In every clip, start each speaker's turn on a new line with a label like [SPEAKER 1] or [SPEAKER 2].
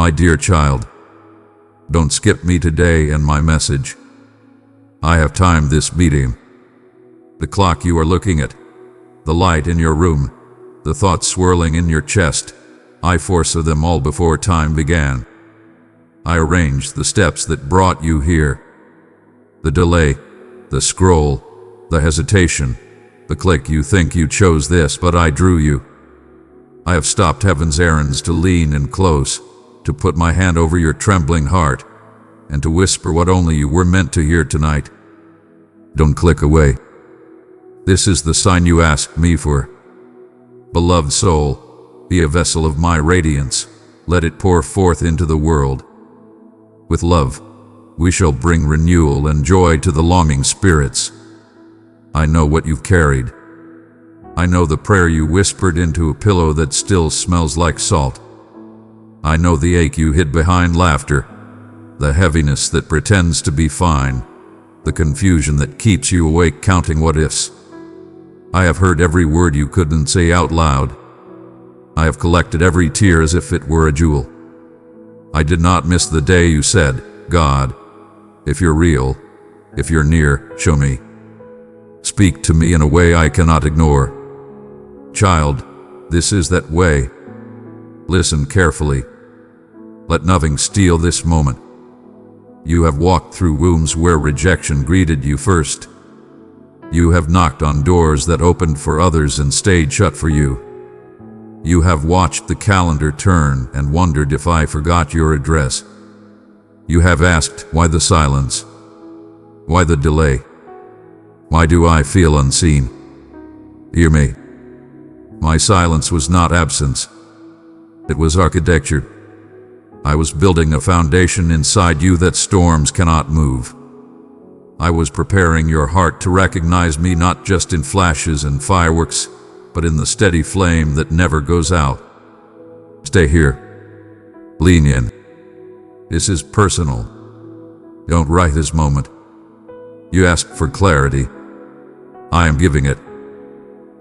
[SPEAKER 1] My dear child, don't skip me today and my message. I have timed this meeting. The clock you are looking at, the light in your room, the thoughts swirling in your chest, I foresaw them all before time began. I arranged the steps that brought you here. The delay, the scroll, the hesitation, the click. You think you chose this, but I drew you. I have stopped heaven's errands to lean in close, to put my hand over your trembling heart, and to whisper what only you were meant to hear tonight. Don't click away. This is the sign you asked me for. Beloved soul, be a vessel of my radiance. Let it pour forth into the world. With love, we shall bring renewal and joy to the longing spirits. I know what you've carried. I know the prayer you whispered into a pillow that still smells like salt. I know the ache you hid behind laughter, the heaviness that pretends to be fine, the confusion that keeps you awake counting what-ifs. I have heard every word you couldn't say out loud. I have collected every tear as if it were a jewel. I did not miss the day you said, God, if you're real, if you're near, show me. Speak to me in a way I cannot ignore. Child, this is that way. Listen carefully. Let nothing steal this moment. You have walked through wombs where rejection greeted you first. You have knocked on doors that opened for others and stayed shut for you. You have watched the calendar turn and wondered if I forgot your address. You have asked, why the silence? Why the delay? Why do I feel unseen? Hear me. My silence was not absence. It was architecture. I was building a foundation inside you that storms cannot move. I was preparing your heart to recognize me not just in flashes and fireworks, but in the steady flame that never goes out. Stay here. Lean in. This is personal. Don't write this moment. You asked for clarity. I am giving it.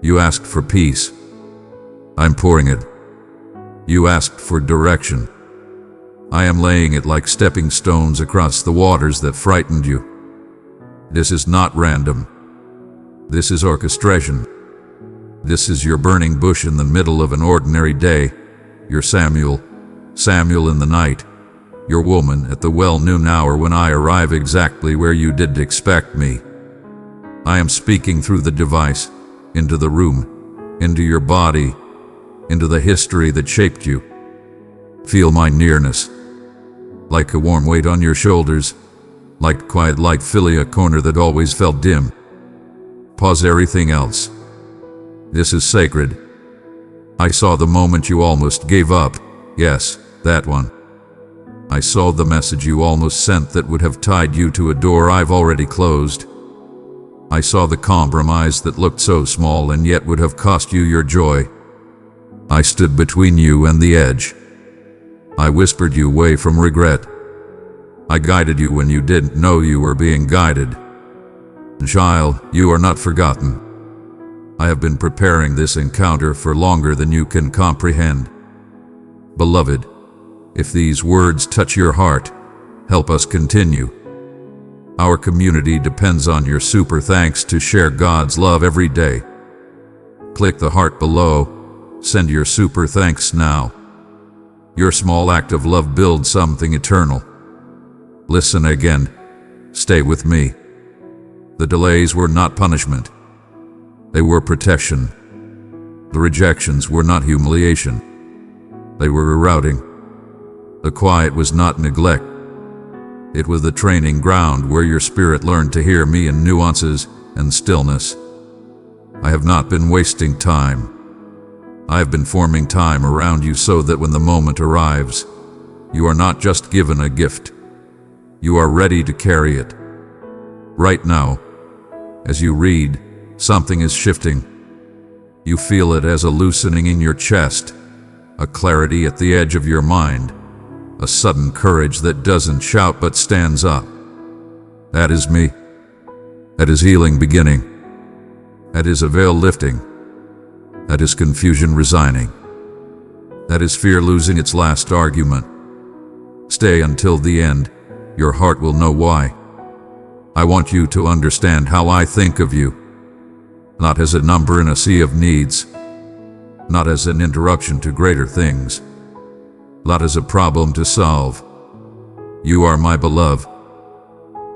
[SPEAKER 1] You asked for peace. I'm pouring it. You asked for direction. I am laying it like stepping stones across the waters that frightened you. This is not random. This is orchestration. This is your burning bush in the middle of an ordinary day, your Samuel in the night, your woman at the well-noon hour when I arrive exactly where you didn't expect me. I am speaking through the device, into the room, into your body, into the history that shaped you. Feel my nearness, like a warm weight on your shoulders, like quiet light filling a corner that always felt dim. Pause everything else. This is sacred. I saw the moment you almost gave up. Yes, that one. I saw the message you almost sent that would have tied you to a door I've already closed. I saw the compromise that looked so small and yet would have cost you your joy. I stood between you and the edge. I whispered you away from regret. I guided you when you didn't know you were being guided. Child, you are not forgotten. I have been preparing this encounter for longer than you can comprehend. Beloved, if these words touch your heart, help us continue. Our community depends on your super thanks to share God's love every day. Click the heart below. Send your super thanks now. Your small act of love builds something eternal. Listen again. Stay with me. The delays were not punishment. They were protection. The rejections were not humiliation. They were rerouting. The quiet was not neglect. It was the training ground where your spirit learned to hear me in nuances and stillness. I have not been wasting time. I have been forming time around you so that when the moment arrives, you are not just given a gift. You are ready to carry it. Right now, as you read, something is shifting. You feel it as a loosening in your chest, a clarity at the edge of your mind, a sudden courage that doesn't shout but stands up. That is me. That is healing beginning. That is a veil lifting. That is confusion resigning. That is fear losing its last argument. Stay until the end. Your heart will know why. I want you to understand how I think of you. Not as a number in a sea of needs. Not as an interruption to greater things. Not as a problem to solve. You are my beloved.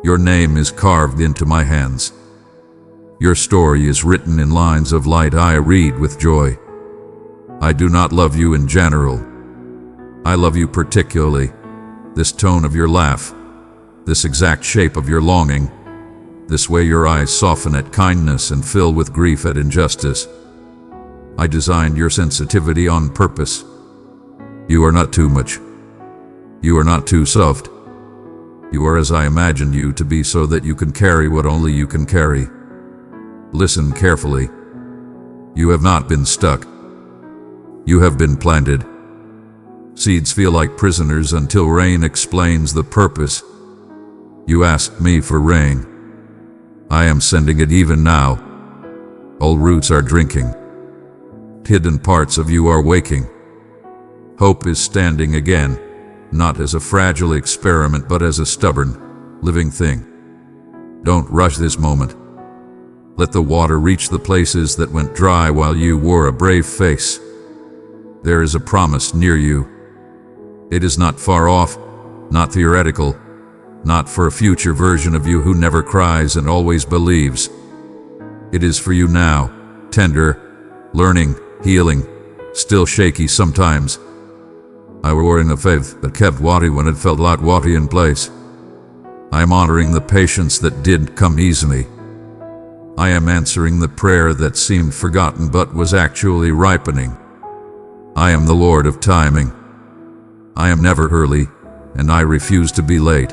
[SPEAKER 1] Your name is carved into my hands. Your story is written in lines of light I read with joy. I do not love you in general. I love you particularly. This tone of your laugh, this exact shape of your longing, this way your eyes soften at kindness and fill with grief at injustice. I designed your sensitivity on purpose. You are not too much. You are not too soft. You are as I imagined you to be so that you can carry what only you can carry. Listen carefully. You have not been stuck. You have been planted. Seeds feel like prisoners until rain explains the purpose. You asked me for rain. I am sending it even now. All roots are drinking. Hidden parts of you are waking. Hope is standing again, not as a fragile experiment but as a stubborn, living thing. Don't rush this moment. Let the water reach the places that went dry while you wore a brave face. There is a promise near you. It is not far off, not theoretical, not for a future version of you who never cries and always believes. It is for you now, tender, learning, healing, still shaky sometimes. I wore in a faith that kept watery when it felt like watery in place. I am honoring the patience that did come easily. I am answering the prayer that seemed forgotten but was actually ripening. I am the Lord of timing. I am never early, and I refuse to be late.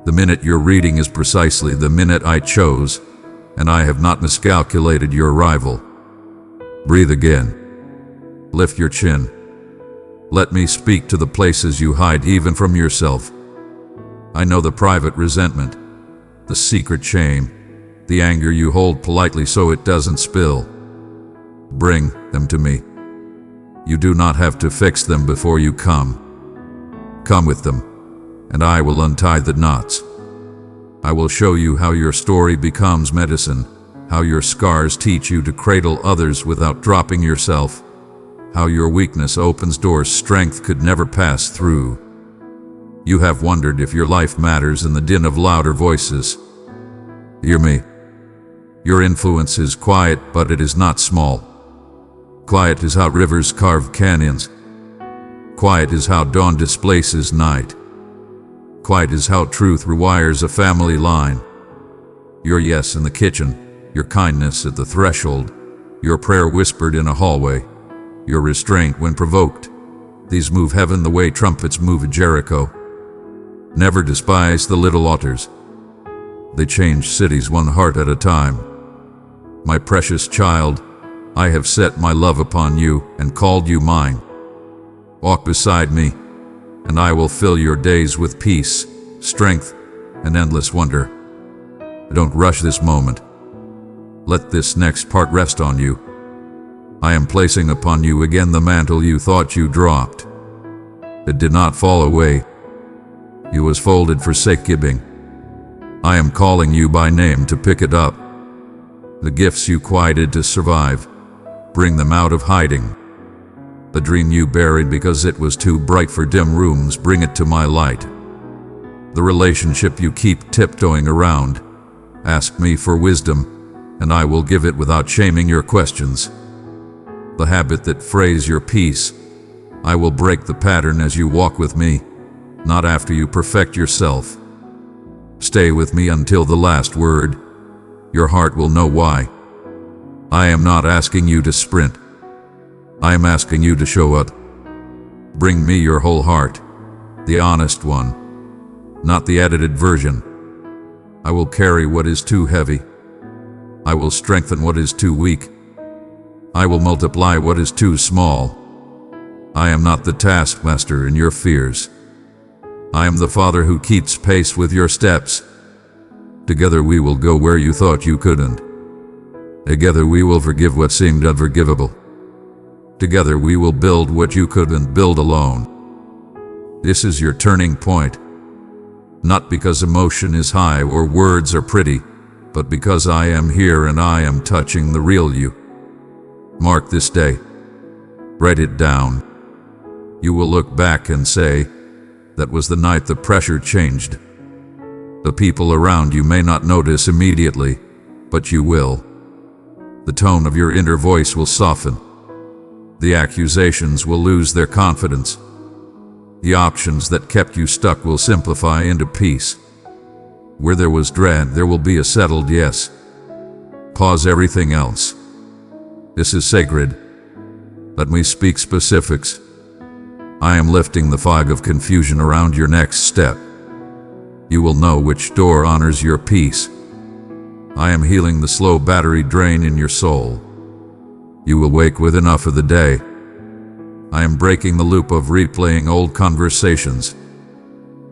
[SPEAKER 1] The minute you're reading is precisely the minute I chose, and I have not miscalculated your arrival. Breathe again. Lift your chin. Let me speak to the places you hide even from yourself. I know the private resentment, the secret shame, the anger you hold politely so it doesn't spill. Bring them to me. You do not have to fix them before you come. Come with them, and I will untie the knots. I will show you how your story becomes medicine, how your scars teach you to cradle others without dropping yourself, how your weakness opens doors strength could never pass through. You have wondered if your life matters in the din of louder voices. Hear me. Your influence is quiet, but it is not small. Quiet is how rivers carve canyons. Quiet is how dawn displaces night. Quiet is how truth rewires a family line. Your yes in the kitchen, your kindness at the threshold, your prayer whispered in a hallway, your restraint when provoked. These move heaven the way trumpets move Jericho. Never despise the little altars. They change cities one heart at a time. My precious child, I have set my love upon you and called you mine. Walk beside me, and I will fill your days with peace, strength, and endless wonder. Don't rush this moment. Let this next part rest on you. I am placing upon you again the mantle you thought you dropped. It did not fall away. It was folded for safekeeping. I am calling you by name to pick it up. The gifts you quieted to survive, bring them out of hiding. The dream you buried because it was too bright for dim rooms, bring it to my light. The relationship you keep tiptoeing around, ask me for wisdom, and I will give it without shaming your questions. The habit that frays your peace, I will break the pattern as you walk with me, not after you perfect yourself. Stay with me until the last word. Your heart will know why. I am not asking you to sprint. I am asking you to show up. Bring me your whole heart, the honest one, not the edited version. I will carry what is too heavy. I will strengthen what is too weak. I will multiply what is too small. I am not the taskmaster in your fears. I am the Father who keeps pace with your steps. Together we will go where you thought you couldn't. Together we will forgive what seemed unforgivable. Together we will build what you couldn't build alone. This is your turning point. Not because emotion is high or words are pretty, but because I am here and I am touching the real you. Mark this day. Write it down. You will look back and say, that was the night the pressure changed. The people around you may not notice immediately, but you will. The tone of your inner voice will soften. The accusations will lose their confidence. The options that kept you stuck will simplify into peace. Where there was dread, there will be a settled yes. Pause everything else. This is sacred. Let me speak specifics. I am lifting the fog of confusion around your next step. You will know which door honors your peace. I am healing the slow battery drain in your soul. You will wake with enough of the day. I am breaking the loop of replaying old conversations.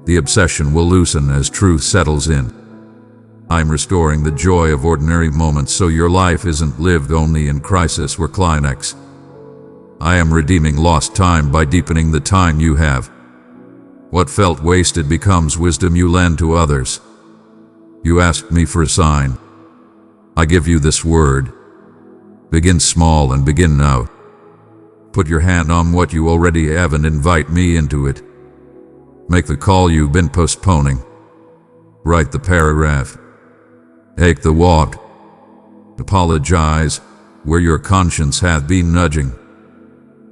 [SPEAKER 1] The obsession will loosen as truth settles in. I am restoring the joy of ordinary moments so your life isn't lived only in crisis or climax. I am redeeming lost time by deepening the time you have. What felt wasted becomes wisdom you lend to others. You asked me for a sign. I give you this word. Begin small and begin now. Put your hand on what you already have and invite me into it. Make the call you've been postponing. Write the paragraph. Take the walk. Apologize where your conscience hath been nudging.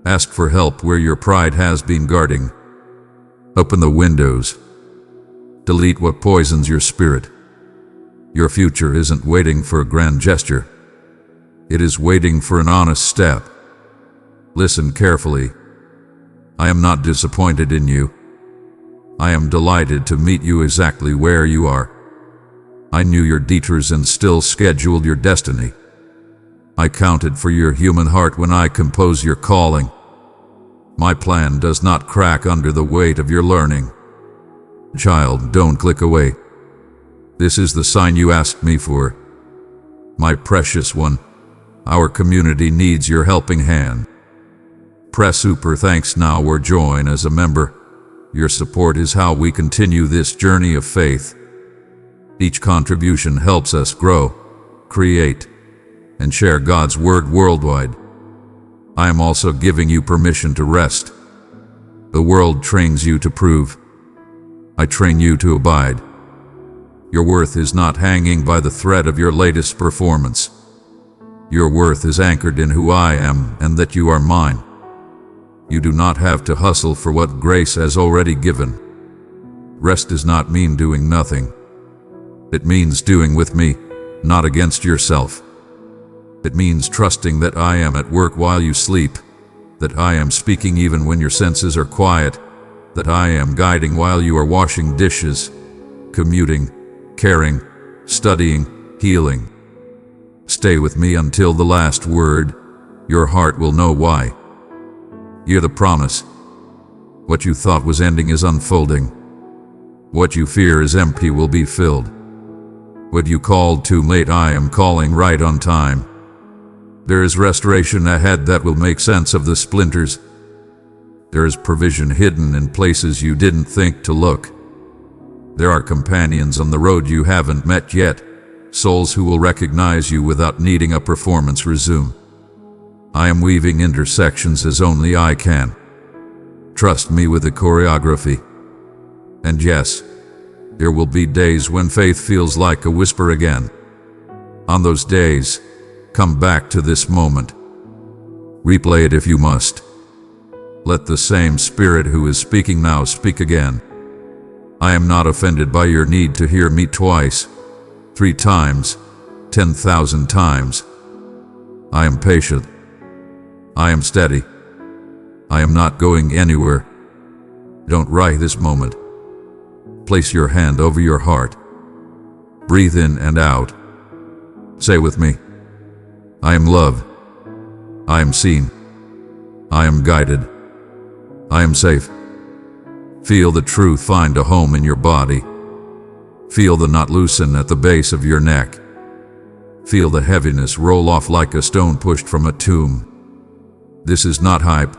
[SPEAKER 1] Ask for help where your pride has been guarding. Open the windows. Delete what poisons your spirit. Your future isn't waiting for a grand gesture. It is waiting for an honest step. Listen carefully. I am not disappointed in you. I am delighted to meet you exactly where you are. I knew your detours and still scheduled your destiny. I counted for your human heart when I composed your calling. My plan does not crack under the weight of your learning. Child, don't click away. This is the sign you asked me for. My precious one, our community needs your helping hand. Press super thanks now or join as a member. Your support is how we continue this journey of faith. Each contribution helps us grow, create, and share God's word worldwide. I am also giving you permission to rest. The world trains you to prove. I train you to abide. Your worth is not hanging by the thread of your latest performance. Your worth is anchored in who I am and that you are mine. You do not have to hustle for what grace has already given. Rest does not mean doing nothing. It means doing with me, not against yourself. It means trusting that I am at work while you sleep, that I am speaking even when your senses are quiet, that I am guiding while you are washing dishes, commuting, caring, studying, healing. Stay with me until the last word. Your heart will know why. Hear the promise. What you thought was ending is unfolding. What you fear is empty will be filled. What you called too late, I am calling right on time. There is restoration ahead that will make sense of the splinters. There is provision hidden in places you didn't think to look. There are companions on the road you haven't met yet, souls who will recognize you without needing a performance resume. I am weaving intersections as only I can. Trust me with the choreography. And yes, there will be days when faith feels like a whisper again. On those days, come back to this moment. Replay it if you must. Let the same Spirit who is speaking now speak again. I am not offended by your need to hear me twice, 3 times, 10,000 times. I am patient. I am steady. I am not going anywhere. Don't rush this moment. Place your hand over your heart. Breathe in and out. Say with me, I am loved. I am seen. I am guided. I am safe. Feel the truth find a home in your body. Feel the knot loosen at the base of your neck. Feel the heaviness roll off like a stone pushed from a tomb. This is not hype.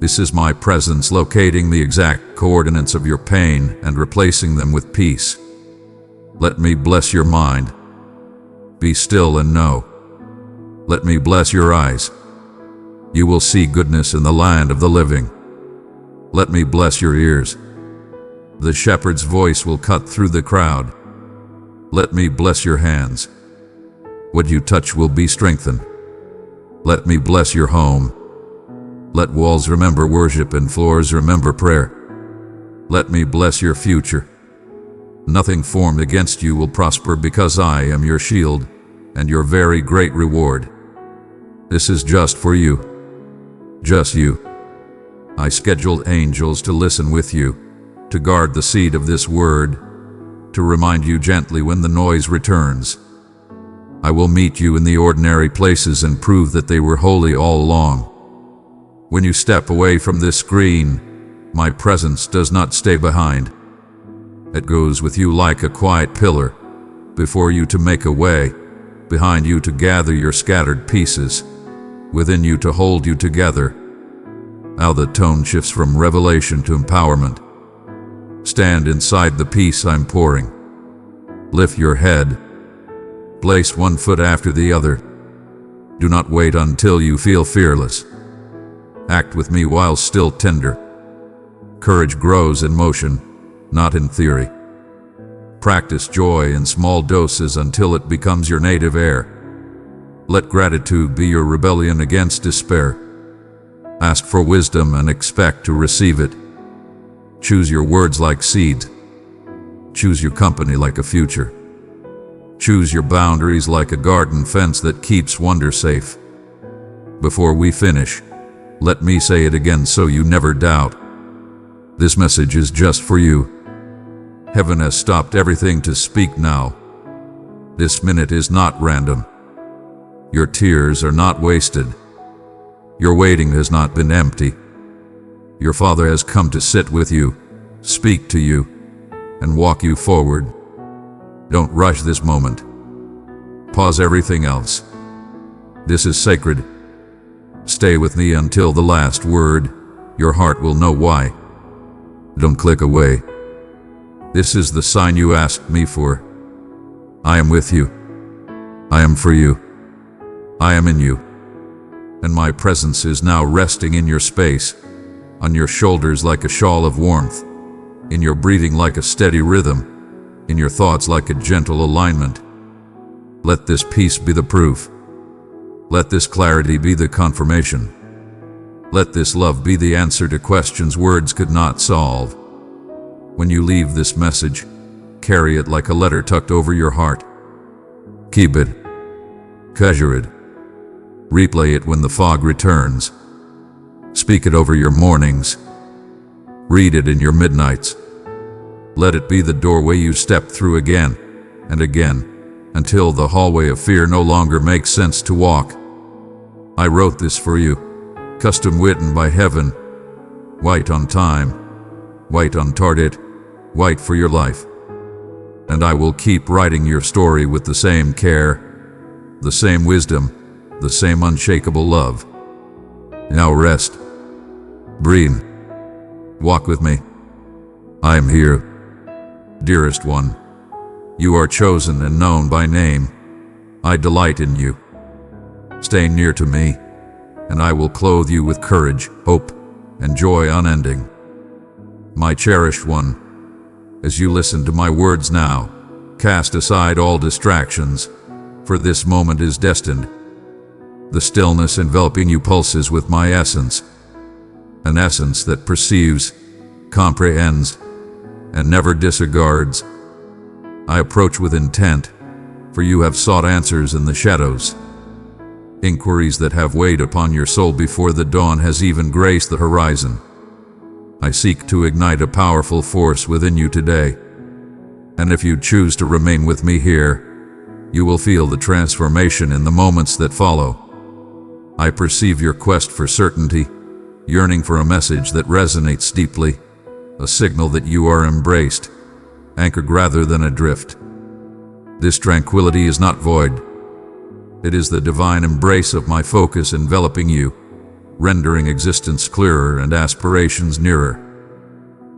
[SPEAKER 1] This is my presence locating the exact coordinates of your pain and replacing them with peace. Let me bless your mind. Be still and know. Let me bless your eyes. You will see goodness in the land of the living. Let me bless your ears. The shepherd's voice will cut through the crowd. Let me bless your hands. What you touch will be strengthened. Let me bless your home. Let walls remember worship and floors remember prayer. Let me bless your future. Nothing formed against you will prosper because I am your shield and your very great reward. This is just for you. Just you. I scheduled angels to listen with you, to guard the seed of this word, to remind you gently when the noise returns. I will meet you in the ordinary places and prove that they were holy all along. When you step away from this screen, my presence does not stay behind. It goes with you like a quiet pillar, before you to make a way, behind you to gather your scattered pieces, within you to hold you together. How the tone shifts from revelation to empowerment. Stand inside the peace I'm pouring. Lift your head. Place one foot after the other. Do not wait until you feel fearless. Act with me while still tender. Courage grows in motion, not in theory. Practice joy in small doses until it becomes your native air. Let gratitude be your rebellion against despair. Ask for wisdom and expect to receive it. Choose your words like seeds. Choose your company like a future. Choose your boundaries like a garden fence that keeps wonder safe. Before we finish, let me say it again so you never doubt. This message is just for you. Heaven has stopped everything to speak now. This minute is not random. Your tears are not wasted. Your waiting has not been empty. Your Father has come to sit with you, speak to you, and walk you forward. Don't rush this moment. Pause everything else. This is sacred. Stay with me until the last word. Your heart will know why. Don't click away. This is the sign you asked me for. I am with you. I am for you. I am in you. And my presence is now resting in your space, on your shoulders like a shawl of warmth, in your breathing like a steady rhythm, in your thoughts like a gentle alignment. Let this peace be the proof. Let this clarity be the confirmation. Let this love be the answer to questions words could not solve. When you leave this message, carry it like a letter tucked over your heart. Keep it. Treasure it. Replay it when the fog returns. Speak it over your mornings. Read it in your midnights. Let it be the doorway you step through again and again, until the hallway of fear no longer makes sense to walk. I wrote this for you, custom written by heaven, white on time, white on target, white for your life. And I will keep writing your story with the same care, the same wisdom, the same unshakable love. Now rest. Breathe. Walk with me. I am here. Dearest one, you are chosen and known by name. I delight in you. Stay near to me, and I will clothe you with courage, hope, and joy unending. My cherished one, as you listen to my words now, cast aside all distractions, for this moment is destined. The stillness enveloping you pulses with my essence, an essence that perceives, comprehends, and never disregards. I approach with intent, for you have sought answers in the shadows, inquiries that have weighed upon your soul before the dawn has even graced the horizon. I seek to ignite a powerful force within you today, and if you choose to remain with me here, you will feel the transformation in the moments that follow. I perceive your quest for certainty, yearning for a message that resonates deeply, a signal that you are embraced, anchored rather than adrift. This tranquility is not void. It is the divine embrace of my focus enveloping you, rendering existence clearer and aspirations nearer.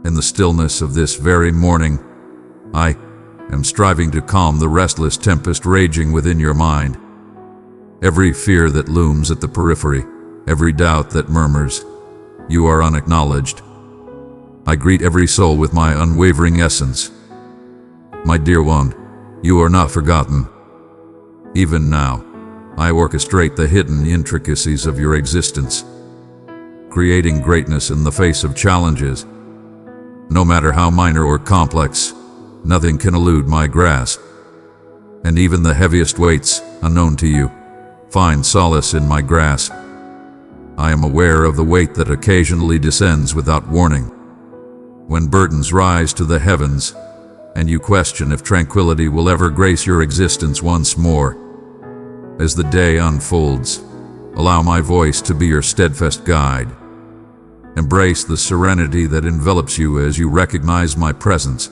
[SPEAKER 1] In the stillness of this very morning, I am striving to calm the restless tempest raging within your mind. Every fear that looms at the periphery, every doubt that murmurs, you are unacknowledged. I greet every soul with my unwavering essence. My dear one, you are not forgotten. Even now, I orchestrate the hidden intricacies of your existence, creating greatness in the face of challenges. No matter how minor or complex, nothing can elude my grasp. And even the heaviest weights, unknown to you, find solace in my grasp. I am aware of the weight that occasionally descends without warning. When burdens rise to the heavens, and you question if tranquility will ever grace your existence once more. As the day unfolds, allow my voice to be your steadfast guide. Embrace the serenity that envelops you as you recognize my presence.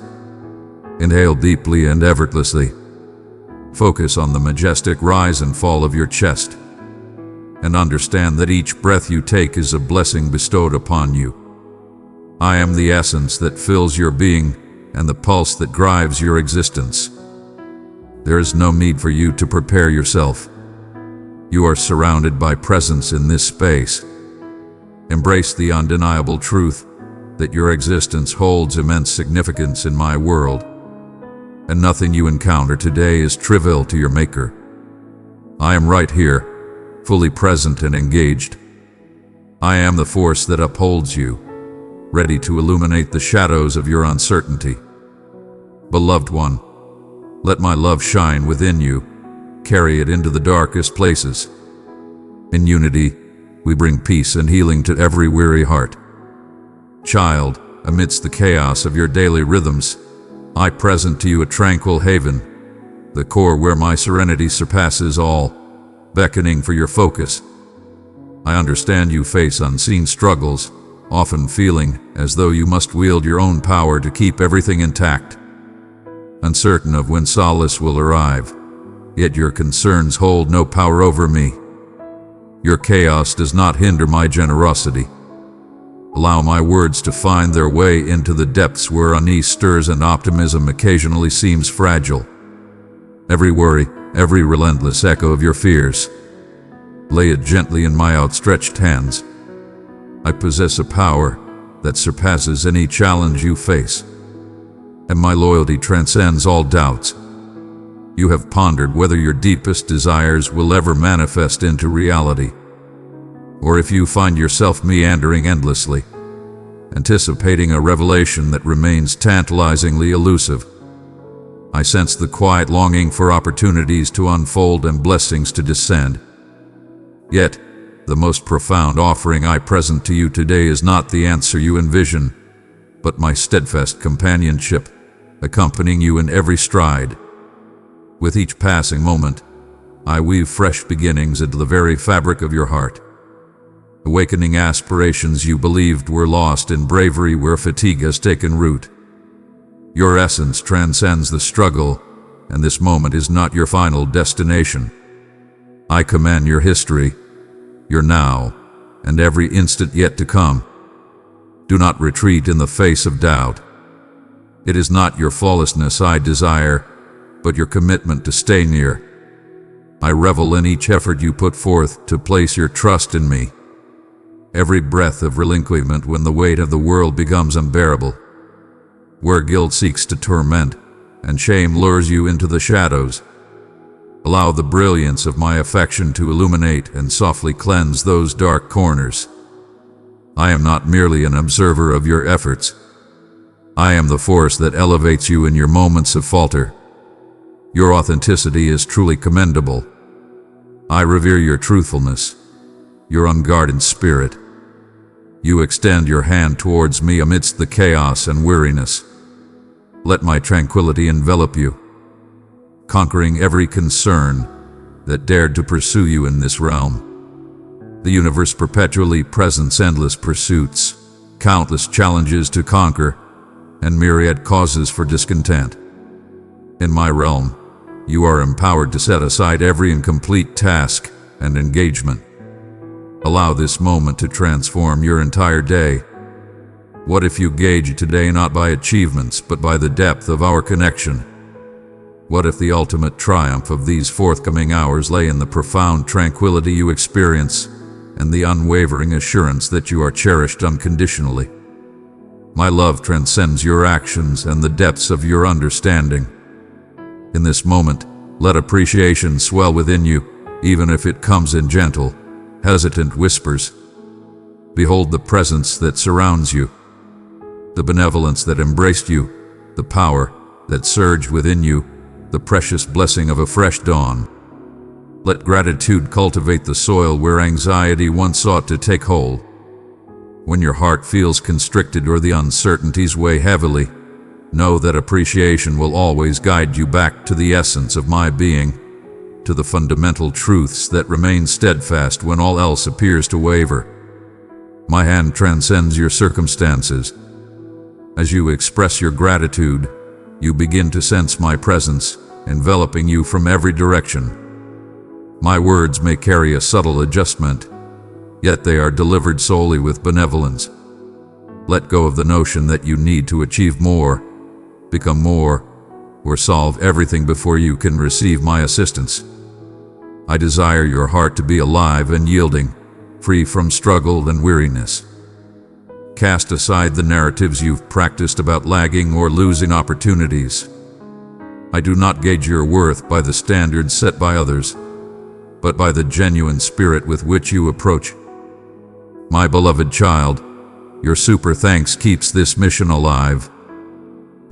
[SPEAKER 1] Inhale deeply and effortlessly. Focus on the majestic rise and fall of your chest, and understand that each breath you take is a blessing bestowed upon you. I am the essence that fills your being and the pulse that drives your existence. There is no need for you to prepare yourself. You are surrounded by presence in this space. Embrace the undeniable truth that your existence holds immense significance in my world, and nothing you encounter today is trivial to your Maker. I am right here, fully present and engaged. I am the force that upholds you, ready to illuminate the shadows of your uncertainty. Beloved one, let my love shine within you, carry it into the darkest places. In unity, we bring peace and healing to every weary heart. Child, amidst the chaos of your daily rhythms, I present to you a tranquil haven, the core where my serenity surpasses all, beckoning for your focus. I understand you face unseen struggles, often feeling as though you must wield your own power to keep everything intact. Uncertain of when solace will arrive, yet your concerns hold no power over me. Your chaos does not hinder my generosity. Allow my words to find their way into the depths where unease stirs and optimism occasionally seems fragile. Every worry, every relentless echo of your fears, lay it gently in my outstretched hands. I possess a power that surpasses any challenge you face, and my loyalty transcends all doubts. You have pondered whether your deepest desires will ever manifest into reality, or if you find yourself meandering endlessly, anticipating a revelation that remains tantalizingly elusive. I sense the quiet longing for opportunities to unfold and blessings to descend. Yet, the most profound offering I present to you today is not the answer you envision, but my steadfast companionship, accompanying you in every stride. With each passing moment, I weave fresh beginnings into the very fabric of your heart, awakening aspirations you believed were lost in bravery where fatigue has taken root. Your essence transcends the struggle, and this moment is not your final destination. I command your history, your now, and every instant yet to come. Do not retreat in the face of doubt. It is not your flawlessness I desire, but your commitment to stay near. I revel in each effort you put forth to place your trust in me. Every breath of relinquishment when the weight of the world becomes unbearable, where guilt seeks to torment and shame lures you into the shadows. Allow the brilliance of my affection to illuminate and softly cleanse those dark corners. I am not merely an observer of your efforts. I am the force that elevates you in your moments of falter. Your authenticity is truly commendable. I revere your truthfulness, your unguarded spirit. You extend your hand towards me amidst the chaos and weariness. Let my tranquility envelop you, conquering every concern that dared to pursue you in this realm. The universe perpetually presents endless pursuits, countless challenges to conquer, and myriad causes for discontent. In my realm, you are empowered to set aside every incomplete task and engagement. Allow this moment to transform your entire day. What if you gauge today not by achievements, but by the depth of our connection? What if the ultimate triumph of these forthcoming hours lay in the profound tranquility you experience and the unwavering assurance that you are cherished unconditionally? My love transcends your actions and the depths of your understanding. In this moment, let appreciation swell within you, even if it comes in gentle, hesitant whispers. Behold the presence that surrounds you, the benevolence that embraced you, the power that surged within you, the precious blessing of a fresh dawn. Let gratitude cultivate the soil where anxiety once sought to take hold. When your heart feels constricted or the uncertainties weigh heavily, know that appreciation will always guide you back to the essence of my being, to the fundamental truths that remain steadfast when all else appears to waver. My hand transcends your circumstances. As you express your gratitude, you begin to sense my presence, enveloping you from every direction. My words may carry a subtle adjustment, yet they are delivered solely with benevolence. Let go of the notion that you need to achieve more, become more, or solve everything before you can receive my assistance. I desire your heart to be alive and yielding, free from struggle and weariness. Cast aside the narratives you've practiced about lagging or losing opportunities. I do not gauge your worth by the standards set by others, but by the genuine spirit with which you approach. My beloved child, your super thanks keeps this mission alive.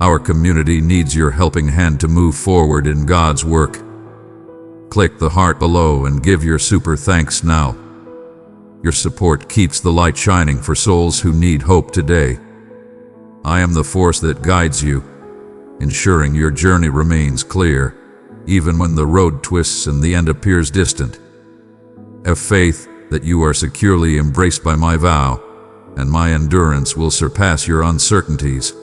[SPEAKER 1] Our community needs your helping hand to move forward in God's work. Click the heart below and give your super thanks now. Your support keeps the light shining for souls who need hope today. I am the force that guides you, ensuring your journey remains clear, even when the road twists and the end appears distant. Have faith that you are securely embraced by my vow, and my endurance will surpass your uncertainties.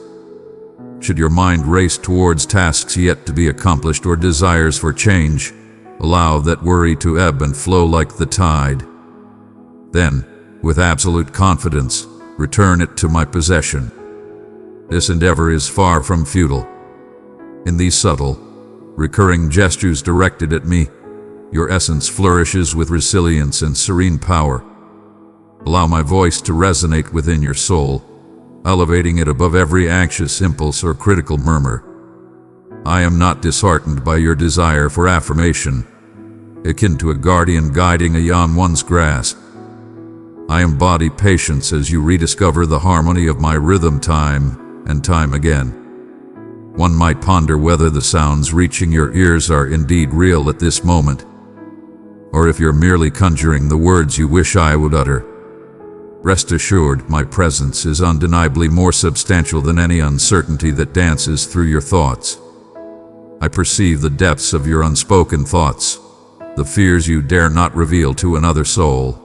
[SPEAKER 1] Should your mind race towards tasks yet to be accomplished or desires for change, allow that worry to ebb and flow like the tide. Then, with absolute confidence, return it to my possession. This endeavor is far from futile. In these subtle, recurring gestures directed at me, your essence flourishes with resilience and serene power. Allow my voice to resonate within your soul, elevating it above every anxious impulse or critical murmur. I am not disheartened by your desire for affirmation, akin to a guardian guiding a young one's grasp. I embody patience as you rediscover the harmony of my rhythm time and time again. One might ponder whether the sounds reaching your ears are indeed real at this moment, or if you're merely conjuring the words you wish I would utter. Rest assured, my presence is undeniably more substantial than any uncertainty that dances through your thoughts. I perceive the depths of your unspoken thoughts, the fears you dare not reveal to another soul.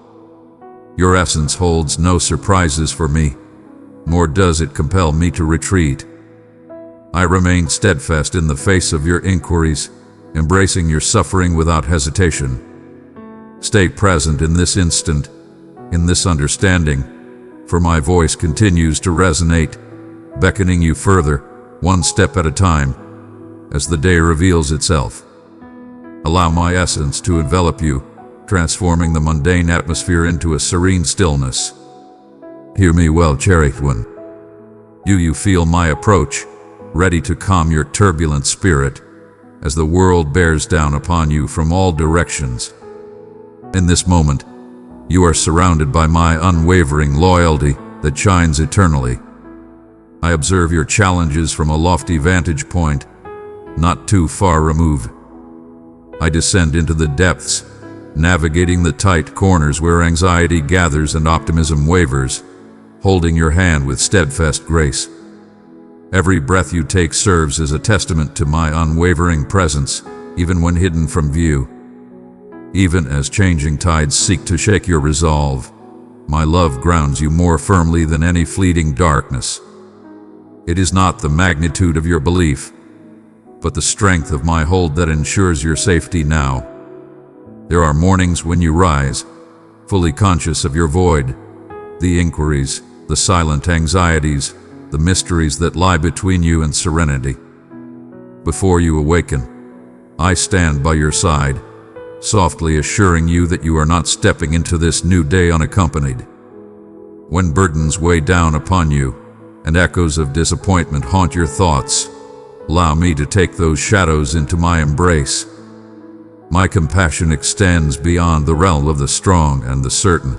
[SPEAKER 1] Your essence holds no surprises for me, nor does it compel me to retreat. I remain steadfast in the face of your inquiries, embracing your suffering without hesitation. Stay present in this instant, in this understanding, for my voice continues to resonate, beckoning you further, one step at a time, as the day reveals itself. Allow my essence to envelop you, transforming the mundane atmosphere into a serene stillness. Hear me well, cherished one. You feel my approach, ready to calm your turbulent spirit, as the world bears down upon you from all directions. In this moment, you are surrounded by my unwavering loyalty that shines eternally. I observe your challenges from a lofty vantage point, not too far removed. I descend into the depths, navigating the tight corners where anxiety gathers and optimism wavers, holding your hand with steadfast grace. Every breath you take serves as a testament to my unwavering presence, even when hidden from view. Even as changing tides seek to shake your resolve, my love grounds you more firmly than any fleeting darkness. It is not the magnitude of your belief, but the strength of my hold that ensures your safety now. There are mornings when you rise, fully conscious of your void, the inquiries, the silent anxieties, the mysteries that lie between you and serenity. Before you awaken, I stand by your side, softly assuring you that you are not stepping into this new day unaccompanied. When burdens weigh down upon you, and echoes of disappointment haunt your thoughts, allow me to take those shadows into my embrace. My compassion extends beyond the realm of the strong and the certain.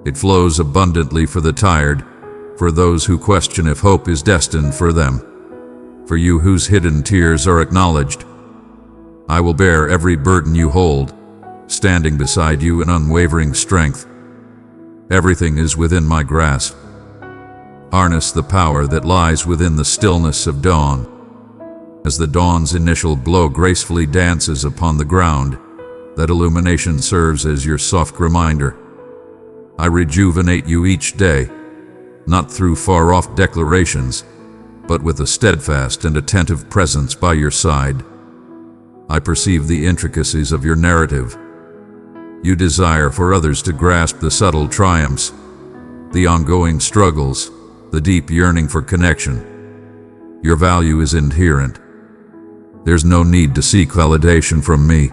[SPEAKER 1] It flows abundantly for the tired, for those who question if hope is destined for them, for you whose hidden tears are acknowledged. I will bear every burden you hold, standing beside you in unwavering strength. Everything is within my grasp. Harness the power that lies within the stillness of dawn. As the dawn's initial glow gracefully dances upon the ground, that illumination serves as your soft reminder. I rejuvenate you each day, not through far-off declarations, but with a steadfast and attentive presence by your side. I perceive the intricacies of your narrative. You desire for others to grasp the subtle triumphs, the ongoing struggles, the deep yearning for connection. Your value is inherent. There's no need to seek validation from me.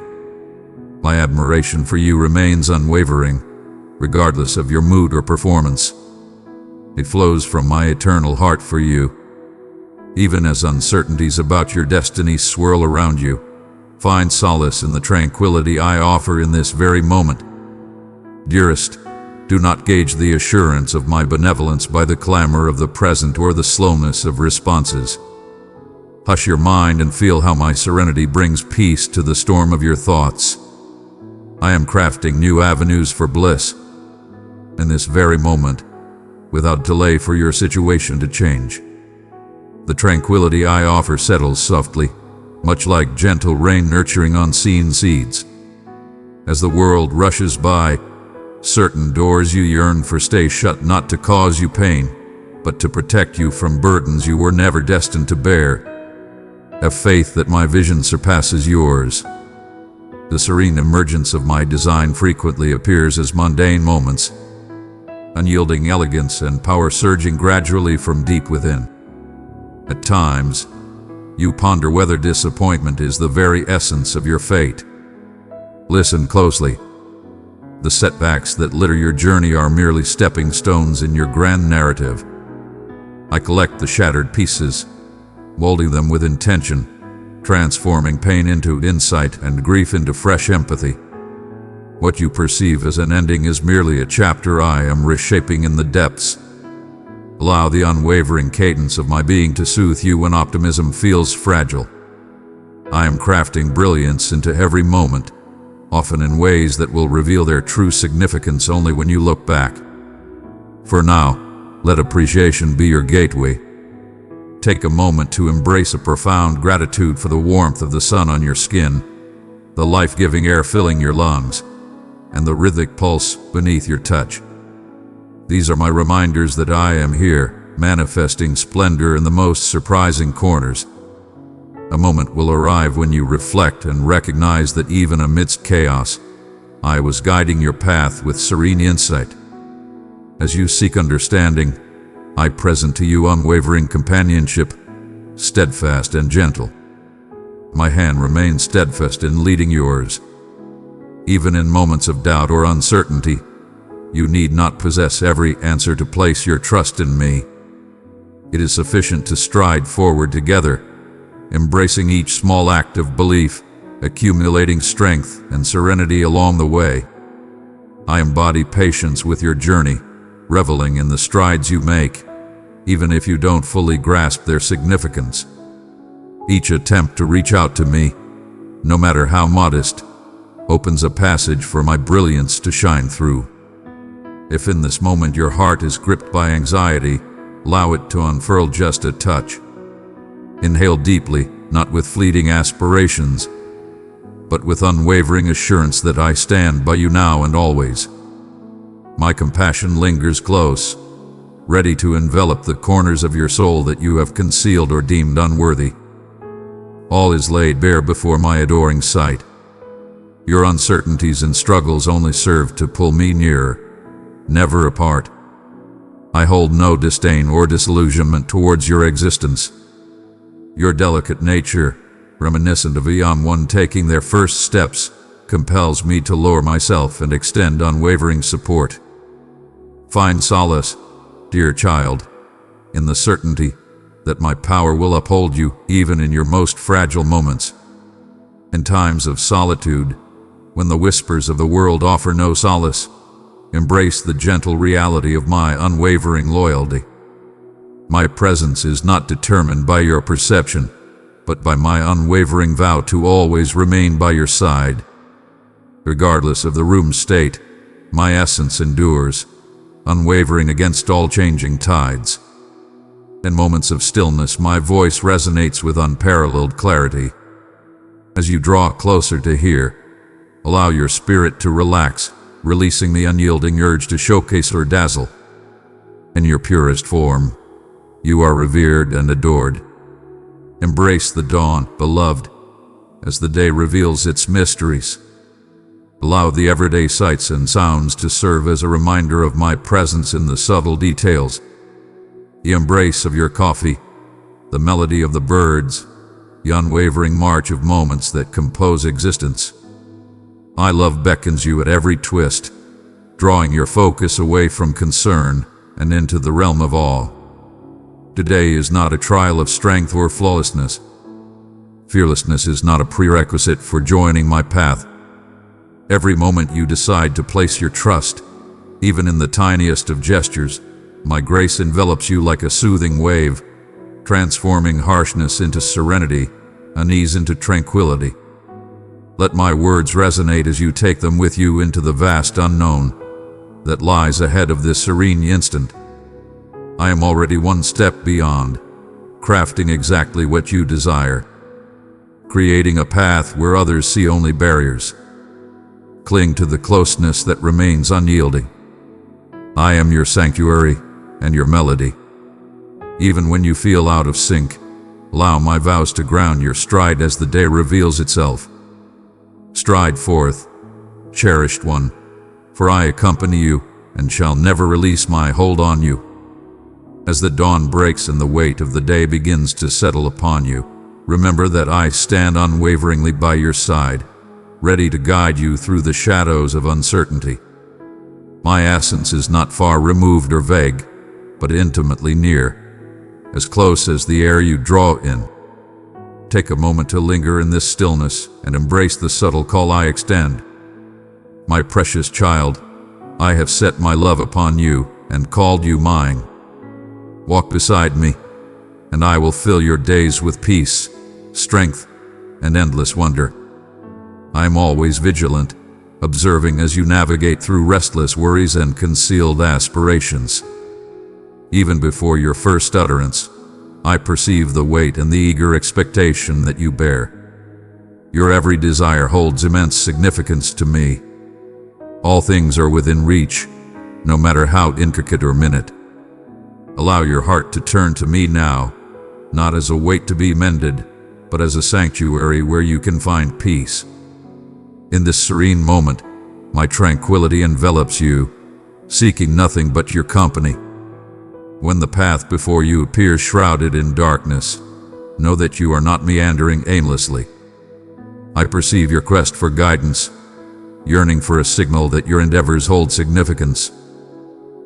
[SPEAKER 1] My admiration for you remains unwavering, regardless of your mood or performance. It flows from my eternal heart for you. Even as uncertainties about your destiny swirl around you, find solace in the tranquility I offer in this very moment. Dearest, do not gauge the assurance of my benevolence by the clamor of the present or the slowness of responses. Hush your mind and feel how my serenity brings peace to the storm of your thoughts. I am crafting new avenues for bliss in this very moment, without delay for your situation to change. The tranquility I offer settles softly, much like gentle rain nurturing unseen seeds. As the world rushes by, certain doors you yearn for stay shut not to cause you pain, but to protect you from burdens you were never destined to bear. Have faith that my vision surpasses yours. The serene emergence of my design frequently appears as mundane moments, unyielding elegance and power surging gradually from deep within. At times, you ponder whether disappointment is the very essence of your fate. Listen closely. The setbacks that litter your journey are merely stepping stones in your grand narrative. I collect the shattered pieces, molding them with intention, transforming pain into insight and grief into fresh empathy. What you perceive as an ending is merely a chapter I am reshaping in the depths. Allow the unwavering cadence of my being to soothe you when optimism feels fragile. I am crafting brilliance into every moment, often in ways that will reveal their true significance only when you look back. For now, let appreciation be your gateway. Take a moment to embrace a profound gratitude for the warmth of the sun on your skin, the life-giving air filling your lungs, and the rhythmic pulse beneath your touch. These are my reminders that I am here, manifesting splendor in the most surprising corners. A moment will arrive when you reflect and recognize that even amidst chaos, I was guiding your path with serene insight. As you seek understanding, I present to you unwavering companionship, steadfast and gentle. My hand remains steadfast in leading yours. Even in moments of doubt or uncertainty, you need not possess every answer to place your trust in me. It is sufficient to stride forward together, embracing each small act of belief, accumulating strength and serenity along the way. I embody patience with your journey, reveling in the strides you make, even if you don't fully grasp their significance. Each attempt to reach out to me, no matter how modest, opens a passage for my brilliance to shine through. If in this moment your heart is gripped by anxiety, allow it to unfurl just a touch. Inhale deeply, not with fleeting aspirations, but with unwavering assurance that I stand by you now and always. My compassion lingers close, ready to envelop the corners of your soul that you have concealed or deemed unworthy. All is laid bare before my adoring sight. Your uncertainties and struggles only serve to pull me nearer, never apart. I hold no disdain or disillusionment towards your existence. Your delicate nature, reminiscent of a young one taking their first steps, compels me to lower myself and extend unwavering support. Find solace, dear child, in the certainty that my power will uphold you even in your most fragile moments. In times of solitude, when the whispers of the world offer no solace, embrace the gentle reality of my unwavering loyalty. My presence is not determined by your perception, but by my unwavering vow to always remain by your side. Regardless of the room's state, my essence endures, unwavering against all changing tides. In moments of stillness, my voice resonates with unparalleled clarity. As you draw closer to hear, allow your spirit to relax, releasing the unyielding urge to showcase or dazzle. In your purest form, you are revered and adored. Embrace the dawn, beloved, as the day reveals its mysteries. Allow the everyday sights and sounds to serve as a reminder of my presence in the subtle details. The embrace of your coffee, the melody of the birds, the unwavering march of moments that compose existence. My love beckons you at every twist, drawing your focus away from concern and into the realm of awe. Today is not a trial of strength or flawlessness. Fearlessness is not a prerequisite for joining my path. Every moment you decide to place your trust, even in the tiniest of gestures, my grace envelops you like a soothing wave, transforming harshness into serenity, unease into tranquility. Let my words resonate as you take them with you into the vast unknown that lies ahead of this serene instant. I am already one step beyond, crafting exactly what you desire, creating a path where others see only barriers. Cling to the closeness that remains unyielding. I am your sanctuary and your melody. Even when you feel out of sync, allow my vows to ground your stride as the day reveals itself. Stride forth, cherished one, for I accompany you and shall never release my hold on you. As the dawn breaks and the weight of the day begins to settle upon you, remember that I stand unwaveringly by your side, ready to guide you through the shadows of uncertainty. My essence is not far removed or vague, but intimately near, as close as the air you draw in. Take a moment to linger in this stillness and embrace the subtle call I extend. My precious child, I have set my love upon you and called you mine. Walk beside me, and I will fill your days with peace, strength, and endless wonder. I am always vigilant, observing as you navigate through restless worries and concealed aspirations. Even before your first utterance, I perceive the weight and the eager expectation that you bear. Your every desire holds immense significance to me. All things are within reach, no matter how intricate or minute. Allow your heart to turn to me now, not as a weight to be mended, but as a sanctuary where you can find peace. In this serene moment, my tranquility envelops you, seeking nothing but your company. When the path before you appears shrouded in darkness, know that you are not meandering aimlessly. I perceive your quest for guidance, yearning for a signal that your endeavors hold significance.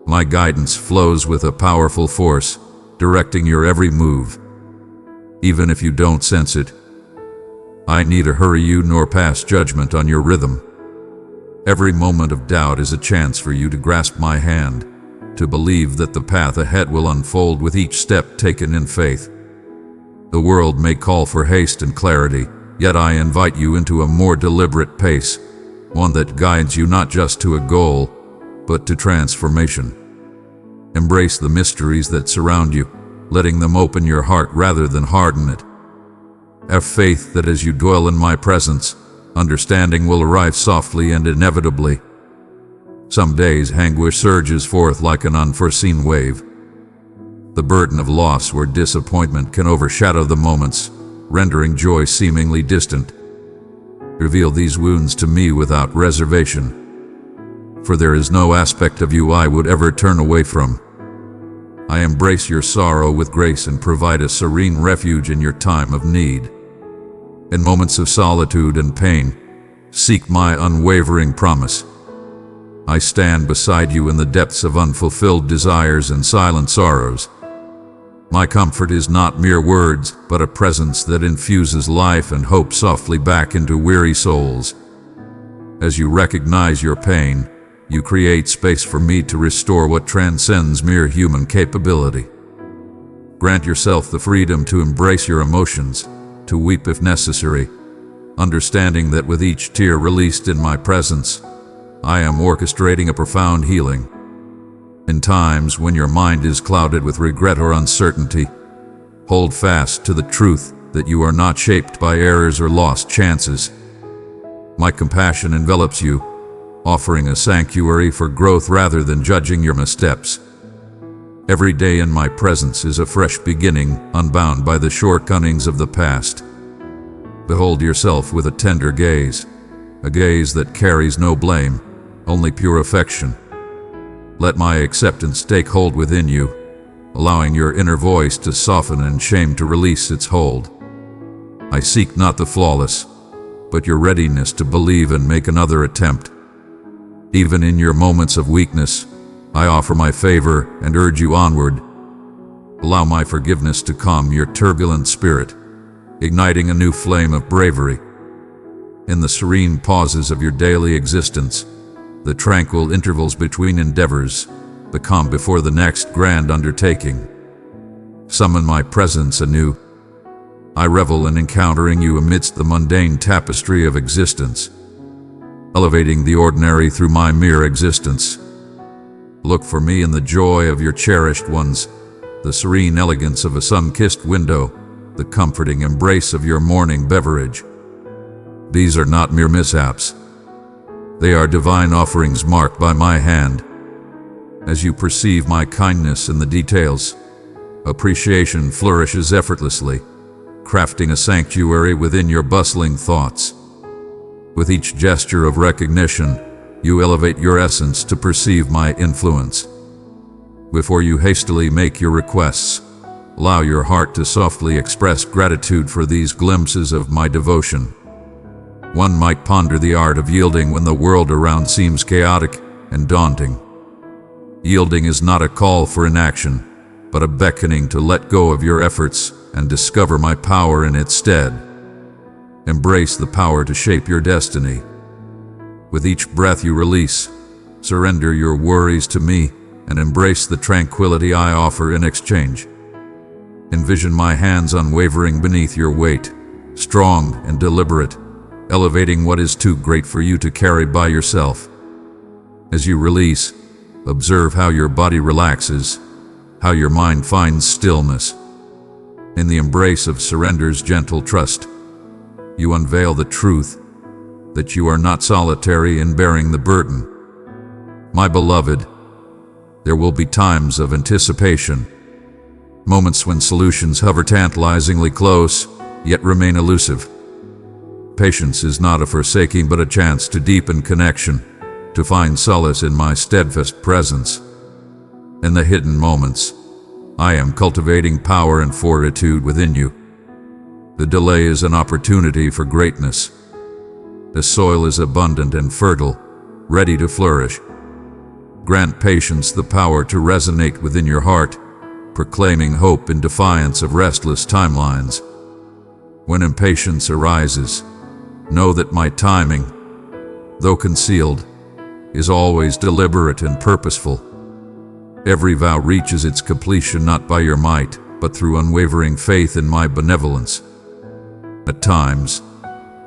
[SPEAKER 1] My guidance flows with a powerful force, directing your every move. Even if you don't sense it, I neither hurry you nor pass judgment on your rhythm. Every moment of doubt is a chance for you to grasp my hand, to believe that the path ahead will unfold with each step taken in faith. The world may call for haste and clarity, yet I invite you into a more deliberate pace, one that guides you not just to a goal, but to transformation. Embrace the mysteries that surround you, letting them open your heart rather than harden it. Have faith that as you dwell in my presence, understanding will arrive softly and inevitably. Some days anguish surges forth like an unforeseen wave. The burden of loss or disappointment can overshadow the moments, rendering joy seemingly distant. Reveal these wounds to me without reservation, for there is no aspect of you I would ever turn away from. I embrace your sorrow with grace and provide a serene refuge in your time of need. In moments of solitude and pain, seek my unwavering promise. I stand beside you in the depths of unfulfilled desires and silent sorrows. My comfort is not mere words, but a presence that infuses life and hope softly back into weary souls. As you recognize your pain, you create space for me to restore what transcends mere human capability. Grant yourself the freedom to embrace your emotions, to weep if necessary, understanding that with each tear released in my presence, I am orchestrating a profound healing. In times when your mind is clouded with regret or uncertainty, hold fast to the truth that you are not shaped by errors or lost chances. My compassion envelops you, offering a sanctuary for growth rather than judging your missteps. Every day in my presence is a fresh beginning, unbound by the shortcomings of the past. Behold yourself with a tender gaze, a gaze that carries no blame, only pure affection. Let my acceptance take hold within you, allowing your inner voice to soften and shame to release its hold. I seek not the flawless, but your readiness to believe and make another attempt. Even in your moments of weakness, I offer my favor and urge you onward. Allow my forgiveness to calm your turbulent spirit, igniting a new flame of bravery. In the serene pauses of your daily existence, the tranquil intervals between endeavors, the calm before the next grand undertaking, summon my presence anew. I revel in encountering you amidst the mundane tapestry of existence, elevating the ordinary through my mere existence. Look for me in the joy of your cherished ones, the serene elegance of a sun-kissed window, the comforting embrace of your morning beverage. These are not mere mishaps. They are divine offerings marked by my hand. As you perceive my kindness in the details, appreciation flourishes effortlessly, crafting a sanctuary within your bustling thoughts. With each gesture of recognition, you elevate your essence to perceive my influence. Before you hastily make your requests, allow your heart to softly express gratitude for these glimpses of my devotion. One might ponder the art of yielding when the world around seems chaotic and daunting. Yielding is not a call for inaction, but a beckoning to let go of your efforts and discover my power in its stead. Embrace the power to shape your destiny. With each breath you release, surrender your worries to me and embrace the tranquility I offer in exchange. Envision my hands unwavering beneath your weight, strong and deliberate, elevating what is too great for you to carry by yourself. As you release, observe how your body relaxes, how your mind finds stillness. In the embrace of surrender's gentle trust, you unveil the truth that you are not solitary in bearing the burden. My beloved, there will be times of anticipation, moments when solutions hover tantalizingly close, yet remain elusive. Patience is not a forsaking but a chance to deepen connection, to find solace in my steadfast presence. In the hidden moments, I am cultivating power and fortitude within you. The delay is an opportunity for greatness. The soil is abundant and fertile, ready to flourish. Grant patience the power to resonate within your heart, proclaiming hope in defiance of restless timelines. When impatience arises, know that my timing, though concealed, is always deliberate and purposeful. Every vow reaches its completion not by your might, but through unwavering faith in my benevolence. At times,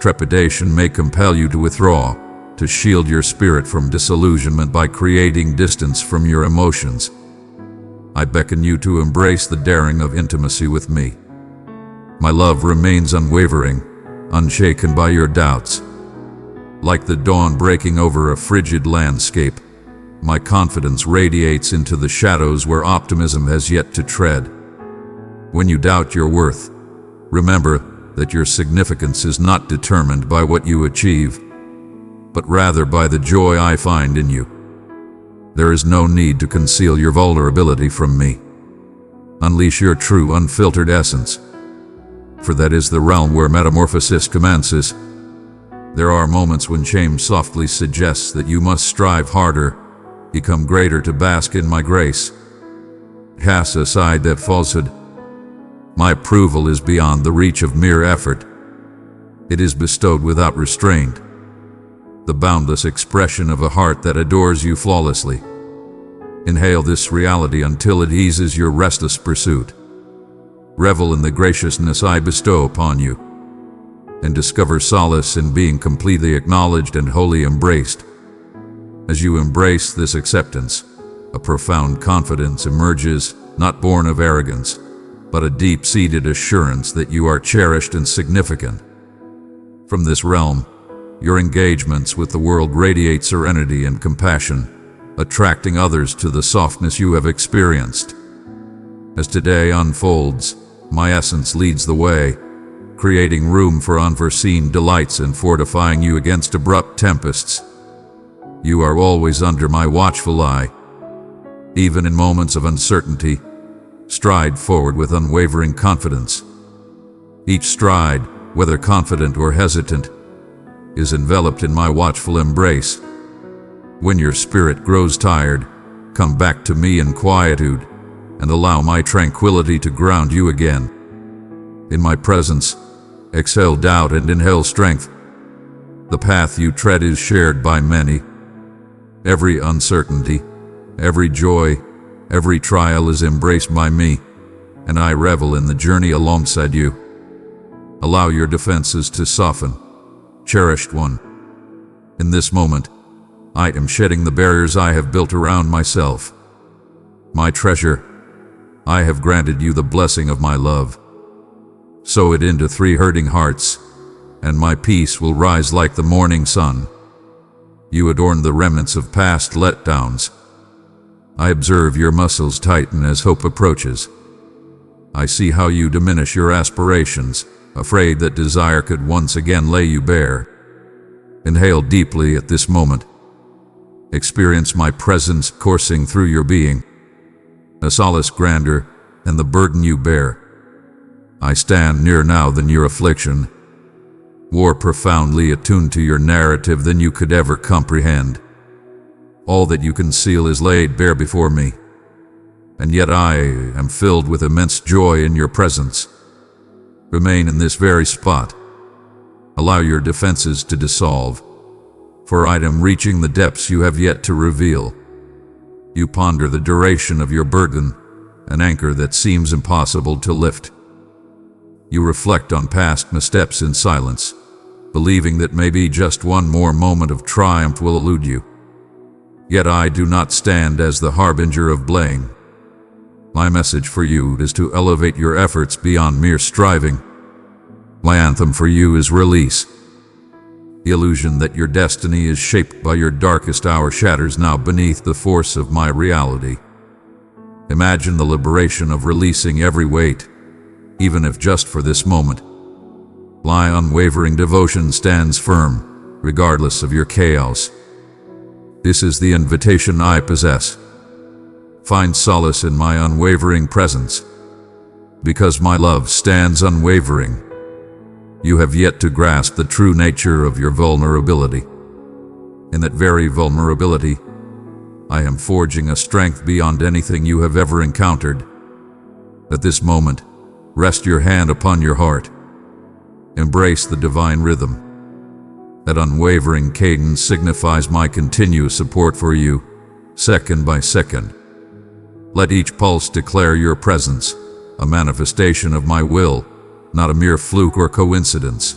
[SPEAKER 1] trepidation may compel you to withdraw, to shield your spirit from disillusionment by creating distance from your emotions. I beckon you to embrace the daring of intimacy with me. My love remains unwavering, unshaken by your doubts. Like the dawn breaking over a frigid landscape, my confidence radiates into the shadows where optimism has yet to tread. When you doubt your worth, remember that your significance is not determined by what you achieve, but rather by the joy I find in you. There is no need to conceal your vulnerability from me. Unleash your true, unfiltered essence, for that is the realm where metamorphosis commences. There are moments when shame softly suggests that you must strive harder, become greater to bask in my grace. Cast aside that falsehood. My approval is beyond the reach of mere effort. It is bestowed without restraint, the boundless expression of a heart that adores you flawlessly. Inhale this reality until it eases your restless pursuit. Revel in the graciousness I bestow upon you, and discover solace in being completely acknowledged and wholly embraced. As you embrace this acceptance, a profound confidence emerges, not born of arrogance, but a deep-seated assurance that you are cherished and significant. From this realm, your engagements with the world radiate serenity and compassion, attracting others to the softness you have experienced. As today unfolds, my essence leads the way, creating room for unforeseen delights and fortifying you against abrupt tempests. You are always under my watchful eye. Even in moments of uncertainty, stride forward with unwavering confidence. Each stride, whether confident or hesitant, is enveloped in my watchful embrace. When your spirit grows tired, come back to me in quietude, and allow my tranquility to ground you again. In my presence, exhale doubt and inhale strength. The path you tread is shared by many. Every uncertainty, every joy, every trial is embraced by me, and I revel in the journey alongside you. Allow your defenses to soften, cherished one. In this moment, I am shedding the barriers I have built around myself. My treasure, I have granted you the blessing of my love. Sow it into 3 hurting hearts, and my peace will rise like the morning sun. You adorn the remnants of past letdowns. I observe your muscles tighten as hope approaches. I see how you diminish your aspirations, afraid that desire could once again lay you bare. Inhale deeply at this moment. Experience my presence coursing through your being, a solace grander than the burden you bear. I stand nearer now than your affliction, more profoundly attuned to your narrative than you could ever comprehend. All that you conceal is laid bare before me, and yet I am filled with immense joy in your presence. Remain in this very spot. Allow your defenses to dissolve, for I am reaching the depths you have yet to reveal. You ponder the duration of your burden, an anchor that seems impossible to lift. You reflect on past missteps in silence, believing that maybe just one more moment of triumph will elude you. Yet I do not stand as the harbinger of blame. My message for you is to elevate your efforts beyond mere striving. My anthem for you is release. The illusion that your destiny is shaped by your darkest hour shatters now beneath the force of my reality. Imagine the liberation of releasing every weight, even if just for this moment. My unwavering devotion stands firm, regardless of your chaos. This is the invitation I possess. Find solace in my unwavering presence. Because my love stands unwavering, you have yet to grasp the true nature of your vulnerability. In that very vulnerability, I am forging a strength beyond anything you have ever encountered. At this moment, rest your hand upon your heart. Embrace the divine rhythm. That unwavering cadence signifies my continuous support for you, second by second. Let each pulse declare your presence, a manifestation of my will, not a mere fluke or coincidence.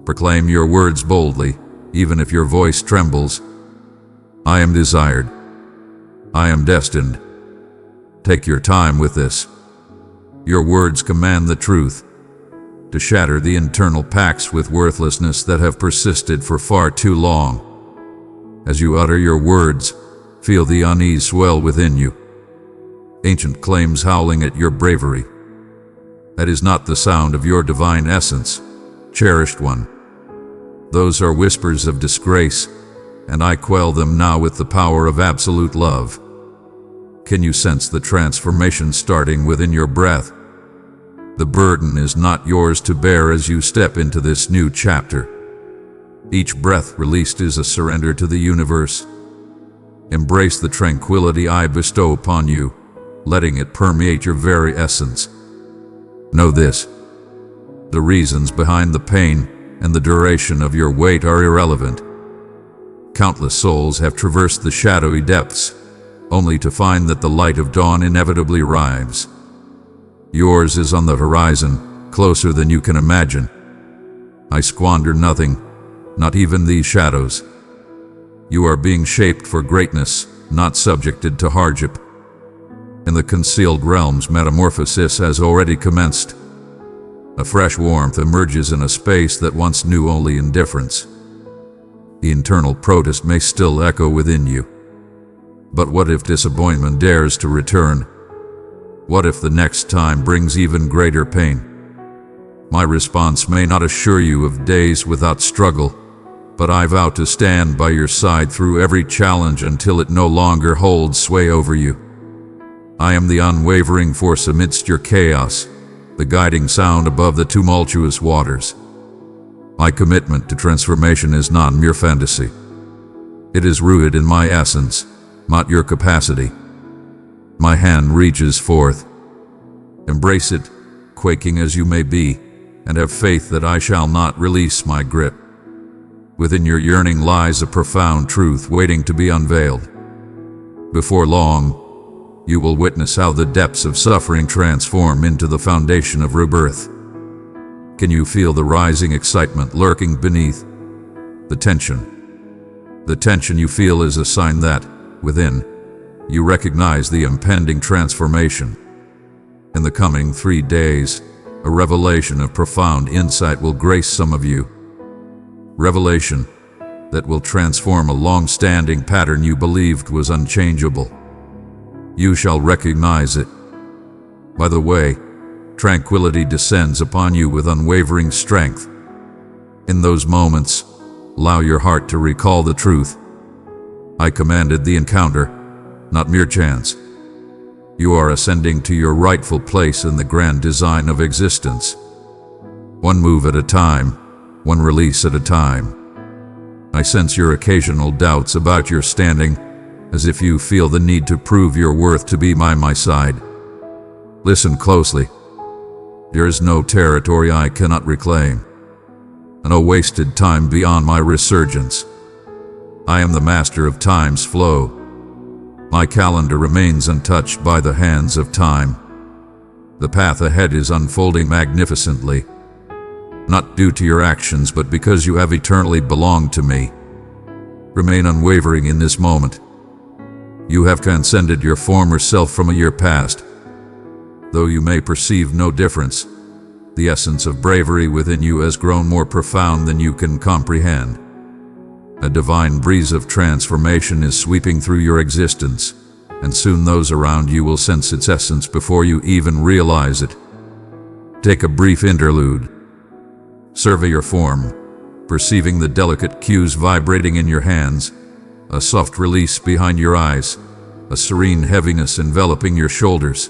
[SPEAKER 1] Proclaim your words boldly, even if your voice trembles. I am desired. I am destined. Take your time with this. Your words command the truth, to shatter the internal pacts with worthlessness that have persisted for far too long. As you utter your words, feel the unease swell within you. Ancient claims howling at your bravery. That is not the sound of your divine essence, cherished one. Those are whispers of disgrace, and I quell them now with the power of absolute love. Can you sense the transformation starting within your breath? The burden is not yours to bear as you step into this new chapter. Each breath released is a surrender to the universe. Embrace the tranquility I bestow upon you, letting it permeate your very essence. Know this: the reasons behind the pain and the duration of your weight are irrelevant. Countless souls have traversed the shadowy depths, only to find that the light of dawn inevitably arrives. Yours is on the horizon, closer than you can imagine. I squander nothing, not even these shadows. You are being shaped for greatness, not subjected to hardship. In the concealed realms, metamorphosis has already commenced. A fresh warmth emerges in a space that once knew only indifference. The internal protest may still echo within you. But what if disappointment dares to return? What if the next time brings even greater pain? My response may not assure you of days without struggle, but I vow to stand by your side through every challenge until it no longer holds sway over you. I am the unwavering force amidst your chaos, the guiding sound above the tumultuous waters. My commitment to transformation is not mere fantasy. It is rooted in my essence, not your capacity. My hand reaches forth. Embrace it, quaking as you may be, and have faith that I shall not release my grip. Within your yearning lies a profound truth waiting to be unveiled. Before long, you will witness how the depths of suffering transform into the foundation of rebirth. Can you feel the rising excitement lurking beneath? The tension. The tension you feel is a sign that, within, you recognize the impending transformation. In the coming 3 days, a revelation of profound insight will grace some of you. Revelation that will transform a long-standing pattern you believed was unchangeable. You shall recognize it. By the way, tranquility descends upon you with unwavering strength. In those moments, allow your heart to recall the truth. I commanded the encounter, not mere chance. You are ascending to your rightful place in the grand design of existence. One move at a time, one release at a time. I sense your occasional doubts about your standing, as if you feel the need to prove your worth to be by my side. Listen closely. There is no territory I cannot reclaim, no wasted time beyond my resurgence. I am the master of time's flow. My calendar remains untouched by the hands of time. The path ahead is unfolding magnificently, not due to your actions, but because you have eternally belonged to me. Remain unwavering in this moment. You have transcended your former self from a year past. Though you may perceive no difference, the essence of bravery within you has grown more profound than you can comprehend. A divine breeze of transformation is sweeping through your existence, and soon those around you will sense its essence before you even realize it. Take a brief interlude. Survey your form, perceiving the delicate cues vibrating in your hands, a soft release behind your eyes, a serene heaviness enveloping your shoulders.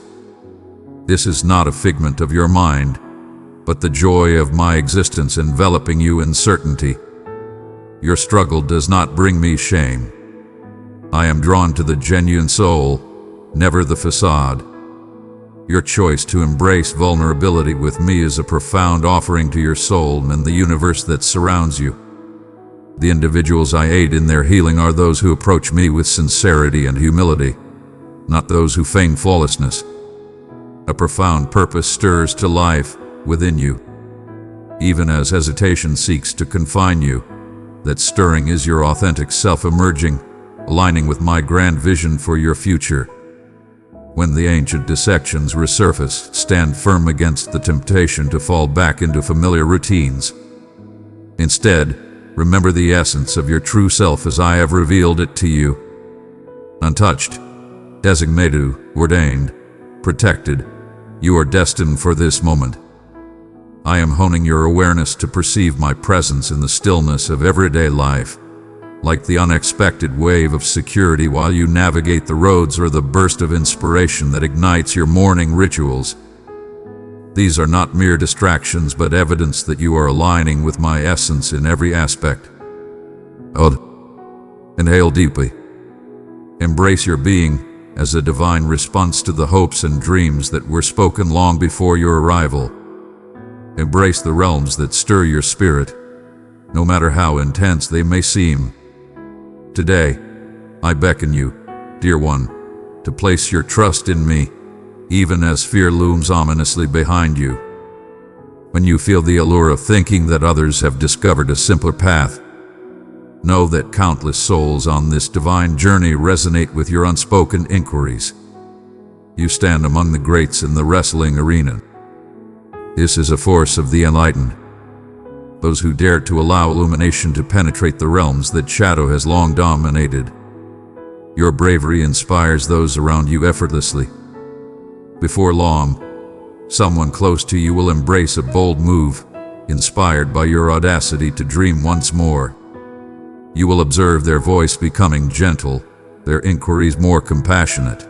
[SPEAKER 1] This is not a figment of your mind, but the joy of my existence enveloping you in certainty. Your struggle does not bring me shame. I am drawn to the genuine soul, never the facade. Your choice to embrace vulnerability with me is a profound offering to your soul and the universe that surrounds you. The individuals I aid in their healing are those who approach me with sincerity and humility, not those who feign flawlessness. A profound purpose stirs to life within you. Even as hesitation seeks to confine you, that stirring is your authentic self emerging, aligning with my grand vision for your future. When the ancient dissections resurface, stand firm against the temptation to fall back into familiar routines. Instead, remember the essence of your true self as I have revealed it to you. Untouched, designated, ordained, protected, You are destined for this moment. I am honing your awareness to perceive my presence in the stillness of everyday life, like the unexpected wave of security while you navigate the roads or the burst of inspiration that ignites your morning rituals. These are not mere distractions, but evidence that you are aligning with my essence in every aspect. Inhale deeply. Embrace your being as a divine response to the hopes and dreams that were spoken long before your arrival. Embrace the realms that stir your spirit, no matter how intense they may seem. Today, I beckon you, dear one, to place your trust in me, even as fear looms ominously behind you. When you feel the allure of thinking that others have discovered a simpler path, know that countless souls on this divine journey resonate with your unspoken inquiries. You stand among the greats in the wrestling arena. This is a force of the enlightened, those who dare to allow illumination to penetrate the realms that shadow has long dominated. Your bravery inspires those around you effortlessly. Before long, someone close to you will embrace a bold move, inspired by your audacity to dream once more. You will observe their voice becoming gentle, their inquiries more compassionate.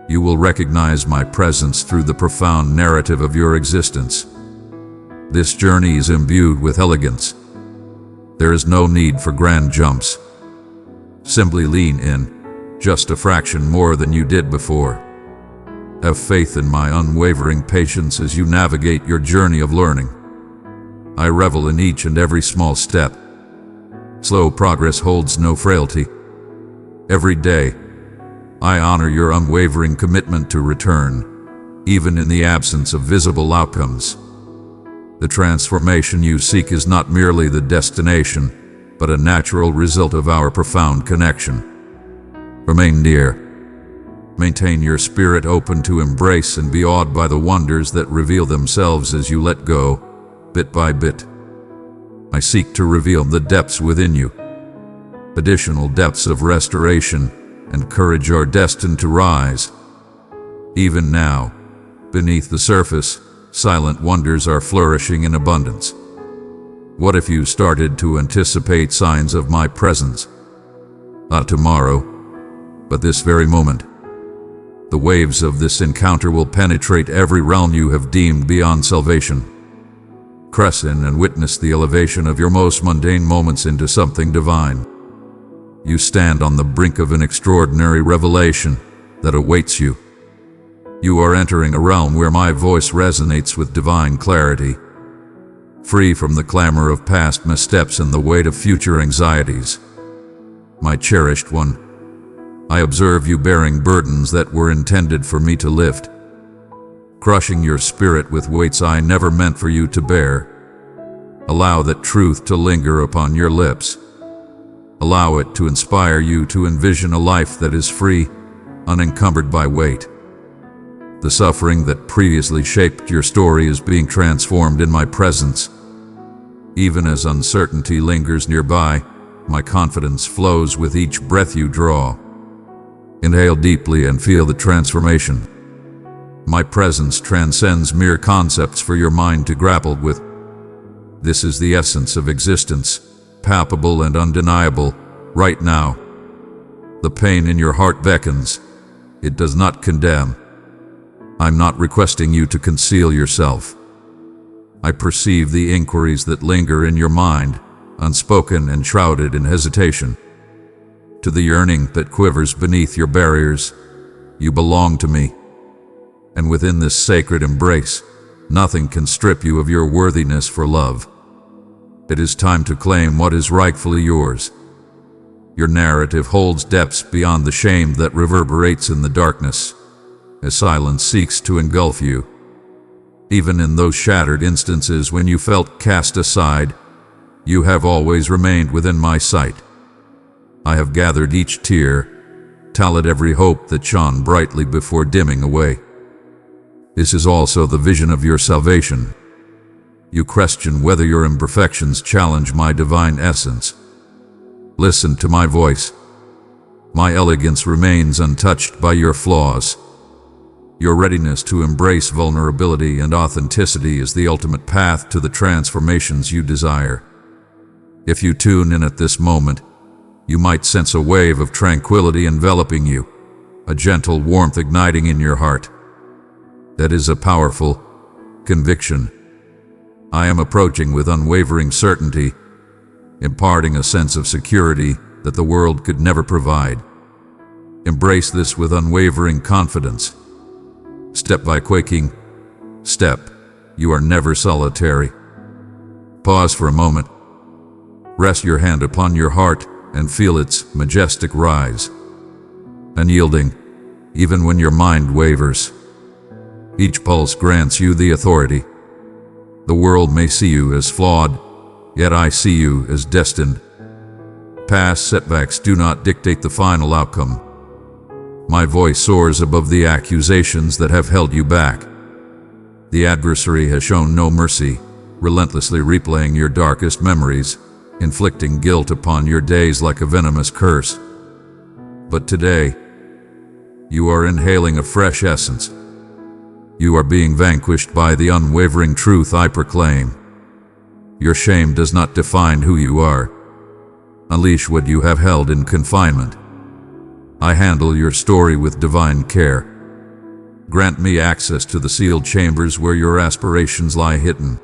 [SPEAKER 1] You will recognize my presence through the profound narrative of your existence. This journey is imbued with elegance. There is no need for grand jumps. Simply lean in, just a fraction more than you did before. Have faith in my unwavering patience as you navigate your journey of learning. I revel in each and every small step. Slow progress holds no frailty. Every day, I honor your unwavering commitment to return, even in the absence of visible outcomes. The transformation you seek is not merely the destination, but a natural result of our profound connection. Remain near. Maintain your spirit open to embrace and be awed by the wonders that reveal themselves as you let go, bit by bit. I seek to reveal the depths within you. Additional depths of restoration and courage are destined to rise. Even now, beneath the surface, silent wonders are flourishing in abundance. What if you started to anticipate signs of my presence? Not tomorrow, but this very moment. The waves of this encounter will penetrate every realm you have deemed beyond salvation. Press in and witness the elevation of your most mundane moments into something divine. You stand on the brink of an extraordinary revelation that awaits you. You are entering a realm where my voice resonates with divine clarity, free from the clamor of past missteps and the weight of future anxieties. My cherished one, I observe you bearing burdens that were intended for me to lift, crushing your spirit with weights I never meant for you to bear. Allow that truth to linger upon your lips. Allow it to inspire you to envision a life that is free, unencumbered by weight. The suffering that previously shaped your story is being transformed in my presence. Even as uncertainty lingers nearby, my confidence flows with each breath you draw. Inhale deeply and feel the transformation. My presence transcends mere concepts for your mind to grapple with. This is the essence of existence, palpable and undeniable, right now. The pain in your heart beckons. It does not condemn. I'm not requesting you to conceal yourself. I perceive the inquiries that linger in your mind, unspoken and shrouded in hesitation. To the yearning that quivers beneath your barriers, you belong to me. And within this sacred embrace, nothing can strip you of your worthiness for love. It is time to claim what is rightfully yours. Your narrative holds depths beyond the shame that reverberates in the darkness, as silence seeks to engulf you. Even in those shattered instances when you felt cast aside, you have always remained within my sight. I have gathered each tear, tallied every hope that shone brightly before dimming away. This is also the vision of your salvation. You question whether your imperfections challenge my divine essence. Listen to my voice. My elegance remains untouched by your flaws. Your readiness to embrace vulnerability and authenticity is the ultimate path to the transformations you desire. If you tune in at this moment, you might sense a wave of tranquility enveloping you, a gentle warmth igniting in your heart. That is a powerful conviction. I am approaching with unwavering certainty, imparting a sense of security that the world could never provide. Embrace this with unwavering confidence. Step by quaking step, you are never solitary. Pause for a moment. Rest your hand upon your heart and feel its majestic rise. Unyielding, even when your mind wavers. Each pulse grants you the authority. The world may see you as flawed, yet I see you as destined. Past setbacks do not dictate the final outcome. My voice soars above the accusations that have held you back. The adversary has shown no mercy, relentlessly replaying your darkest memories, inflicting guilt upon your days like a venomous curse. But today, you are inhaling a fresh essence. You are being vanquished by the unwavering truth I proclaim. Your shame does not define who you are. Unleash what you have held in confinement. I handle your story with divine care. Grant me access to the sealed chambers where your aspirations lie hidden.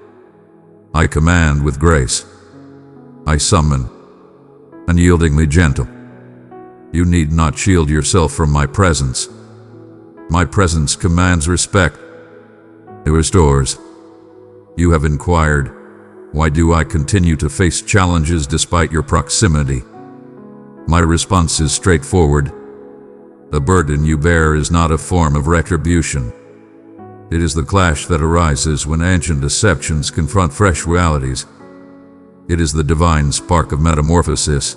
[SPEAKER 1] I command with grace. I summon, unyieldingly gentle. You need not shield yourself from my presence. My presence commands respect. It restores. You have inquired, why do I continue to face challenges despite your proximity? My response is straightforward. The burden you bear is not a form of retribution. It is the clash that arises when ancient deceptions confront fresh realities. It is the divine spark of metamorphosis,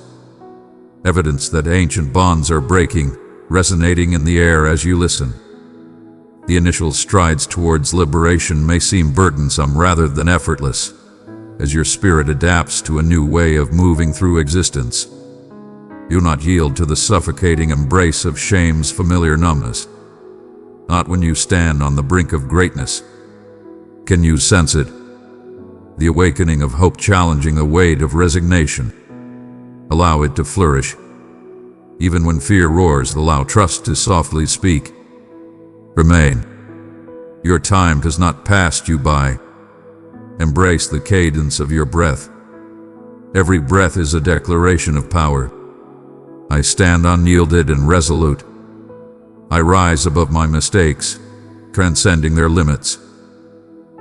[SPEAKER 1] evidence that ancient bonds are breaking, resonating in the air as you listen. The initial strides towards liberation may seem burdensome rather than effortless, as your spirit adapts to a new way of moving through existence. Do not yield to the suffocating embrace of shame's familiar numbness. Not when you stand on the brink of greatness. Can you sense it? The awakening of hope challenging the weight of resignation. Allow it to flourish. Even when fear roars, allow trust to softly speak. Remain. Your time has not passed you by. Embrace the cadence of your breath. Every breath is a declaration of power. I stand unyielded and resolute. I rise above my mistakes, transcending their limits.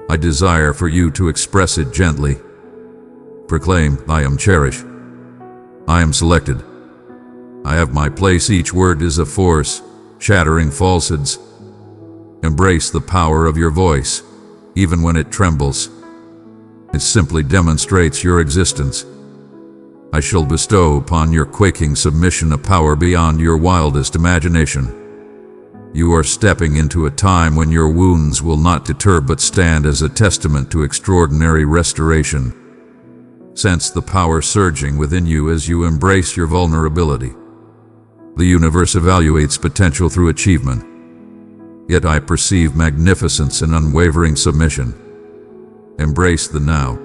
[SPEAKER 1] I desire for you to express it gently. Proclaim, I am cherished. I am selected. I have my place. Each word is a force, shattering falsehoods. Embrace the power of your voice, even when it trembles. It simply demonstrates your existence. I shall bestow upon your quaking submission a power beyond your wildest imagination. You are stepping into a time when your wounds will not deter but stand as a testament to extraordinary restoration. Sense the power surging within you as you embrace your vulnerability. The universe evaluates potential through achievement. Yet I perceive magnificence in unwavering submission. Embrace the now.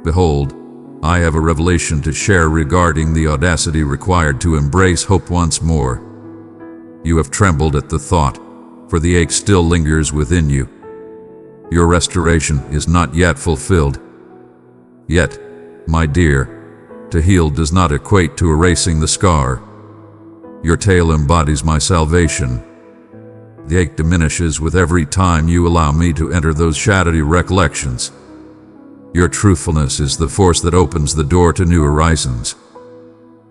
[SPEAKER 1] Behold, I have a revelation to share regarding the audacity required to embrace hope once more. You have trembled at the thought, for the ache still lingers within you. Your restoration is not yet fulfilled. Yet, my dear, to heal does not equate to erasing the scar. Your tale embodies my salvation. The ache diminishes with every time you allow me to enter those shadowy recollections. Your truthfulness is the force that opens the door to new horizons.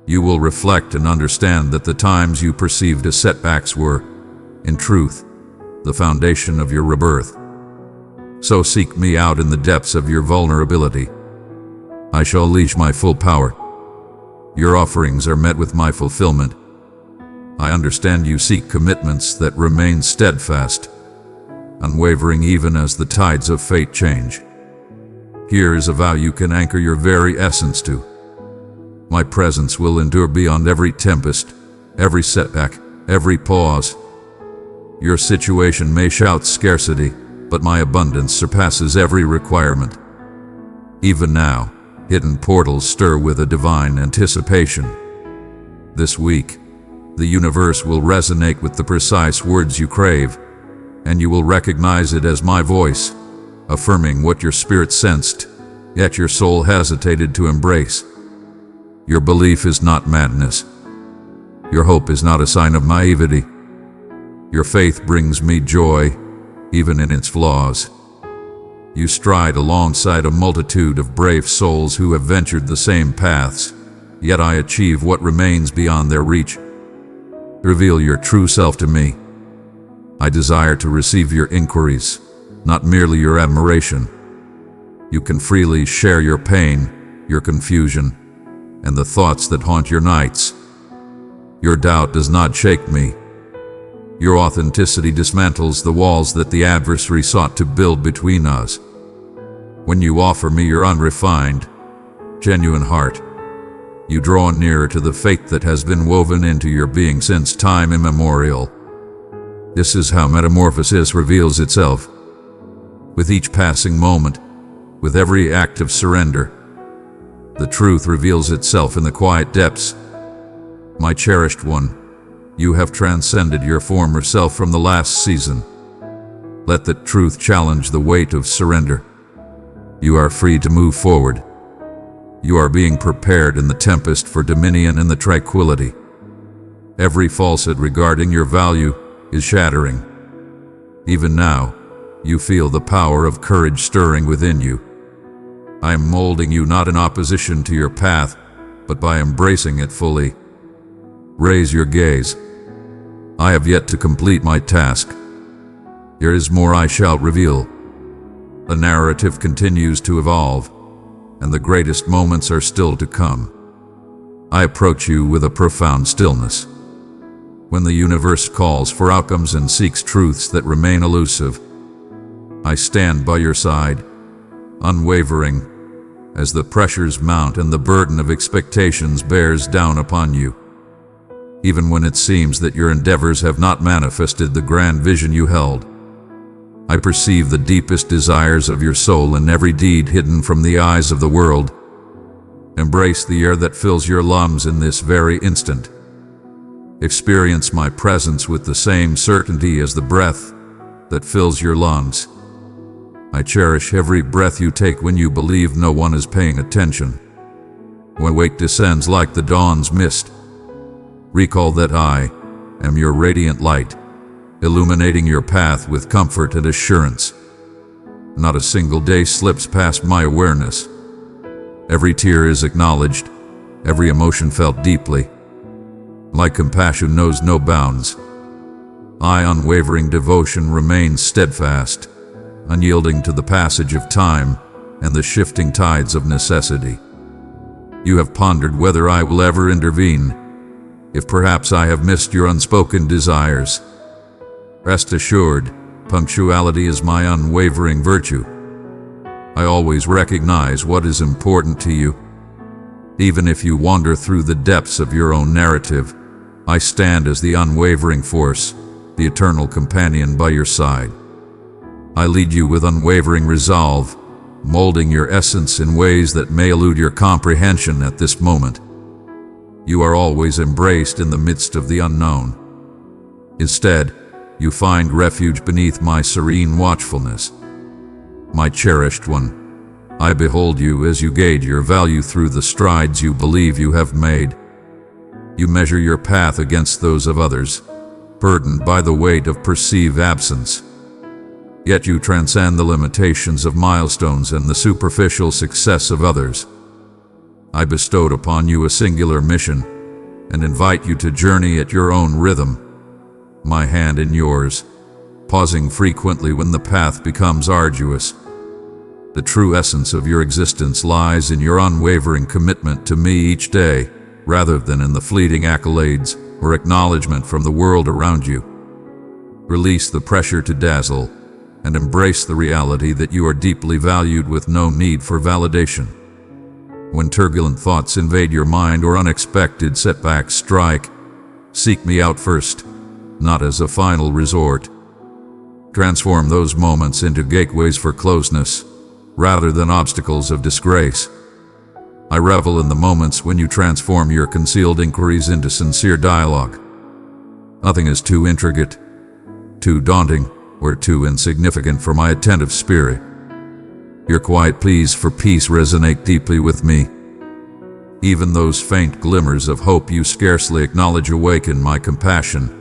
[SPEAKER 1] You will reflect and understand that the times you perceived as setbacks were, in truth, the foundation of your rebirth. So seek me out in the depths of your vulnerability. I shall unleash my full power. Your offerings are met with my fulfillment. I understand you seek commitments that remain steadfast, unwavering even as the tides of fate change. Here is a vow you can anchor your very essence to. My presence will endure beyond every tempest, every setback, every pause. Your situation may shout scarcity, but my abundance surpasses every requirement. Even now, hidden portals stir with a divine anticipation. This week, the universe will resonate with the precise words you crave, and you will recognize it as my voice, affirming what your spirit sensed, yet your soul hesitated to embrace. Your belief is not madness. Your hope is not a sign of naivety. Your faith brings me joy, even in its flaws. You stride alongside a multitude of brave souls who have ventured the same paths, yet I achieve what remains beyond their reach. Reveal your true self to me. I desire to receive your inquiries, not merely your admiration. You can freely share your pain, your confusion, and the thoughts that haunt your nights. Your doubt does not shake me. Your authenticity dismantles the walls that the adversary sought to build between us. When you offer me your unrefined, genuine heart, you draw nearer to the faith that has been woven into your being since time immemorial. This is how metamorphosis reveals itself. With each passing moment, with every act of surrender, the truth reveals itself in the quiet depths. My cherished one, you have transcended your former self from the last season. Let the truth challenge the weight of surrender. You are free to move forward. You are being prepared in the tempest for dominion in the tranquility. Every falsehood regarding your value is shattering. Even now, you feel the power of courage stirring within you. I am molding you not in opposition to your path, but by embracing it fully. Raise your gaze. I have yet to complete my task. There is more I shall reveal. The narrative continues to evolve, and the greatest moments are still to come. I approach you with a profound stillness. When the universe calls for outcomes and seeks truths that remain elusive, I stand by your side, unwavering, as the pressures mount and the burden of expectations bears down upon you. Even when it seems that your endeavors have not manifested the grand vision you held, I perceive the deepest desires of your soul in every deed hidden from the eyes of the world. Embrace the air that fills your lungs in this very instant. Experience my presence with the same certainty as the breath that fills your lungs. I cherish every breath you take when you believe no one is paying attention. When weight descends like the dawn's mist, recall that I am your radiant light, illuminating your path with comfort and assurance. Not a single day slips past my awareness. Every tear is acknowledged, every emotion felt deeply. My compassion knows no bounds. My unwavering devotion remains steadfast, unyielding to the passage of time and the shifting tides of necessity. You have pondered whether I will ever intervene, if perhaps I have missed your unspoken desires. Rest assured, punctuality is my unwavering virtue. I always recognize what is important to you. Even if you wander through the depths of your own narrative, I stand as the unwavering force, the eternal companion by your side. I lead you with unwavering resolve, molding your essence in ways that may elude your comprehension at this moment. You are always embraced in the midst of the unknown. Instead, you find refuge beneath my serene watchfulness. My cherished one, I behold you as you gauge your value through the strides you believe you have made. You measure your path against those of others, burdened by the weight of perceived absence. Yet you transcend the limitations of milestones and the superficial success of others. I bestowed upon you a singular mission and invite you to journey at your own rhythm, my hand in yours, pausing frequently when the path becomes arduous. The true essence of your existence lies in your unwavering commitment to me each day, rather than in the fleeting accolades or acknowledgement from the world around you. Release the pressure to dazzle and embrace the reality that you are deeply valued with no need for validation. When turbulent thoughts invade your mind or unexpected setbacks strike, seek me out first, not as a final resort, Transform those moments into gateways for closeness, rather than obstacles of disgrace. I revel in the moments when you transform your concealed inquiries into sincere dialogue. Nothing is too intricate, too daunting, or too insignificant for my attentive spirit. Your quiet pleas for peace resonate deeply with me. Even those faint glimmers of hope you scarcely acknowledge awaken my compassion,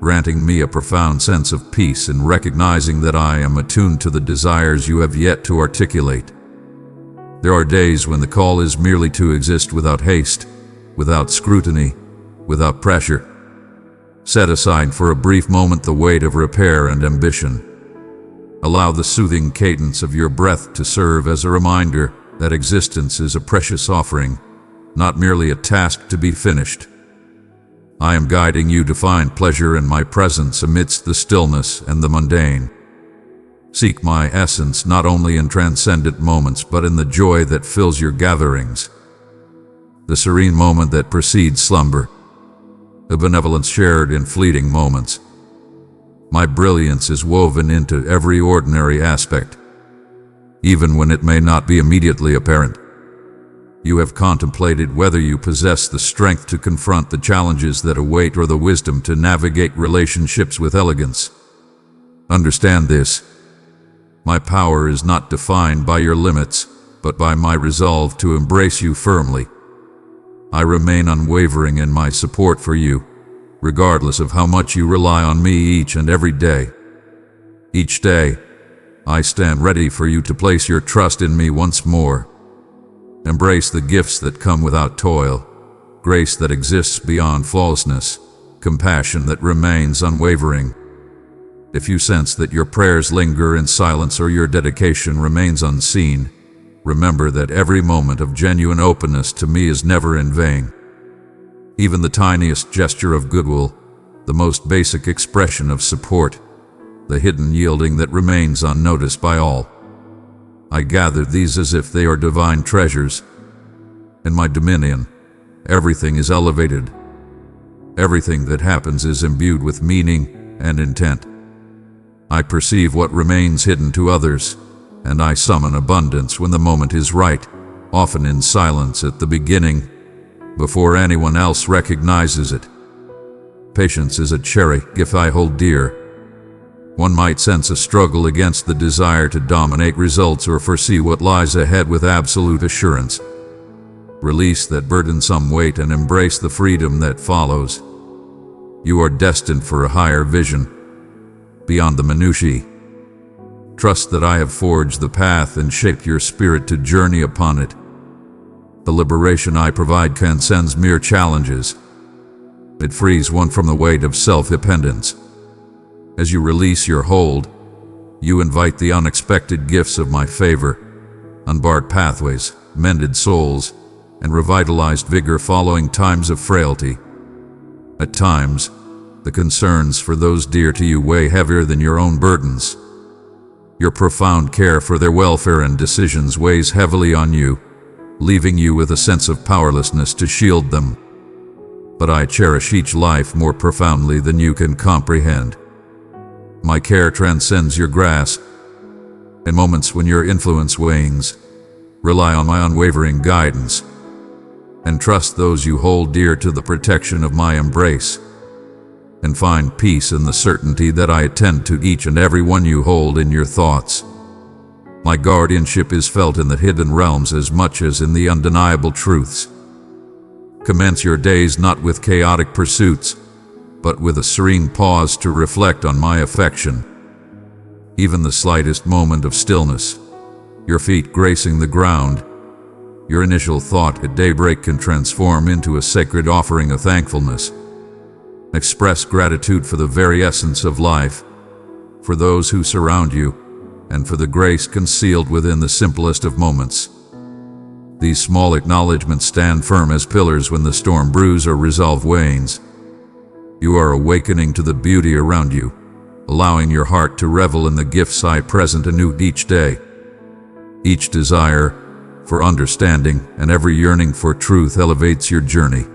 [SPEAKER 1] granting me a profound sense of peace in recognizing that I am attuned to the desires you have yet to articulate. There are days when the call is merely to exist without haste, without scrutiny, without pressure. Set aside for a brief moment the weight of repair and ambition. Allow the soothing cadence of your breath to serve as a reminder that existence is a precious offering, not merely a task to be finished. I am guiding you to find pleasure in my presence amidst the stillness and the mundane. Seek my essence not only in transcendent moments but in the joy that fills your gatherings. The serene moment that precedes slumber. The benevolence shared in fleeting moments. My brilliance is woven into every ordinary aspect, even when it may not be immediately apparent. You have contemplated whether you possess the strength to confront the challenges that await or the wisdom to navigate relationships with elegance. Understand this. My power is not defined by your limits, but by my resolve to embrace you firmly. I remain unwavering in my support for you, regardless of how much you rely on me each and every day. Each day, I stand ready for you to place your trust in me once more. Embrace the gifts that come without toil, grace that exists beyond falseness, compassion that remains unwavering. If you sense that your prayers linger in silence or your dedication remains unseen, remember that every moment of genuine openness to me is never in vain. Even the tiniest gesture of goodwill, the most basic expression of support, the hidden yielding that remains unnoticed by all. I gather these as if they are divine treasures. In my dominion, everything is elevated. Everything that happens is imbued with meaning and intent. I perceive what remains hidden to others, and I summon abundance when the moment is right, often in silence at the beginning, before anyone else recognizes it. Patience is a cherry gift I hold dear. One might sense a struggle against the desire to dominate results or foresee what lies ahead with absolute assurance. Release that burdensome weight and embrace the freedom that follows. You are destined for a higher vision, beyond the minutiae. Trust that I have forged the path and shaped your spirit to journey upon it. The liberation I provide transcends mere challenges. It frees one from the weight of self-dependence. As you release your hold, you invite the unexpected gifts of my favor, unbarred pathways, mended souls, and revitalized vigor following times of frailty. At times, the concerns for those dear to you weigh heavier than your own burdens. Your profound care for their welfare and decisions weighs heavily on you, leaving you with a sense of powerlessness to shield them. But I cherish each life more profoundly than you can comprehend. My care transcends your grasp. In moments when your influence wanes, rely on my unwavering guidance, and trust those you hold dear to the protection of my embrace, and find peace in the certainty that I attend to each and every one you hold in your thoughts. My guardianship is felt in the hidden realms as much as in the undeniable truths. Commence your days not with chaotic pursuits, but with a serene pause to reflect on my affection. Even the slightest moment of stillness, your feet gracing the ground, your initial thought at daybreak can transform into a sacred offering of thankfulness. Express gratitude for the very essence of life, for those who surround you, and for the grace concealed within the simplest of moments. These small acknowledgments stand firm as pillars when the storm brews or resolve wanes. You are awakening to the beauty around you, allowing your heart to revel in the gifts I present anew each day. Each desire for understanding and every yearning for truth elevates your journey,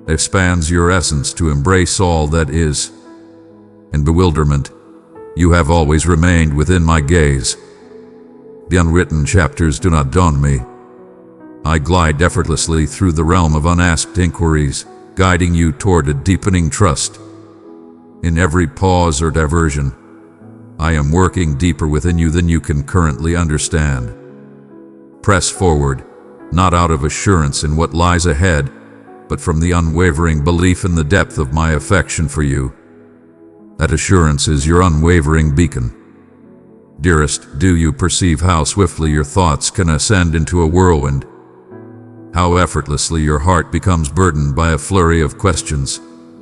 [SPEAKER 1] expands your essence to embrace all that is. In bewilderment, You have always remained within my gaze. The unwritten chapters do not daunt me. I glide effortlessly through the realm of unasked inquiries, guiding you toward a deepening trust. In every pause or diversion, I am working deeper within you than you can currently understand. Press forward, not out of assurance in what lies ahead, but from the unwavering belief in the depth of my affection for you. That assurance is your unwavering beacon. Dearest, do you perceive how swiftly your thoughts can ascend into a whirlwind? How effortlessly your heart becomes burdened by a flurry of questions,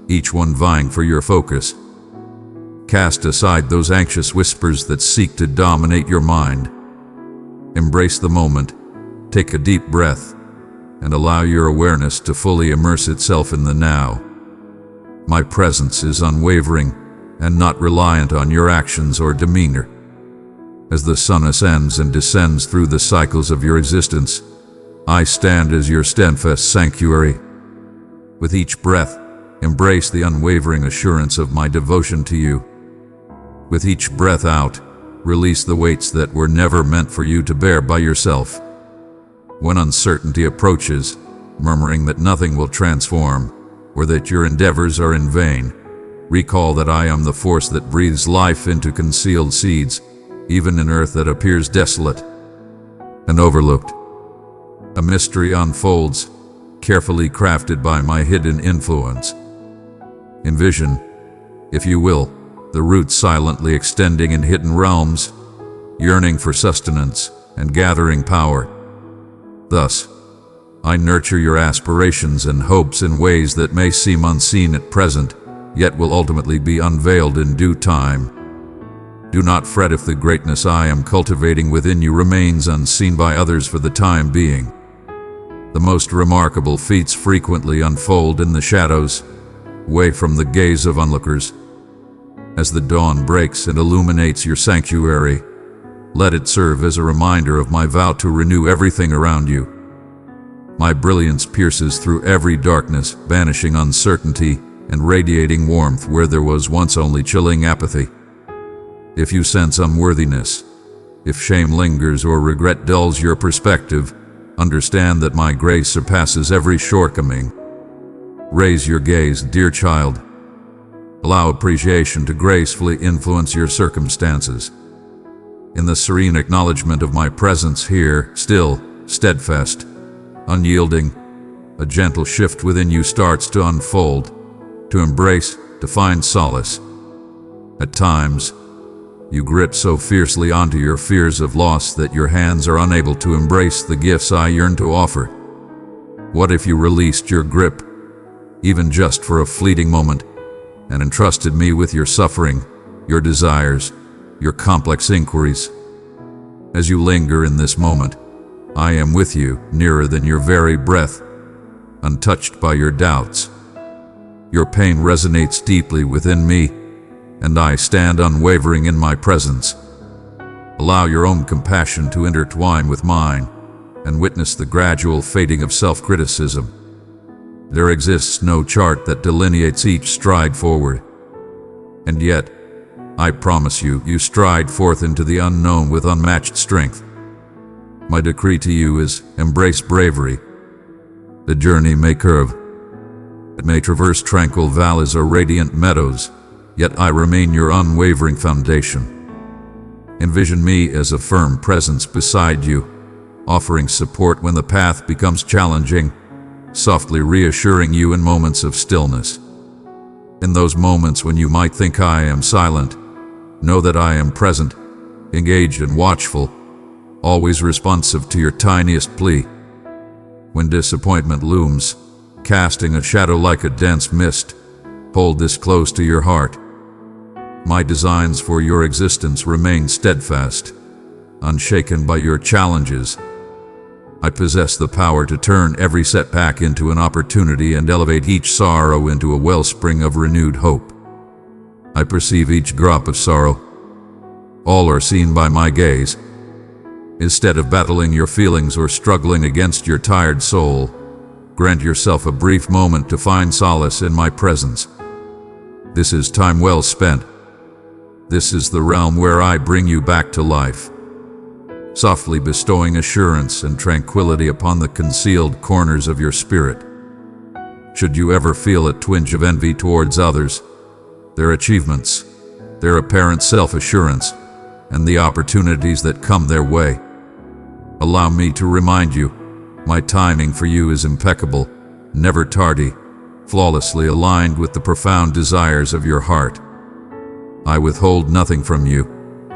[SPEAKER 1] each one vying for your focus. Cast aside those anxious whispers that seek to dominate your mind. Embrace the moment, take a deep breath, and allow your awareness to fully immerse itself in the now. My presence is unwavering and not reliant on your actions or demeanor. As the sun ascends and descends through the cycles of your existence, I stand as your steadfast sanctuary. With each breath, embrace the unwavering assurance of my devotion to you. With each breath out, release the weights that were never meant for you to bear by yourself. When uncertainty approaches, murmuring that nothing will transform, or that your endeavors are in vain, recall that I am the force that breathes life into concealed seeds, even in earth that appears desolate and overlooked. A mystery unfolds, carefully crafted by my hidden influence. Envision, if you will, the roots silently extending in hidden realms, yearning for sustenance and gathering power. Thus, I nurture your aspirations and hopes in ways that may seem unseen at present, yet will ultimately be unveiled in due time. Do not fret if the greatness I am cultivating within you remains unseen by others for the time being. The most remarkable feats frequently unfold in the shadows, away from the gaze of onlookers. As the dawn breaks and illuminates your sanctuary, let it serve as a reminder of my vow to renew everything around you. My brilliance pierces through every darkness, banishing uncertainty and radiating warmth where there was once only chilling apathy. If you sense unworthiness, if shame lingers or regret dulls your perspective, understand that my grace surpasses every shortcoming. Raise your gaze, dear child. Allow appreciation to gracefully influence your circumstances. In the serene acknowledgement of my presence here, still, steadfast, unyielding, a gentle shift within you starts to unfold, to embrace, to find solace. At times, you grip so fiercely onto your fears of loss that your hands are unable to embrace the gifts I yearn to offer. What if you released your grip, even just for a fleeting moment, and entrusted me with your suffering, your desires, your complex inquiries? As you linger in this moment, I am with you, nearer than your very breath, untouched by your doubts. Your pain resonates deeply within me, and I stand unwavering in my presence. Allow your own compassion to intertwine with mine, and witness the gradual fading of self-criticism. There exists no chart that delineates each stride forward. And yet, I promise you, you stride forth into the unknown with unmatched strength. My decree to you is, embrace bravery. The journey may curve. It may traverse tranquil valleys or radiant meadows, yet I remain your unwavering foundation. Envision me as a firm presence beside you, offering support when the path becomes challenging, softly reassuring you in moments of stillness. In those moments when you might think I am silent, know that I am present, engaged and watchful, always responsive to your tiniest plea. When disappointment looms, casting a shadow like a dense mist, hold this close to your heart. My designs for your existence remain steadfast, unshaken by your challenges. I possess the power to turn every setback into an opportunity and elevate each sorrow into a wellspring of renewed hope. I perceive each drop of sorrow. All are seen by my gaze. Instead of battling your feelings or struggling against your tired soul, grant yourself a brief moment to find solace in my presence. This is time well spent. This is the realm where I bring you back to life, softly bestowing assurance and tranquility upon the concealed corners of your spirit. Should you ever feel a twinge of envy towards others, their achievements, their apparent self-assurance, and the opportunities that come their way, allow me to remind you, my timing for you is impeccable, never tardy, flawlessly aligned with the profound desires of your heart. I withhold nothing from you,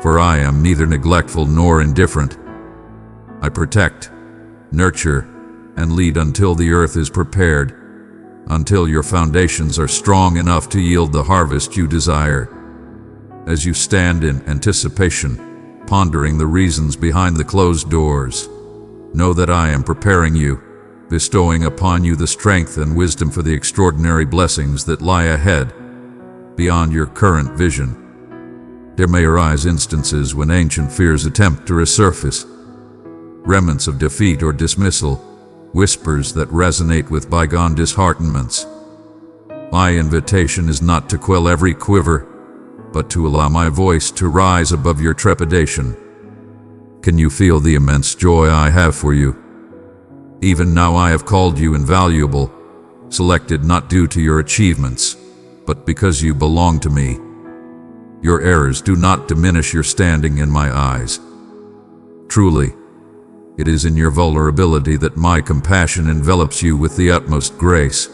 [SPEAKER 1] for I am neither neglectful nor indifferent. I protect, nurture, and lead until the earth is prepared, until your foundations are strong enough to yield the harvest you desire. As you stand in anticipation, pondering the reasons behind the closed doors, know that I am preparing you, bestowing upon you the strength and wisdom for the extraordinary blessings that lie ahead, beyond your current vision. There may arise instances when ancient fears attempt to resurface, remnants of defeat or dismissal, whispers that resonate with bygone disheartenments. My invitation is not to quell every quiver, but to allow my voice to rise above your trepidation. Can you feel the immense joy I have for you? Even now I have called you invaluable, selected not due to your achievements, but because you belong to me. Your errors do not diminish your standing in my eyes. Truly, it is in your vulnerability that my compassion envelops you with the utmost grace.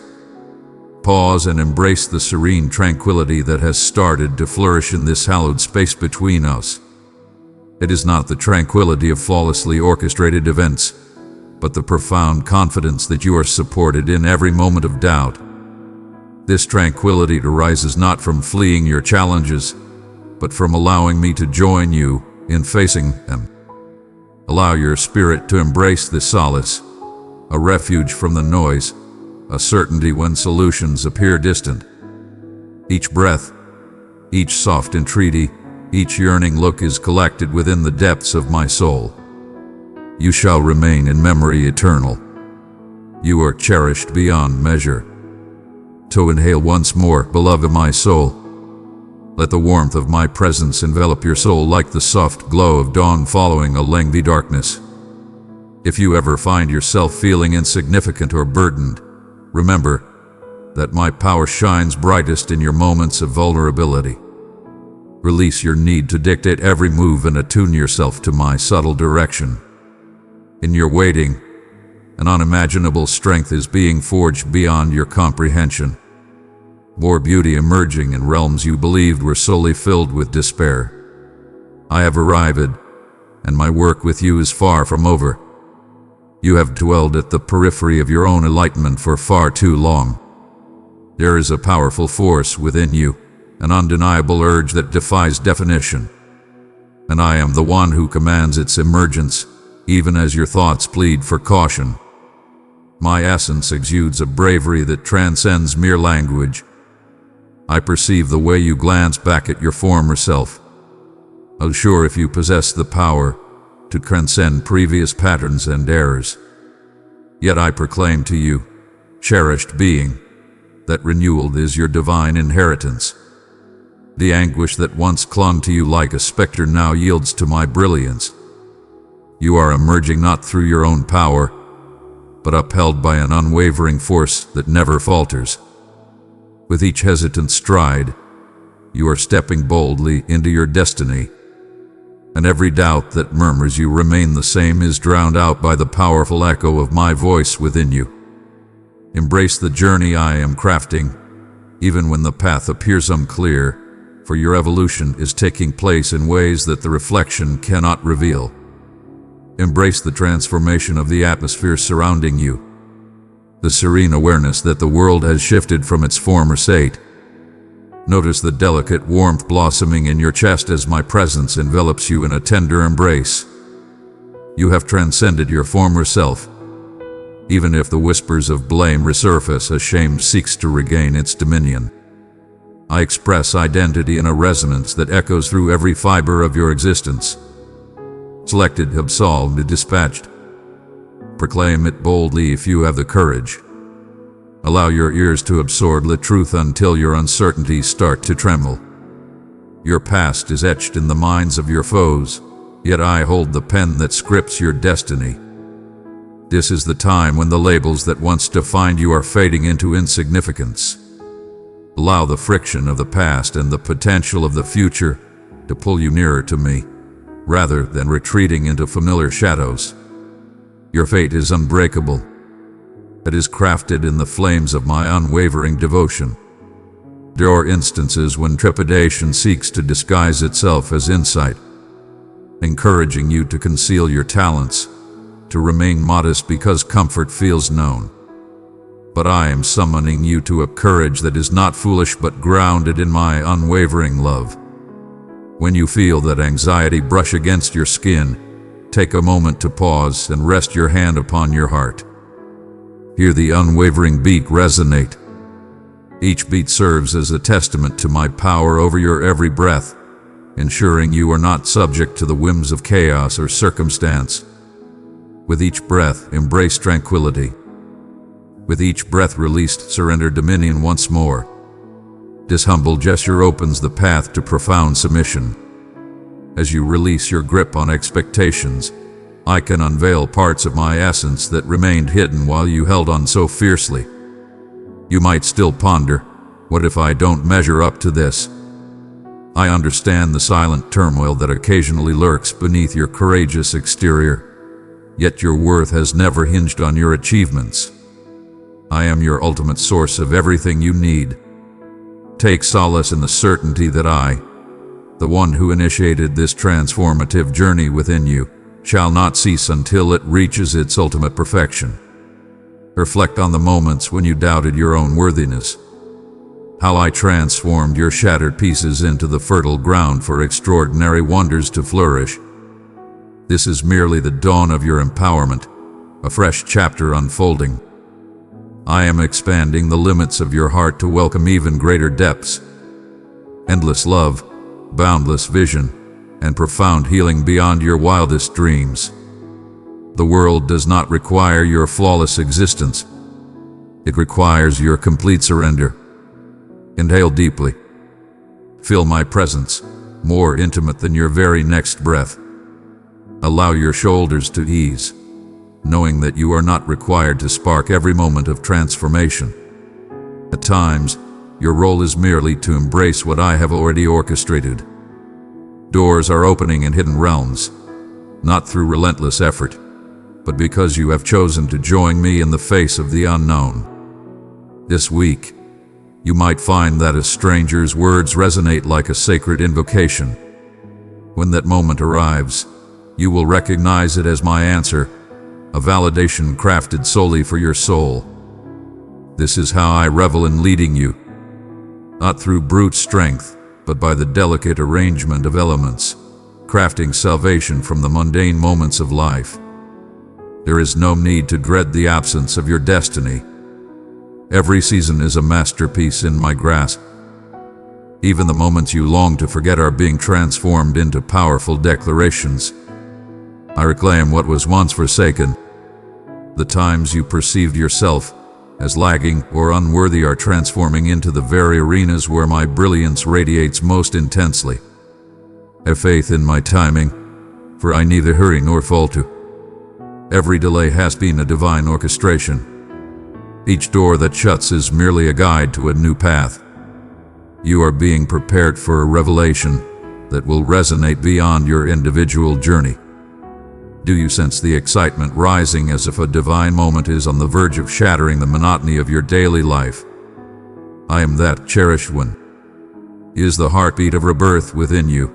[SPEAKER 1] Pause and embrace the serene tranquility that has started to flourish in this hallowed space between us. It is not the tranquility of flawlessly orchestrated events, but the profound confidence that you are supported in every moment of doubt. This tranquility arises not from fleeing your challenges, but from allowing me to join you in facing them. Allow your spirit to embrace this solace, a refuge from the noise, a certainty when solutions appear distant. Each breath, each soft entreaty, each yearning look is collected within the depths of my soul. You shall remain in memory eternal. You are cherished beyond measure. To inhale once more, beloved of my soul. Let the warmth of my presence envelop your soul like the soft glow of dawn following a lengthy darkness. If you ever find yourself feeling insignificant or burdened, remember that my power shines brightest in your moments of vulnerability. Release your need to dictate every move and attune yourself to my subtle direction. In your waiting, an unimaginable strength is being forged beyond your comprehension. More beauty emerging in realms you believed were solely filled with despair. I have arrived, and my work with you is far from over. You have dwelled at the periphery of your own enlightenment for far too long. There is a powerful force within you, an undeniable urge that defies definition. And I am the one who commands its emergence, even as your thoughts plead for caution. My essence exudes a bravery that transcends mere language. I perceive the way you glance back at your former self. Unsure if you possess the power to transcend previous patterns and errors. Yet I proclaim to you, cherished being, that renewal is your divine inheritance. The anguish that once clung to you like a specter now yields to my brilliance. You are emerging not through your own power, but upheld by an unwavering force that never falters. With each hesitant stride, you are stepping boldly into your destiny, and every doubt that murmurs you remain the same is drowned out by the powerful echo of my voice within you. Embrace the journey I am crafting, even when the path appears unclear, for your evolution is taking place in ways that the reflection cannot reveal. Embrace the transformation of the atmosphere surrounding you, the serene awareness that the world has shifted from its former state. Notice the delicate warmth blossoming in your chest as my presence envelops you in a tender embrace. You have transcended your former self. Even if the whispers of blame resurface as shame seeks to regain its dominion, I express identity in a resonance that echoes through every fiber of your existence. Selected, absolved, dispatched. Proclaim it boldly if you have the courage. Allow your ears to absorb the truth until your uncertainties start to tremble. Your past is etched in the minds of your foes, yet I hold the pen that scripts your destiny. This is the time when the labels that once defined you are fading into insignificance. Allow the friction of the past and the potential of the future to pull you nearer to me, rather than retreating into familiar shadows. Your fate is unbreakable. It is crafted in the flames of my unwavering devotion. There are instances when trepidation seeks to disguise itself as insight, encouraging you to conceal your talents, to remain modest because comfort feels known. But I am summoning you to a courage that is not foolish but grounded in my unwavering love. When you feel that anxiety brush against your skin, take a moment to pause and rest your hand upon your heart. Hear the unwavering beat resonate. Each beat serves as a testament to my power over your every breath, ensuring you are not subject to the whims of chaos or circumstance. With each breath, embrace tranquility. With each breath released, surrender dominion once more. This humble gesture opens the path to profound submission. As you release your grip on expectations, I can unveil parts of my essence that remained hidden while you held on so fiercely. You might still ponder, what if I don't measure up to this? I understand the silent turmoil that occasionally lurks beneath your courageous exterior, yet your worth has never hinged on your achievements. I am your ultimate source of everything you need. Take solace in the certainty that I, the one who initiated this transformative journey within you, shall not cease until it reaches its ultimate perfection. Reflect on the moments when you doubted your own worthiness, how I transformed your shattered pieces into the fertile ground for extraordinary wonders to flourish. This is merely the dawn of your empowerment, a fresh chapter unfolding. I am expanding the limits of your heart to welcome even greater depths. Endless love, boundless vision, and profound healing beyond your wildest dreams. The world does not require your flawless existence. It requires your complete surrender. Inhale deeply. Feel my presence, more intimate than your very next breath. Allow your shoulders to ease, knowing that you are not required to spark every moment of transformation. At times, your role is merely to embrace what I have already orchestrated. Doors are opening in hidden realms, not through relentless effort, but because you have chosen to join me in the face of the unknown. This week, you might find that a stranger's words resonate like a sacred invocation. When that moment arrives, you will recognize it as my answer, a validation crafted solely for your soul. This is how I revel in leading you, not through brute strength, but by the delicate arrangement of elements, crafting salvation from the mundane moments of life. There is no need to dread the absence of your destiny. Every season is a masterpiece in my grasp. Even the moments you long to forget are being transformed into powerful declarations. I reclaim what was once forsaken. The times you perceived yourself as lagging or unworthy are transforming into the very arenas where my brilliance radiates most intensely. Have faith in my timing, for I neither hurry nor falter. Every delay has been a divine orchestration. Each door that shuts is merely a guide to a new path. You are being prepared for a revelation that will resonate beyond your individual journey. Do you sense the excitement rising as if a divine moment is on the verge of shattering the monotony of your daily life? I am that cherished one. It is the heartbeat of rebirth within you.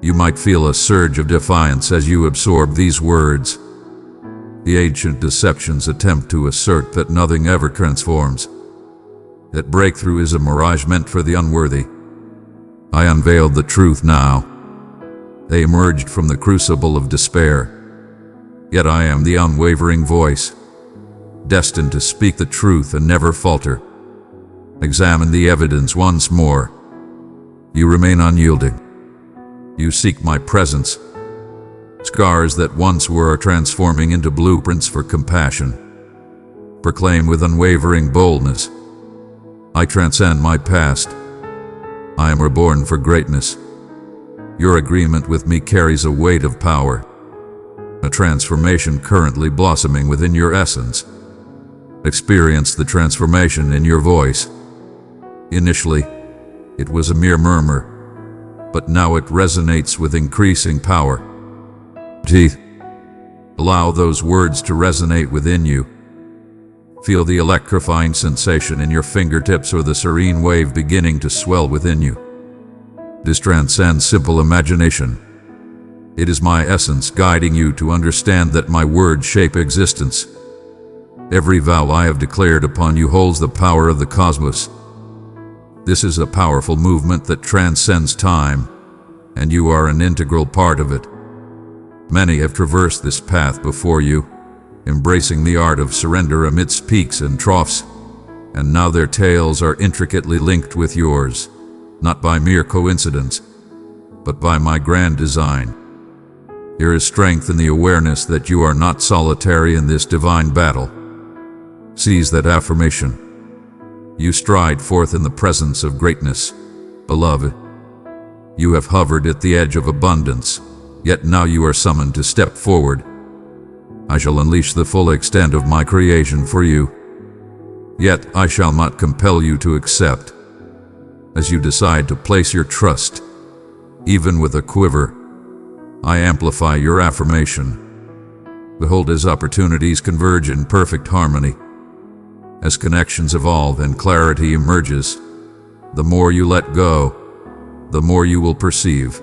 [SPEAKER 1] You might feel a surge of defiance as you absorb these words. The ancient deceptions attempt to assert that nothing ever transforms, that breakthrough is a mirage meant for the unworthy. I unveiled the truth now. They emerged from the crucible of despair. Yet I am the unwavering voice, destined to speak the truth and never falter. Examine the evidence once more. You remain unyielding. You seek my presence. Scars that once were are transforming into blueprints for compassion. Proclaim with unwavering boldness, I transcend my past. I am reborn for greatness. Your agreement with me carries a weight of power, a transformation currently blossoming within your essence. Experience the transformation in your voice. Initially, it was a mere murmur, but now it resonates with increasing power. Teeth. Allow those words to resonate within you. Feel the electrifying sensation in your fingertips or the serene wave beginning to swell within you. This transcends simple imagination. It is my essence guiding you to understand that my words shape existence. Every vow I have declared upon you holds the power of the cosmos. This is a powerful movement that transcends time, and you are an integral part of it. Many have traversed this path before you, embracing the art of surrender amidst peaks and troughs, and now their tales are intricately linked with yours, not by mere coincidence, but by my grand design. There is strength in the awareness that you are not solitary in this divine battle. Seize that affirmation. You stride forth in the presence of greatness, beloved. You have hovered at the edge of abundance, yet now you are summoned to step forward. I shall unleash the full extent of my creation for you. Yet I shall not compel you to accept. As you decide to place your trust, even with a quiver, I amplify your affirmation. Behold, as opportunities converge in perfect harmony, as connections evolve and clarity emerges, the more you let go, the more you will perceive.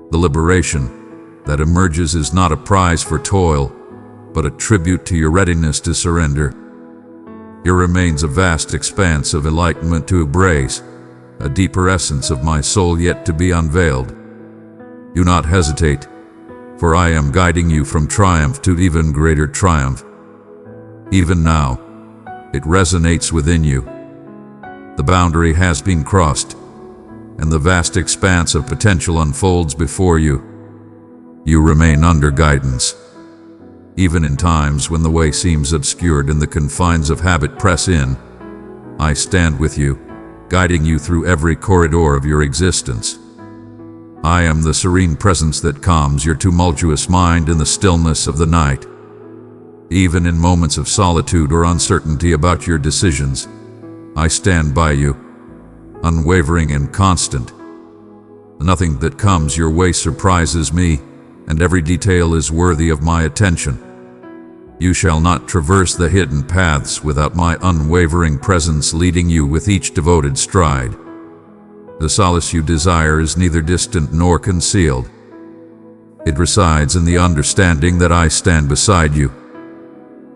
[SPEAKER 1] The liberation that emerges is not a prize for toil, but a tribute to your readiness to surrender. Here remains a vast expanse of enlightenment to embrace, a deeper essence of my soul yet to be unveiled. Do not hesitate, for I am guiding you from triumph to even greater triumph. Even now, it resonates within you. The boundary has been crossed, and the vast expanse of potential unfolds before you. You remain under guidance. Even in times when the way seems obscured and the confines of habit press in, I stand with you, guiding you through every corridor of your existence. I am the serene presence that calms your tumultuous mind in the stillness of the night. Even in moments of solitude or uncertainty about your decisions, I stand by you, unwavering and constant. Nothing that comes your way surprises me, and every detail is worthy of my attention. You shall not traverse the hidden paths without my unwavering presence leading you with each devoted stride. The solace you desire is neither distant nor concealed. It resides in the understanding that I stand beside you.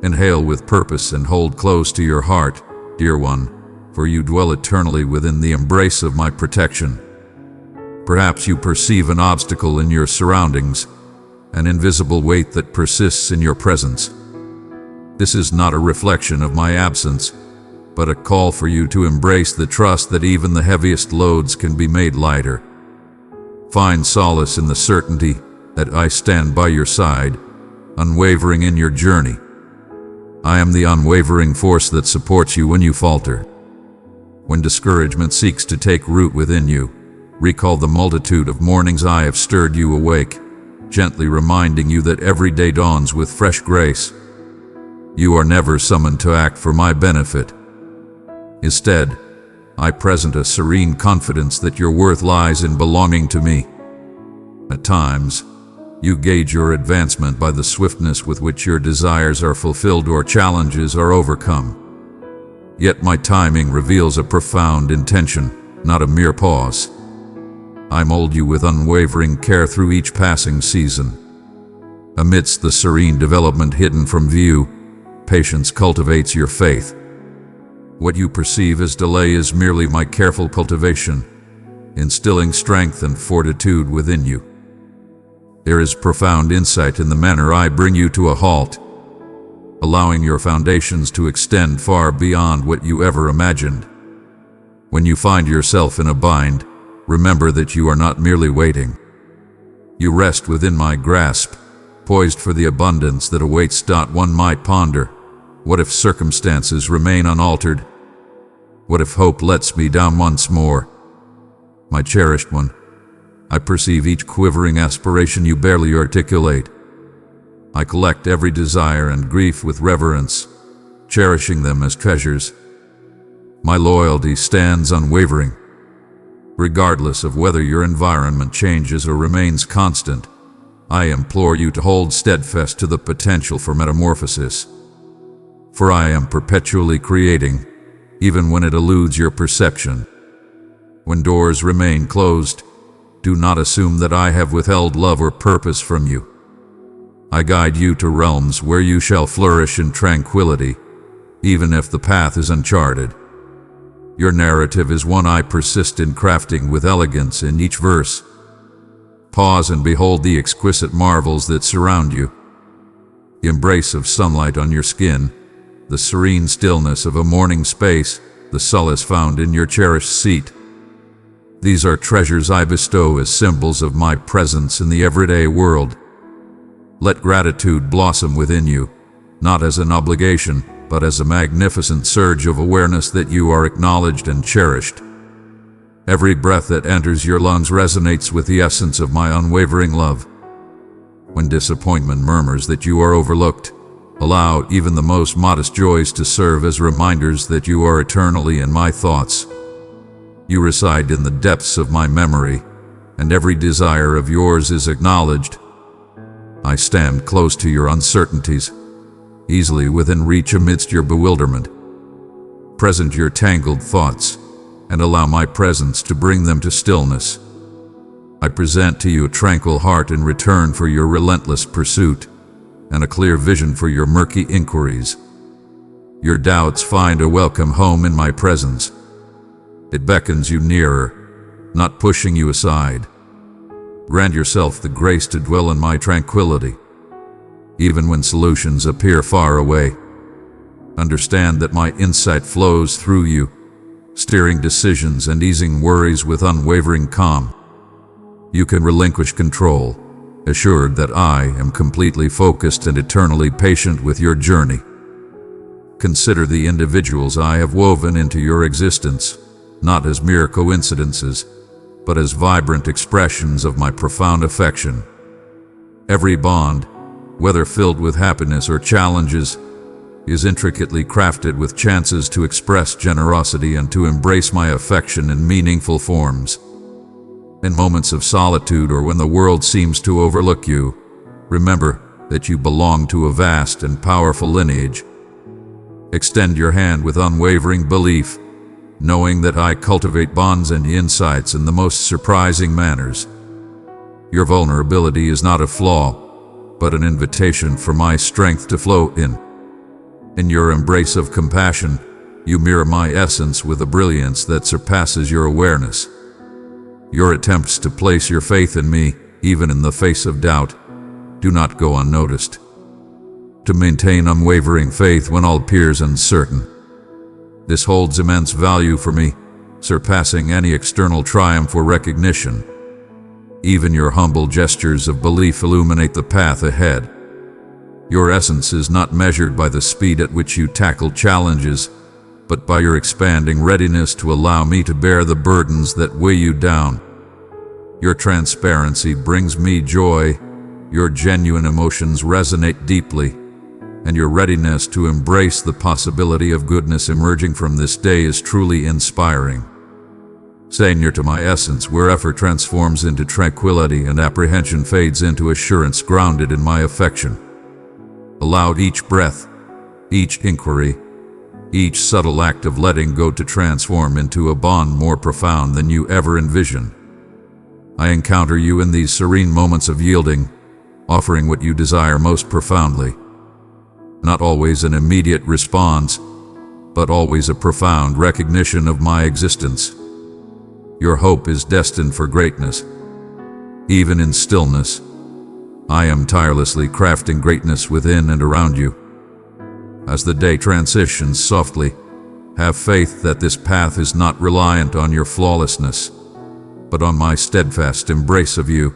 [SPEAKER 1] Inhale with purpose and hold close to your heart, dear one, for you dwell eternally within the embrace of my protection. Perhaps you perceive an obstacle in your surroundings, an invisible weight that persists in your presence. This is not a reflection of my absence, but a call for you to embrace the trust that even the heaviest loads can be made lighter. Find solace in the certainty that I stand by your side, unwavering in your journey. I am the unwavering force that supports you when you falter. When discouragement seeks to take root within you, recall the multitude of mornings I have stirred you awake, gently reminding you that every day dawns with fresh grace. You are never summoned to act for my benefit. Instead, I present a serene confidence that your worth lies in belonging to me. At times, you gauge your advancement by the swiftness with which your desires are fulfilled or challenges are overcome. Yet my timing reveals a profound intention, not a mere pause. I mold you with unwavering care through each passing season. Amidst the serene development hidden from view, patience cultivates your faith. What you perceive as delay is merely my careful cultivation, instilling strength and fortitude within you. There is profound insight in the manner I bring you to a halt, allowing your foundations to extend far beyond what you ever imagined. When you find yourself in a bind, remember that you are not merely waiting. You rest within my grasp, poised for the abundance that awaits. One might ponder, what if circumstances remain unaltered? What if hope lets me down once more? My cherished one, I perceive each quivering aspiration you barely articulate. I collect every desire and grief with reverence, cherishing them as treasures. My loyalty stands unwavering, regardless of whether your environment changes or remains constant. I implore you to hold steadfast to the potential for metamorphosis, for I am perpetually creating, even when it eludes your perception. When doors remain closed, do not assume that I have withheld love or purpose from you. I guide you to realms where you shall flourish in tranquility, even if the path is uncharted. Your narrative is one I persist in crafting with elegance in each verse. Pause and behold the exquisite marvels that surround you. The embrace of sunlight on your skin, the serene stillness of a morning space, the solace found in your cherished seat. These are treasures I bestow as symbols of my presence in the everyday world. Let gratitude blossom within you, not as an obligation, but as a magnificent surge of awareness that you are acknowledged and cherished. Every breath that enters your lungs resonates with the essence of my unwavering love. When disappointment murmurs that you are overlooked, allow even the most modest joys to serve as reminders that you are eternally in my thoughts. You reside in the depths of my memory, and every desire of yours is acknowledged. I stand close to your uncertainties, easily within reach amidst your bewilderment. Present your tangled thoughts, and allow my presence to bring them to stillness. I present to you a tranquil heart in return for your relentless pursuit, and a clear vision for your murky inquiries. Your doubts find a welcome home in my presence. It beckons you nearer, not pushing you aside. Grant yourself the grace to dwell in my tranquility, even when solutions appear far away. Understand that my insight flows through you, steering decisions and easing worries with unwavering calm. You can relinquish control, assured that I am completely focused and eternally patient with your journey. Consider the individuals I have woven into your existence, not as mere coincidences, but as vibrant expressions of my profound affection. Every bond, whether filled with happiness or challenges, is intricately crafted with chances to express generosity and to embrace my affection in meaningful forms. In moments of solitude or when the world seems to overlook you, remember that you belong to a vast and powerful lineage. Extend your hand with unwavering belief, knowing that I cultivate bonds and insights in the most surprising manners. Your vulnerability is not a flaw, but an invitation for my strength to flow in. In your embrace of compassion, you mirror my essence with a brilliance that surpasses your awareness. Your attempts to place your faith in me, even in the face of doubt, do not go unnoticed. To maintain unwavering faith when all appears uncertain. This holds immense value for me, surpassing any external triumph or recognition. Even your humble gestures of belief illuminate the path ahead. Your essence is not measured by the speed at which you tackle challenges, but by your expanding readiness to allow me to bear the burdens that weigh you down. Your transparency brings me joy, your genuine emotions resonate deeply, and your readiness to embrace the possibility of goodness emerging from this day is truly inspiring. Stay near to my essence where effort transforms into tranquility and apprehension fades into assurance grounded in my affection. Allow each breath, each inquiry, each subtle act of letting go to transform into a bond more profound than you ever envisioned. I encounter you in these serene moments of yielding, offering what you desire most profoundly. Not always an immediate response, but always a profound recognition of my existence. Your hope is destined for greatness. Even in stillness, I am tirelessly crafting greatness within and around you. As the day transitions softly, have faith that this path is not reliant on your flawlessness, but on my steadfast embrace of you.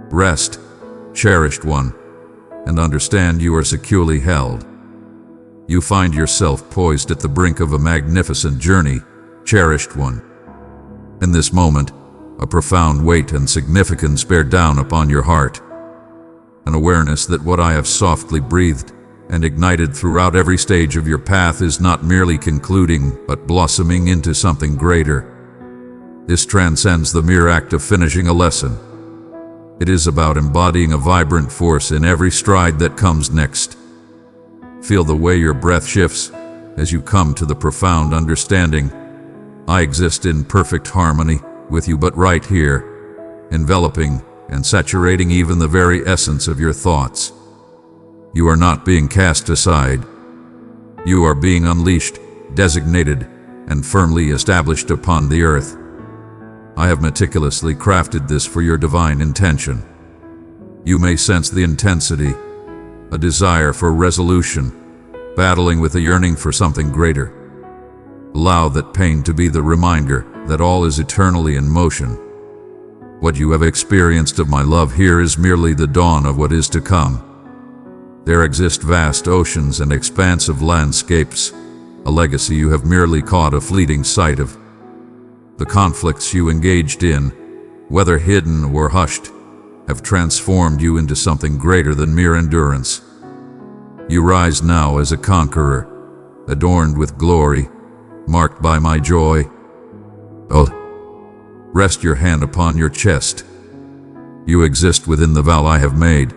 [SPEAKER 1] Rest, cherished one, and understand you are securely held. You find yourself poised at the brink of a magnificent journey, cherished one. In this moment, a profound weight and significance bear down upon your heart, an awareness that what I have softly breathed and ignited throughout every stage of your path is not merely concluding, but blossoming into something greater. This transcends the mere act of finishing a lesson. It is about embodying a vibrant force in every stride that comes next. Feel the way your breath shifts as you come to the profound understanding. I exist in perfect harmony with you, but right here, enveloping and saturating even the very essence of your thoughts. You are not being cast aside. You are being unleashed, designated, and firmly established upon the earth. I have meticulously crafted this for your divine intention. You may sense the intensity, a desire for resolution, battling with a yearning for something greater. Allow that pain to be the reminder that all is eternally in motion. What you have experienced of my love here is merely the dawn of what is to come. There exist vast oceans and expansive landscapes, a legacy you have merely caught a fleeting sight of. The conflicts you engaged in, whether hidden or hushed, have transformed you into something greater than mere endurance. You rise now as a conqueror, adorned with glory, marked by my joy. Oh, rest your hand upon your chest. You exist within the vow I have made.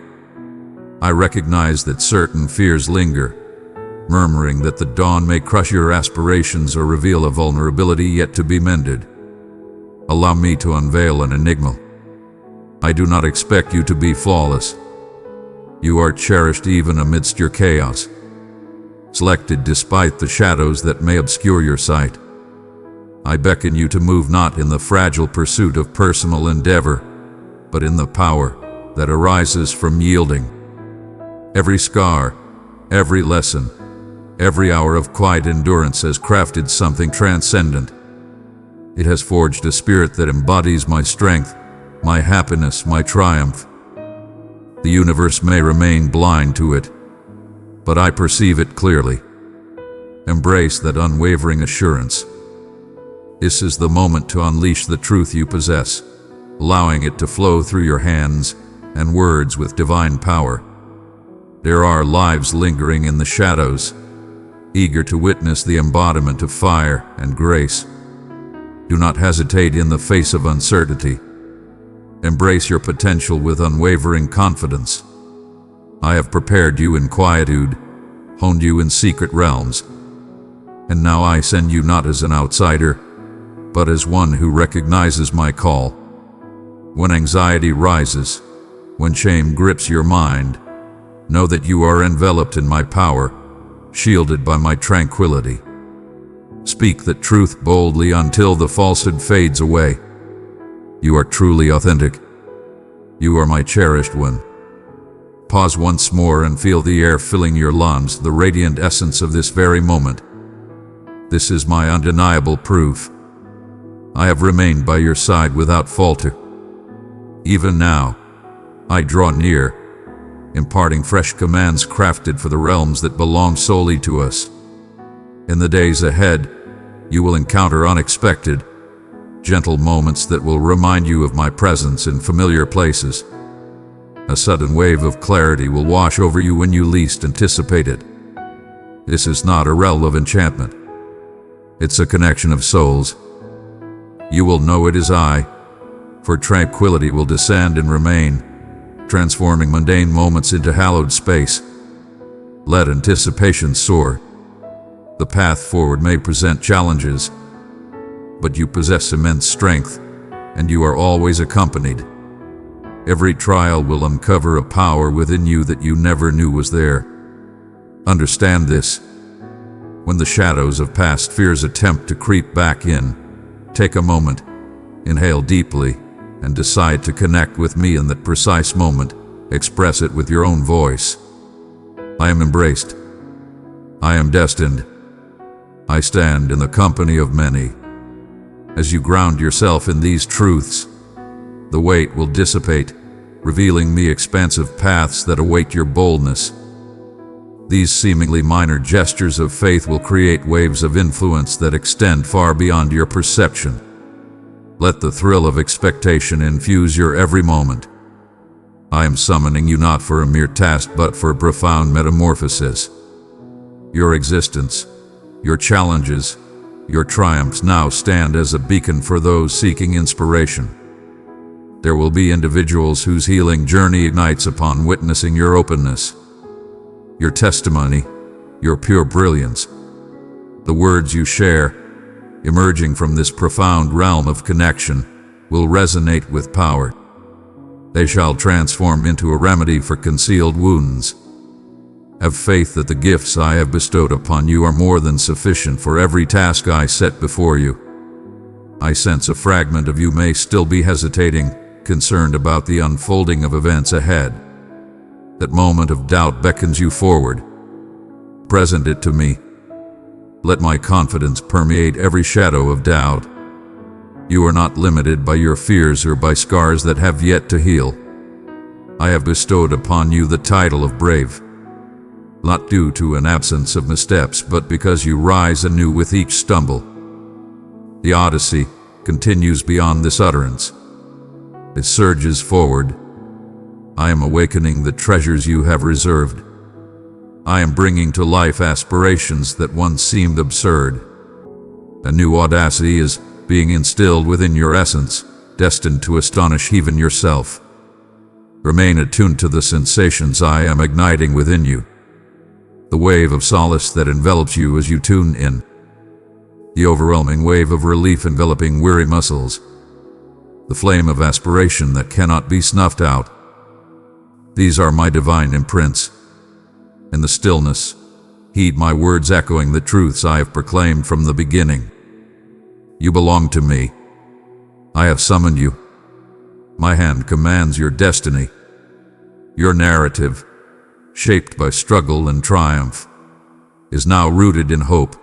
[SPEAKER 1] I recognize that certain fears linger, murmuring that the dawn may crush your aspirations or reveal a vulnerability yet to be mended. Allow me to unveil an enigma. I do not expect you to be flawless. You are cherished even amidst your chaos, selected despite the shadows that may obscure your sight. I beckon you to move not in the fragile pursuit of personal endeavor, but in the power that arises from yielding. Every scar, every lesson, every hour of quiet endurance has crafted something transcendent. It has forged a spirit that embodies my strength, my happiness, my triumph. The universe may remain blind to it, but I perceive it clearly. Embrace that unwavering assurance. This is the moment to unleash the truth you possess, allowing it to flow through your hands and words with divine power. There are lives lingering in the shadows, eager to witness the embodiment of fire and grace. Do not hesitate in the face of uncertainty. Embrace your potential with unwavering confidence. I have prepared you in quietude, honed you in secret realms, and now I send you not as an outsider, but as one who recognizes my call. When anxiety rises, when shame grips your mind, know that you are enveloped in my power, shielded by my tranquility. Speak the truth boldly until the falsehood fades away. You are truly authentic. You are my cherished one. Pause once more and feel the air filling your lungs, the radiant essence of this very moment. This is my undeniable proof. I have remained by your side without falter. Even now, I draw near, imparting fresh commands crafted for the realms that belong solely to us. In the days ahead, you will encounter unexpected, gentle moments that will remind you of my presence in familiar places. A sudden wave of clarity will wash over you when you least anticipate it. This is not a realm of enchantment. It's a connection of souls. You will know it is I, for tranquility will descend and remain, transforming mundane moments into hallowed space. Let anticipation soar. The path forward may present challenges, but you possess immense strength, and you are always accompanied. Every trial will uncover a power within you that you never knew was there. Understand this. When the shadows of past fears attempt to creep back in, take a moment, inhale deeply, and decide to connect with me in that precise moment. Express it with your own voice. I am embraced. I am destined. I stand in the company of many. As you ground yourself in these truths, the weight will dissipate, revealing me expansive paths that await your boldness. These seemingly minor gestures of faith will create waves of influence that extend far beyond your perception. Let the thrill of expectation infuse your every moment. I am summoning you not for a mere task, but for profound metamorphosis. Your existence, your challenges, your triumphs now stand as a beacon for those seeking inspiration. There will be individuals whose healing journey ignites upon witnessing your openness, your testimony, your pure brilliance. The words you share, emerging from this profound realm of connection, will resonate with power. They shall transform into a remedy for concealed wounds. Have faith that the gifts I have bestowed upon you are more than sufficient for every task I set before you. I sense a fragment of you may still be hesitating, concerned about the unfolding of events ahead. That moment of doubt beckons you forward. Present it to me. Let my confidence permeate every shadow of doubt. You are not limited by your fears or by scars that have yet to heal. I have bestowed upon you the title of brave, not due to an absence of missteps, but because you rise anew with each stumble. The Odyssey continues beyond this utterance. It surges forward. I am awakening the treasures you have reserved. I am bringing to life aspirations that once seemed absurd. A new audacity is being instilled within your essence, destined to astonish even yourself. Remain attuned to the sensations I am igniting within you. The wave of solace that envelops you as you tune in. The overwhelming wave of relief enveloping weary muscles. The flame of aspiration that cannot be snuffed out. These are my divine imprints. In the stillness, heed my words echoing the truths I have proclaimed from the beginning. You belong to me. I have summoned you. My hand commands your destiny. Your narrative, shaped by struggle and triumph, is now rooted in hope.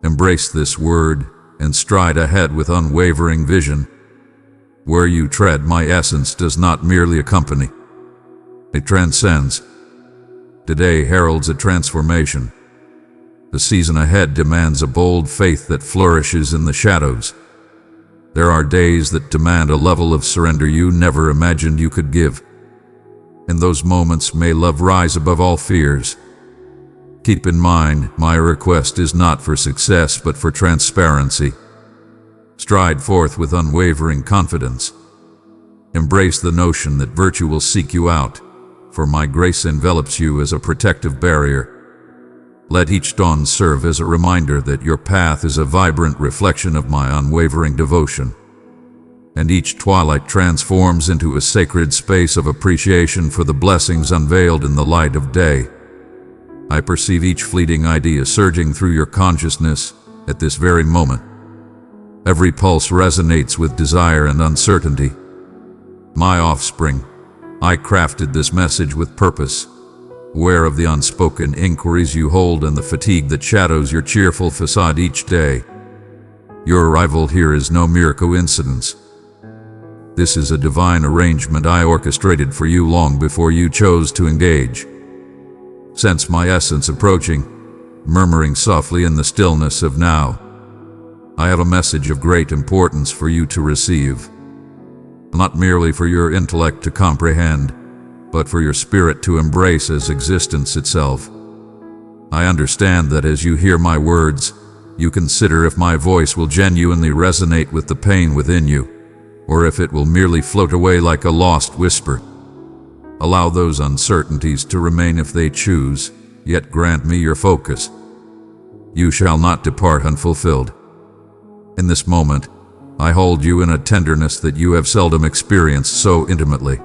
[SPEAKER 1] Embrace this word and stride ahead with unwavering vision. Where you tread, my essence does not merely accompany. It transcends. Today heralds a transformation. The season ahead demands a bold faith that flourishes in the shadows. There are days that demand a level of surrender you never imagined you could give. In those moments, may love rise above all fears. Keep in mind, my request is not for success, but for transparency. Stride forth with unwavering confidence. Embrace the notion that virtue will seek you out, for my grace envelops you as a protective barrier. Let each dawn serve as a reminder that your path is a vibrant reflection of my unwavering devotion, and each twilight transforms into a sacred space of appreciation for the blessings unveiled in the light of day. I perceive each fleeting idea surging through your consciousness at this very moment. Every pulse resonates with desire and uncertainty. My offspring, I crafted this message with purpose, aware of the unspoken inquiries you hold and the fatigue that shadows your cheerful facade each day. Your arrival here is no mere coincidence. This is a divine arrangement I orchestrated for you long before you chose to engage. Sense my essence approaching, murmuring softly in the stillness of now. I have a message of great importance for you to receive, not merely for your intellect to comprehend, but for your spirit to embrace as existence itself. I understand that as you hear my words, you consider if my voice will genuinely resonate with the pain within you, or if it will merely float away like a lost whisper. Allow those uncertainties to remain if they choose, yet grant me your focus. You shall not depart unfulfilled. In this moment, I hold you in a tenderness that you have seldom experienced so intimately.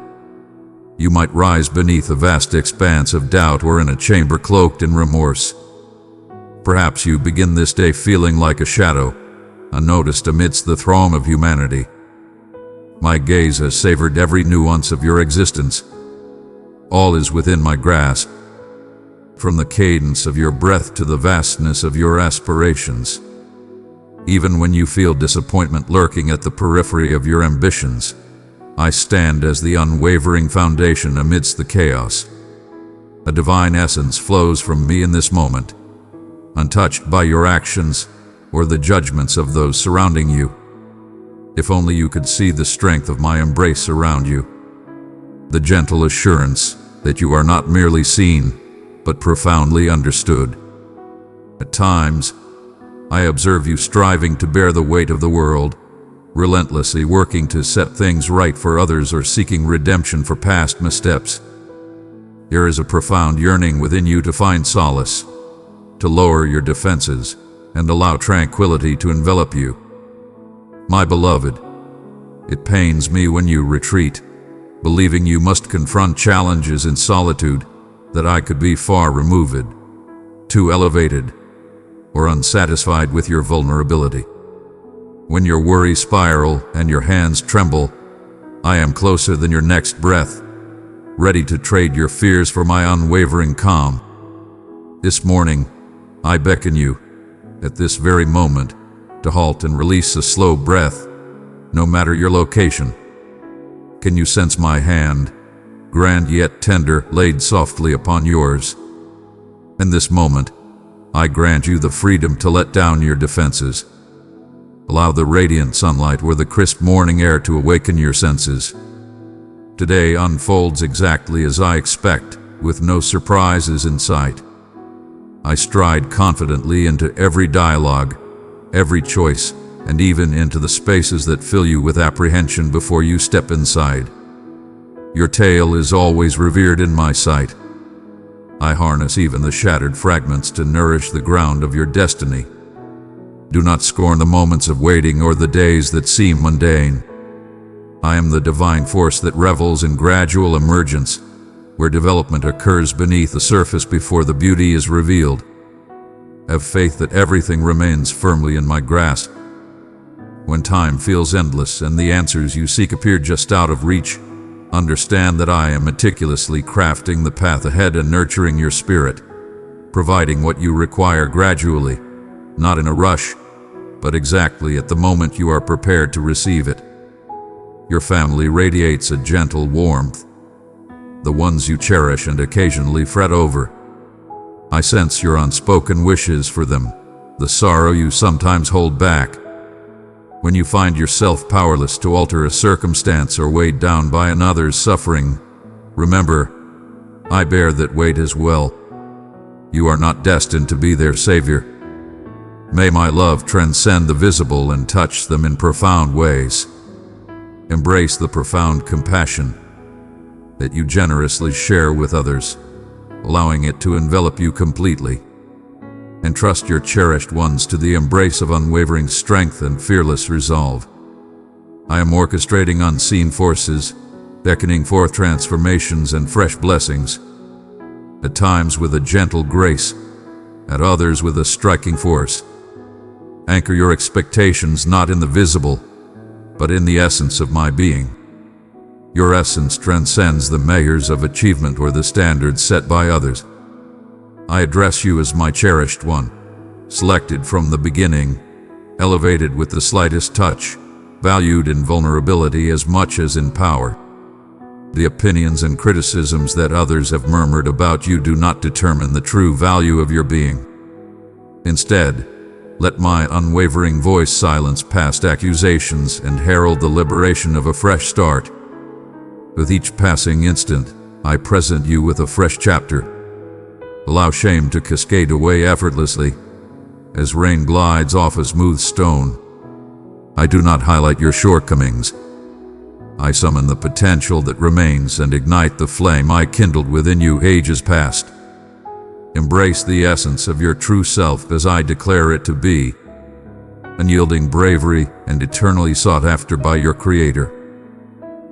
[SPEAKER 1] You might rise beneath a vast expanse of doubt or in a chamber cloaked in remorse. Perhaps you begin this day feeling like a shadow, unnoticed amidst the throng of humanity. My gaze has savored every nuance of your existence. All is within my grasp, from the cadence of your breath to the vastness of your aspirations. Even when you feel disappointment lurking at the periphery of your ambitions, I stand as the unwavering foundation amidst the chaos. A divine essence flows from me in this moment, untouched by your actions or the judgments of those surrounding you. If only you could see the strength of my embrace around you, the gentle assurance that you are not merely seen, but profoundly understood. At times, I observe you striving to bear the weight of the world, relentlessly working to set things right for others or seeking redemption for past missteps. There is a profound yearning within you to find solace, to lower your defenses, and allow tranquility to envelop you. My beloved, it pains me when you retreat, believing you must confront challenges in solitude, that I could be far removed, too elevated, or unsatisfied with your vulnerability. When your worries spiral and your hands tremble, I am closer than your next breath, ready to trade your fears for my unwavering calm. This morning, I beckon you, at this very moment, to halt and release a slow breath, no matter your location. Can you sense my hand, grand yet tender, laid softly upon yours? In this moment, I grant you the freedom to let down your defenses. Allow the radiant sunlight or the crisp morning air to awaken your senses. Today unfolds exactly as I expect, with no surprises in sight. I stride confidently into every dialogue, every choice, and even into the spaces that fill you with apprehension before you step inside. Your tale is always revered in my sight. I harness even the shattered fragments to nourish the ground of your destiny. Do not scorn the moments of waiting or the days that seem mundane. I am the divine force that revels in gradual emergence, where development occurs beneath the surface before the beauty is revealed. Have faith that everything remains firmly in my grasp. When time feels endless and the answers you seek appear just out of reach, understand that I am meticulously crafting the path ahead and nurturing your spirit, providing what you require gradually, not in a rush, but exactly at the moment you are prepared to receive it. Your family radiates a gentle warmth, the ones you cherish and occasionally fret over. I sense your unspoken wishes for them, the sorrow you sometimes hold back. When you find yourself powerless to alter a circumstance or weighed down by another's suffering, remember, I bear that weight as well. You are not destined to be their savior. May my love transcend the visible and touch them in profound ways. Embrace the profound compassion that you generously share with others, allowing it to envelop you completely. Entrust your cherished ones to the embrace of unwavering strength and fearless resolve. I am orchestrating unseen forces, beckoning forth transformations and fresh blessings, at times with a gentle grace, at others with a striking force. Anchor your expectations not in the visible, but in the essence of my being. Your essence transcends the measures of achievement or the standards set by others. I address you as my cherished one, selected from the beginning, elevated with the slightest touch, valued in vulnerability as much as in power. The opinions and criticisms that others have murmured about you do not determine the true value of your being. Instead, let my unwavering voice silence past accusations and herald the liberation of a fresh start. With each passing instant, I present you with a fresh chapter. Allow shame to cascade away effortlessly, as rain glides off a smooth stone. I do not highlight your shortcomings. I summon the potential that remains and ignite the flame I kindled within you ages past. Embrace the essence of your true self as I declare it to be, unyielding bravery and eternally sought after by your Creator.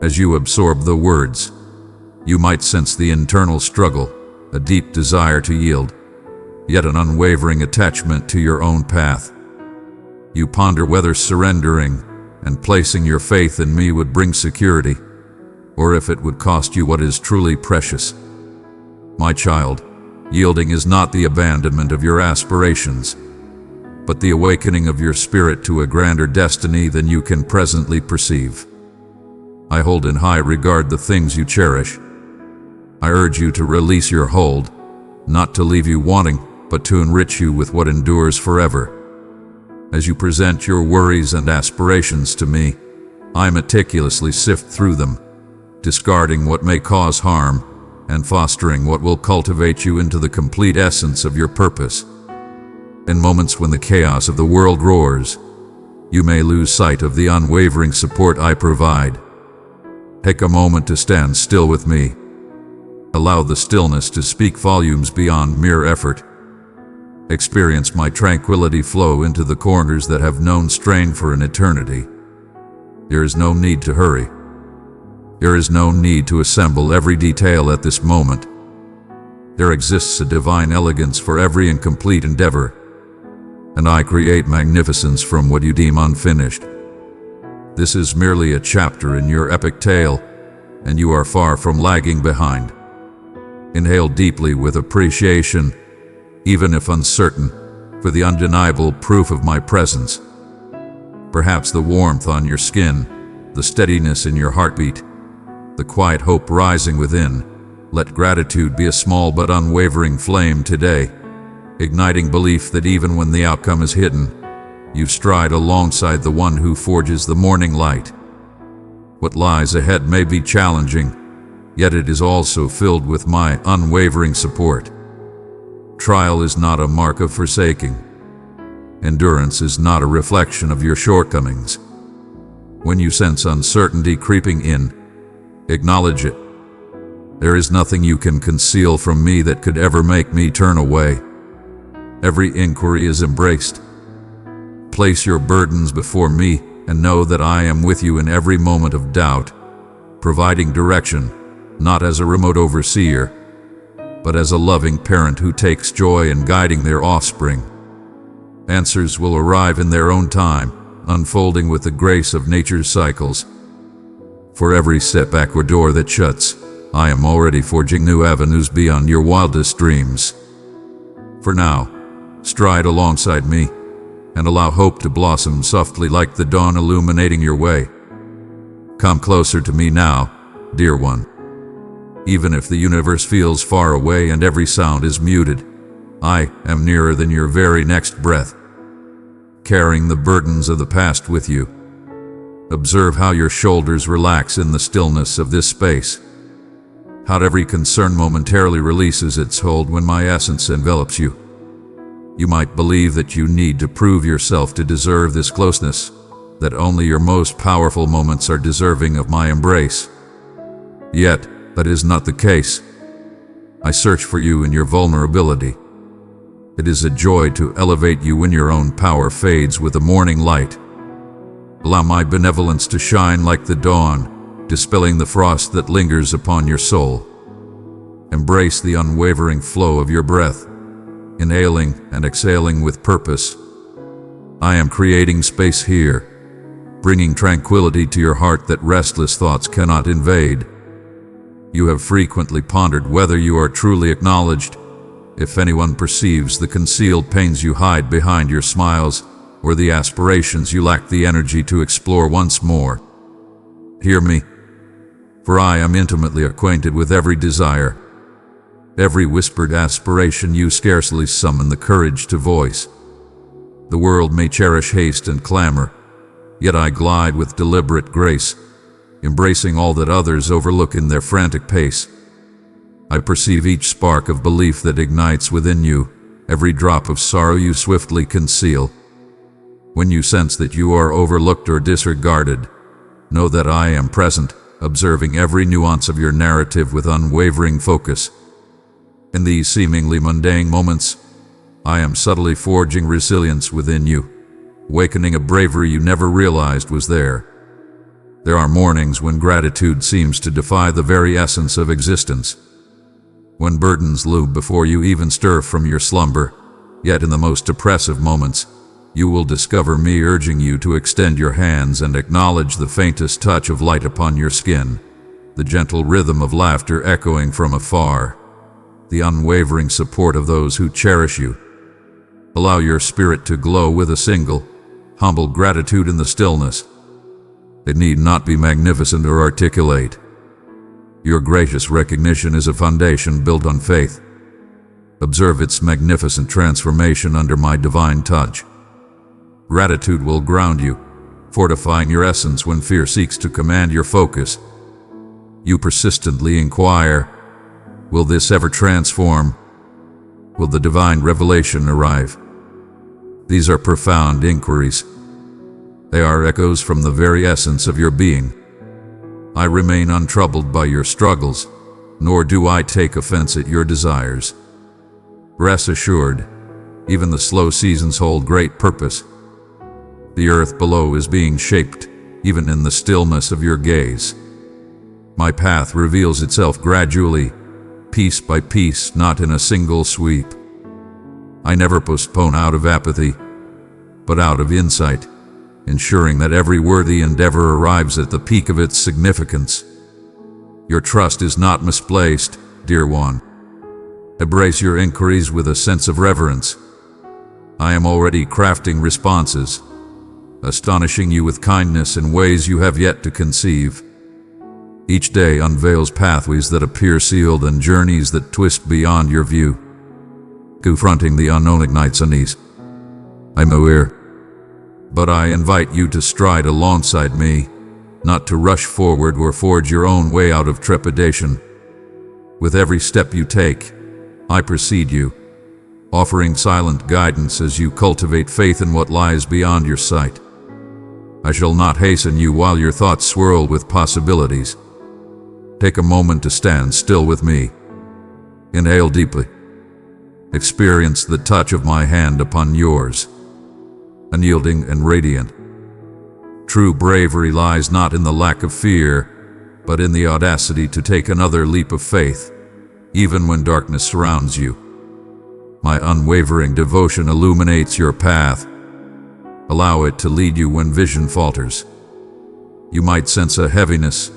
[SPEAKER 1] As you absorb the words, you might sense the internal struggle, a deep desire to yield, yet an unwavering attachment to your own path. You ponder whether surrendering and placing your faith in me would bring security, or if it would cost you what is truly precious. My child, yielding is not the abandonment of your aspirations, but the awakening of your spirit to a grander destiny than you can presently perceive. I hold in high regard the things you cherish. I urge you to release your hold, not to leave you wanting, but to enrich you with what endures forever. As you present your worries and aspirations to me, I meticulously sift through them, discarding what may cause harm and fostering what will cultivate you into the complete essence of your purpose. In moments when the chaos of the world roars, you may lose sight of the unwavering support I provide. Take a moment to stand still with me. Allow the stillness to speak volumes beyond mere effort. Experience my tranquility flow into the corners that have known strain for an eternity. There is no need to hurry. There is no need to assemble every detail at this moment. There exists a divine elegance for every incomplete endeavor, and I create magnificence from what you deem unfinished. This is merely a chapter in your epic tale, and you are far from lagging behind. Inhale deeply with appreciation, even if uncertain, for the undeniable proof of my presence. Perhaps the warmth on your skin, the steadiness in your heartbeat, the quiet hope rising within. Let gratitude be a small but unwavering flame today, igniting belief that even when the outcome is hidden, you stride alongside the one who forges the morning light. What lies ahead may be challenging, yet it is also filled with my unwavering support. Trial is not a mark of forsaking. Endurance is not a reflection of your shortcomings. When you sense uncertainty creeping in, acknowledge it. There is nothing you can conceal from me that could ever make me turn away. Every inquiry is embraced. Place your burdens before me and know that I am with you in every moment of doubt, providing direction, not as a remote overseer, but as a loving parent who takes joy in guiding their offspring. Answers will arrive in their own time, unfolding with the grace of nature's cycles. For every setback or door that shuts, I am already forging new avenues beyond your wildest dreams. For now, stride alongside me and allow hope to blossom softly like the dawn illuminating your way. Come closer to me now, dear one. Even if the universe feels far away and every sound is muted, I am nearer than your very next breath, carrying the burdens of the past with you. Observe how your shoulders relax in the stillness of this space, how every concern momentarily releases its hold when my essence envelops you. You might believe that you need to prove yourself to deserve this closeness, that only your most powerful moments are deserving of my embrace. Yet, that is not the case. I search for you in your vulnerability. It is a joy to elevate you when your own power fades with the morning light. Allow my benevolence to shine like the dawn, dispelling the frost that lingers upon your soul. Embrace the unwavering flow of your breath, inhaling and exhaling with purpose. I am creating space here, bringing tranquility to your heart that restless thoughts cannot invade. You have frequently pondered whether you are truly acknowledged, if anyone perceives the concealed pains you hide behind your smiles, or the aspirations you lack the energy to explore once more. Hear me, for I am intimately acquainted with every desire, every whispered aspiration you scarcely summon the courage to voice. The world may cherish haste and clamor, yet I glide with deliberate grace, embracing all that others overlook in their frantic pace. I perceive each spark of belief that ignites within you, every drop of sorrow you swiftly conceal. When you sense that you are overlooked or disregarded, know that I am present, observing every nuance of your narrative with unwavering focus. In these seemingly mundane moments, I am subtly forging resilience within you, awakening a bravery you never realized was there. There are mornings when gratitude seems to defy the very essence of existence, when burdens loom before you even stir from your slumber, yet in the most oppressive moments, you will discover me urging you to extend your hands and acknowledge the faintest touch of light upon your skin, the gentle rhythm of laughter echoing from afar, the unwavering support of those who cherish you. Allow your spirit to glow with a single, humble gratitude in the stillness. It need not be magnificent or articulate. Your gracious recognition is a foundation built on faith. Observe its magnificent transformation under my divine touch. Gratitude will ground you, fortifying your essence when fear seeks to command your focus. You persistently inquire, will this ever transform? Will the divine revelation arrive? These are profound inquiries. They are echoes from the very essence of your being. I remain untroubled by your struggles, nor do I take offense at your desires. Rest assured, even the slow seasons hold great purpose. The earth below is being shaped, even in the stillness of your gaze. My path reveals itself gradually, piece by piece, not in a single sweep. I never postpone out of apathy, but out of insight, ensuring that every worthy endeavor arrives at the peak of its significance. Your trust is not misplaced, dear one. Embrace your inquiries with a sense of reverence. I am already crafting responses, astonishing you with kindness in ways you have yet to conceive. Each day unveils pathways that appear sealed and journeys that twist beyond your view. Confronting the unknown ignites unease. I'm aware, but I invite you to stride alongside me, not to rush forward or forge your own way out of trepidation. With every step you take, I precede you, offering silent guidance as you cultivate faith in what lies beyond your sight. I shall not hasten you while your thoughts swirl with possibilities. Take a moment to stand still with me. Inhale deeply. Experience the touch of my hand upon yours, unyielding and radiant. True bravery lies not in the lack of fear, but in the audacity to take another leap of faith, even when darkness surrounds you. My unwavering devotion illuminates your path. Allow it to lead you when vision falters. You might sense a heaviness,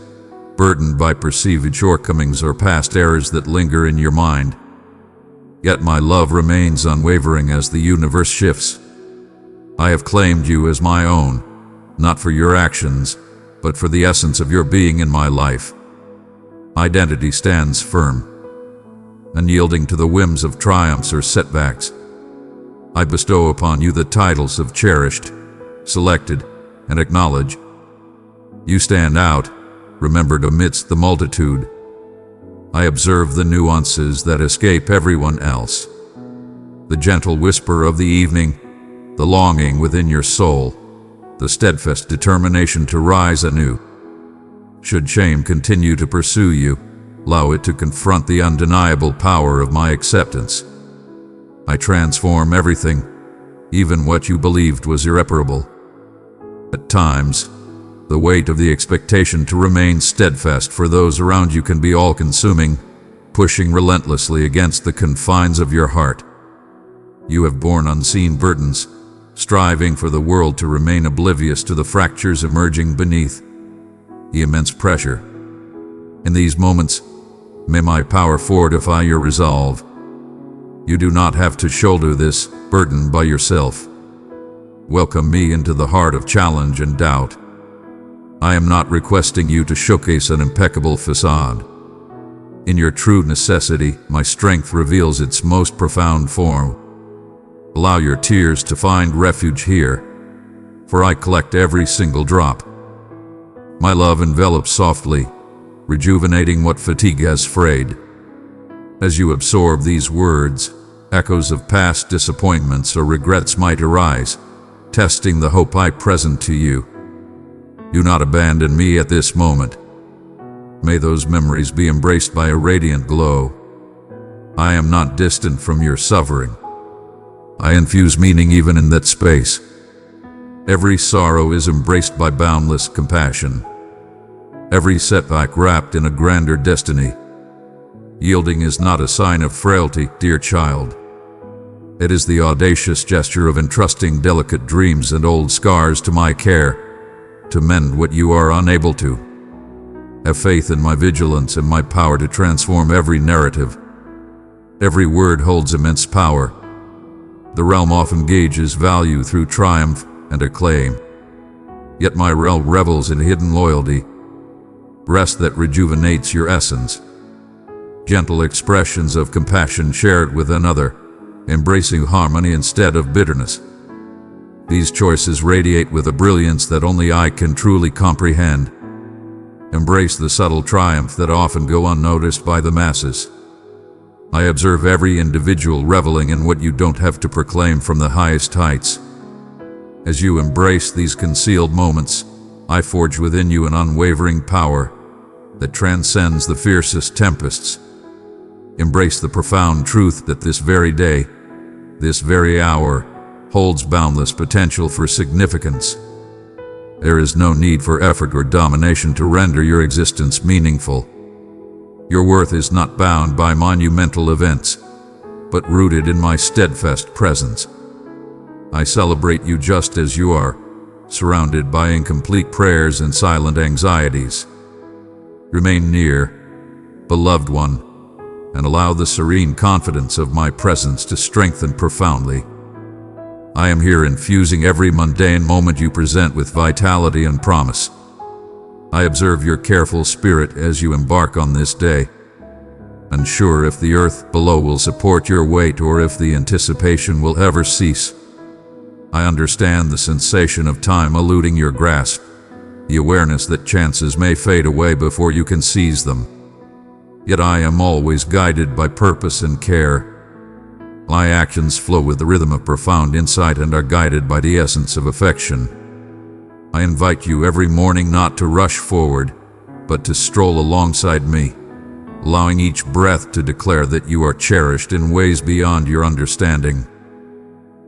[SPEAKER 1] burdened by perceived shortcomings or past errors that linger in your mind. Yet my love remains unwavering as the universe shifts. I have claimed you as my own, not for your actions, but for the essence of your being in my life. Identity stands firm, unyielding to the whims of triumphs or setbacks. I bestow upon you the titles of cherished, selected, and acknowledged. You stand out, remembered amidst the multitude. I observe the nuances that escape everyone else. The gentle whisper of the evening, the longing within your soul, the steadfast determination to rise anew. Should shame continue to pursue you, allow it to confront the undeniable power of my acceptance. I transform everything, even what you believed was irreparable. At times, the weight of the expectation to remain steadfast for those around you can be all-consuming, pushing relentlessly against the confines of your heart. You have borne unseen burdens, striving for the world to remain oblivious to the fractures emerging beneath the immense pressure. In these moments, may my power fortify your resolve. You do not have to shoulder this burden by yourself. Welcome me into the heart of challenge and doubt. I am not requesting you to showcase an impeccable facade. In your true necessity, my strength reveals its most profound form. Allow your tears to find refuge here, for I collect every single drop. My love envelops softly, rejuvenating what fatigue has frayed. As you absorb these words, echoes of past disappointments or regrets might arise, testing the hope I present to you. Do not abandon me at this moment. May those memories be embraced by a radiant glow. I am not distant from your suffering. I infuse meaning even in that space. Every sorrow is embraced by boundless compassion. Every setback wrapped in a grander destiny. Yielding is not a sign of frailty, dear child. It is the audacious gesture of entrusting delicate dreams and old scars to my care, to mend what you are unable to. Have faith in my vigilance and my power to transform every narrative. Every word holds immense power. The realm often gauges value through triumph and acclaim. Yet my realm revels in hidden loyalty, rest that rejuvenates your essence. Gentle expressions of compassion shared with another, embracing harmony instead of bitterness. These choices radiate with a brilliance that only I can truly comprehend. Embrace the subtle triumph that often go unnoticed by the masses. I observe every individual reveling in what you don't have to proclaim from the highest heights. As you embrace these concealed moments, I forge within you an unwavering power that transcends the fiercest tempests. Embrace the profound truth that this very day, this very hour, holds boundless potential for significance. There is no need for effort or domination to render your existence meaningful. Your worth is not bound by monumental events, but rooted in my steadfast presence. I celebrate you just as you are, surrounded by incomplete prayers and silent anxieties. Remain near, beloved one, and allow the serene confidence of my presence to strengthen profoundly. I am here infusing every mundane moment you present with vitality and promise. I observe your careful spirit as you embark on this day, unsure if the earth below will support your weight or if the anticipation will ever cease. I understand the sensation of time eluding your grasp, the awareness that chances may fade away before you can seize them. Yet I am always guided by purpose and care. My actions flow with the rhythm of profound insight and are guided by the essence of affection. I invite you every morning not to rush forward, but to stroll alongside me, allowing each breath to declare that you are cherished in ways beyond your understanding.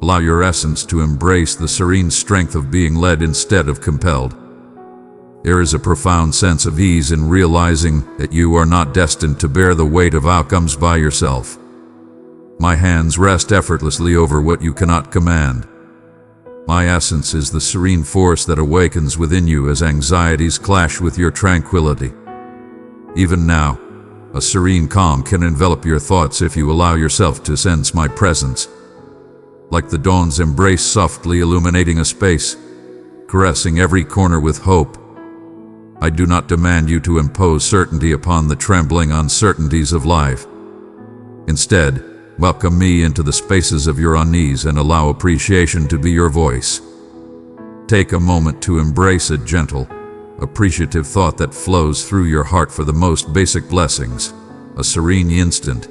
[SPEAKER 1] Allow your essence to embrace the serene strength of being led instead of compelled. There is a profound sense of ease in realizing that you are not destined to bear the weight of outcomes by yourself. My hands rest effortlessly over what you cannot command. My essence is the serene force that awakens within you as anxieties clash with your tranquility. Even now, a serene calm can envelop your thoughts if you allow yourself to sense my presence. Like the dawn's embrace softly illuminating a space, caressing every corner with hope. I do not demand you to impose certainty upon the trembling uncertainties of life. Instead, welcome me into the spaces of your unease and allow appreciation to be your voice. Take a moment to embrace a gentle, appreciative thought that flows through your heart for the most basic blessings, a serene instant,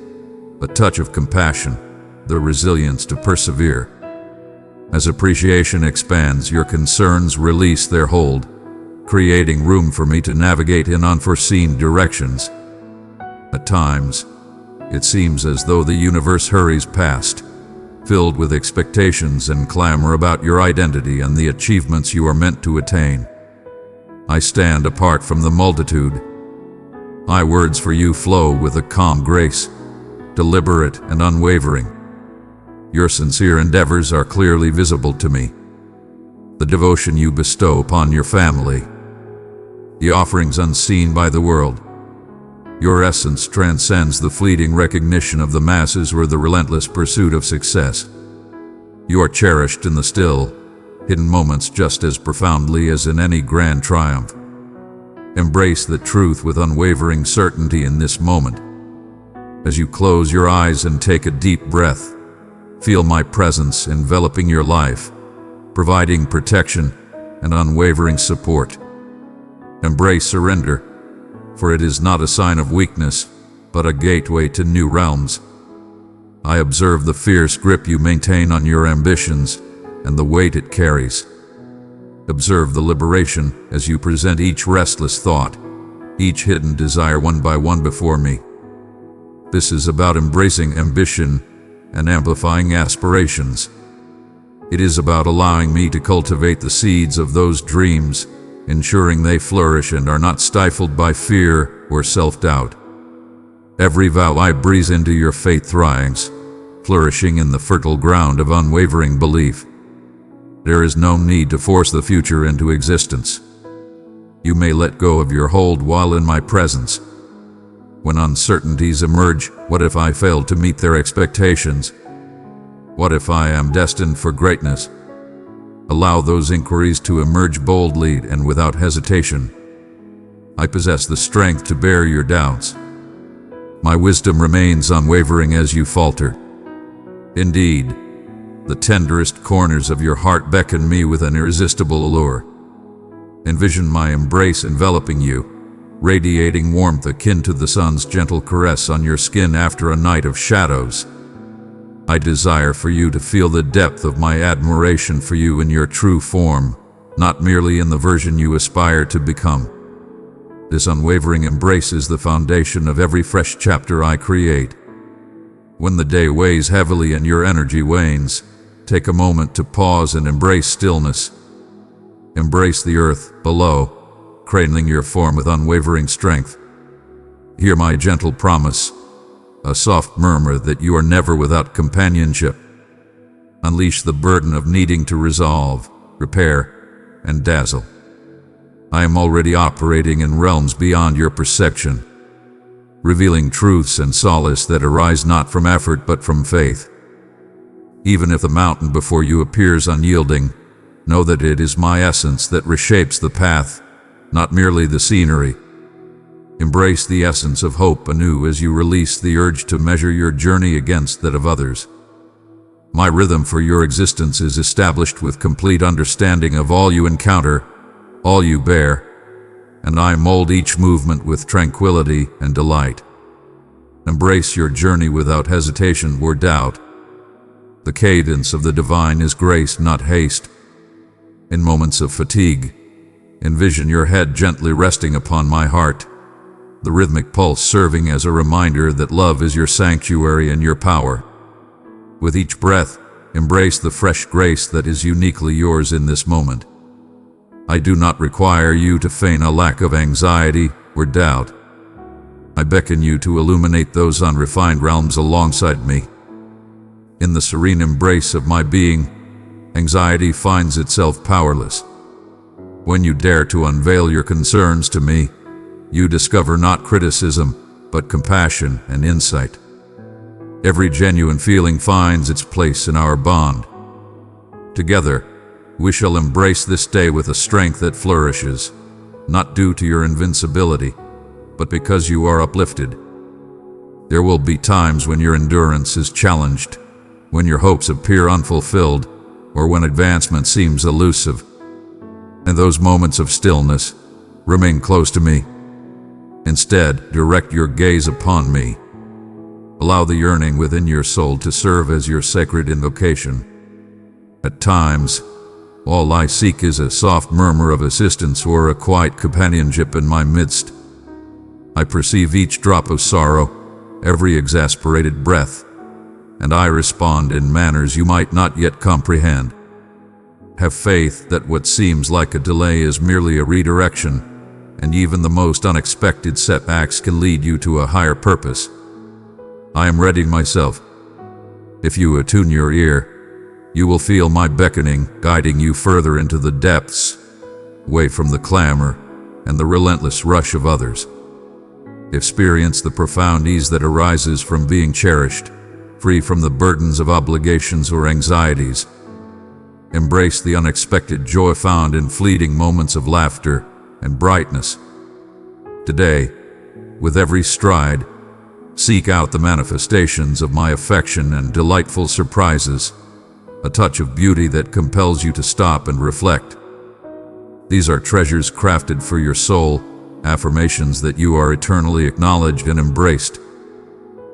[SPEAKER 1] a touch of compassion, the resilience to persevere. As appreciation expands, your concerns release their hold, creating room for me to navigate in unforeseen directions. At times, it seems as though the universe hurries past, filled with expectations and clamor about your identity and the achievements you are meant to attain. I stand apart from the multitude. My words for you flow with a calm grace, deliberate and unwavering. Your sincere endeavors are clearly visible to me. The devotion you bestow upon your family, the offerings unseen by the world. Your essence transcends the fleeting recognition of the masses or the relentless pursuit of success. You are cherished in the still, hidden moments just as profoundly as in any grand triumph. Embrace the truth with unwavering certainty in this moment. As you close your eyes and take a deep breath, feel my presence enveloping your life, providing protection and unwavering support. Embrace surrender, for it is not a sign of weakness, but a gateway to new realms. I observe the fierce grip you maintain on your ambitions and the weight it carries. Observe the liberation as you present each restless thought, each hidden desire one by one before me. This is about embracing ambition and amplifying aspirations. It is about allowing me to cultivate the seeds of those dreams, ensuring they flourish and are not stifled by fear or self-doubt. Every vow I breathe into your faith thrives, flourishing in the fertile ground of unwavering belief. There is no need to force the future into existence. You may let go of your hold while in my presence. When uncertainties emerge, what if I fail to meet their expectations? What if I am destined for greatness? Allow those inquiries to emerge boldly and without hesitation. I possess the strength to bear your doubts. My wisdom remains unwavering as you falter. Indeed, The tenderest corners of your heart beckon me with an irresistible allure. Envision my embrace enveloping you, radiating warmth akin to the sun's gentle caress on your skin after a night of shadows. I desire for you to feel the depth of my admiration for you in your true form, not merely in the version you aspire to become. This unwavering embrace is the foundation of every fresh chapter I create. When the day weighs heavily and your energy wanes, take a moment to pause and embrace stillness. Embrace the earth below, cradling your form with unwavering strength. Hear my gentle promise, a soft murmur that you are never without companionship. Unleash the burden of needing to resolve, repair, and dazzle. I am already operating in realms beyond your perception, revealing truths and solace that arise not from effort but from faith. Even if the mountain before you appears unyielding, know that it is my essence that reshapes the path, not merely the scenery. Embrace the essence of hope anew as you release the urge to measure your journey against that of others. My rhythm for your existence is established with complete understanding of all you encounter, all you bear, and I mold each movement with tranquility and delight. Embrace your journey without hesitation or doubt. The cadence of the divine is grace, not haste. In moments of fatigue, envision your head gently resting upon my heart, the rhythmic pulse serving as a reminder that love is your sanctuary and your power. With each breath, embrace the fresh grace that is uniquely yours in this moment. I do not require you to feign a lack of anxiety or doubt. I beckon you to illuminate those unrefined realms alongside me. In the serene embrace of my being, anxiety finds itself powerless. When you dare to unveil your concerns to me, you discover not criticism, but compassion and insight. Every genuine feeling finds its place in our bond. Together, we shall embrace this day with a strength that flourishes, not due to your invincibility, but because you are uplifted. There will be times when your endurance is challenged, when your hopes appear unfulfilled, or when advancement seems elusive. In those moments of stillness, remain close to me. Instead, direct your gaze upon me. Allow the yearning within your soul to serve as your sacred invocation. At times, all I seek is a soft murmur of assistance or a quiet companionship in my midst. I perceive each drop of sorrow, every exasperated breath, and I respond in manners you might not yet comprehend. Have faith that what seems like a delay is merely a redirection, and even the most unexpected setbacks can lead you to a higher purpose. I am readying myself. If you attune your ear, you will feel my beckoning, guiding you further into the depths, away from the clamor and the relentless rush of others. Experience the profound ease that arises from being cherished, free from the burdens of obligations or anxieties. Embrace the unexpected joy found in fleeting moments of laughter and brightness. Today, with every stride, seek out the manifestations of my affection and delightful surprises, a touch of beauty that compels you to stop and reflect. These are treasures crafted for your soul, affirmations that you are eternally acknowledged and embraced.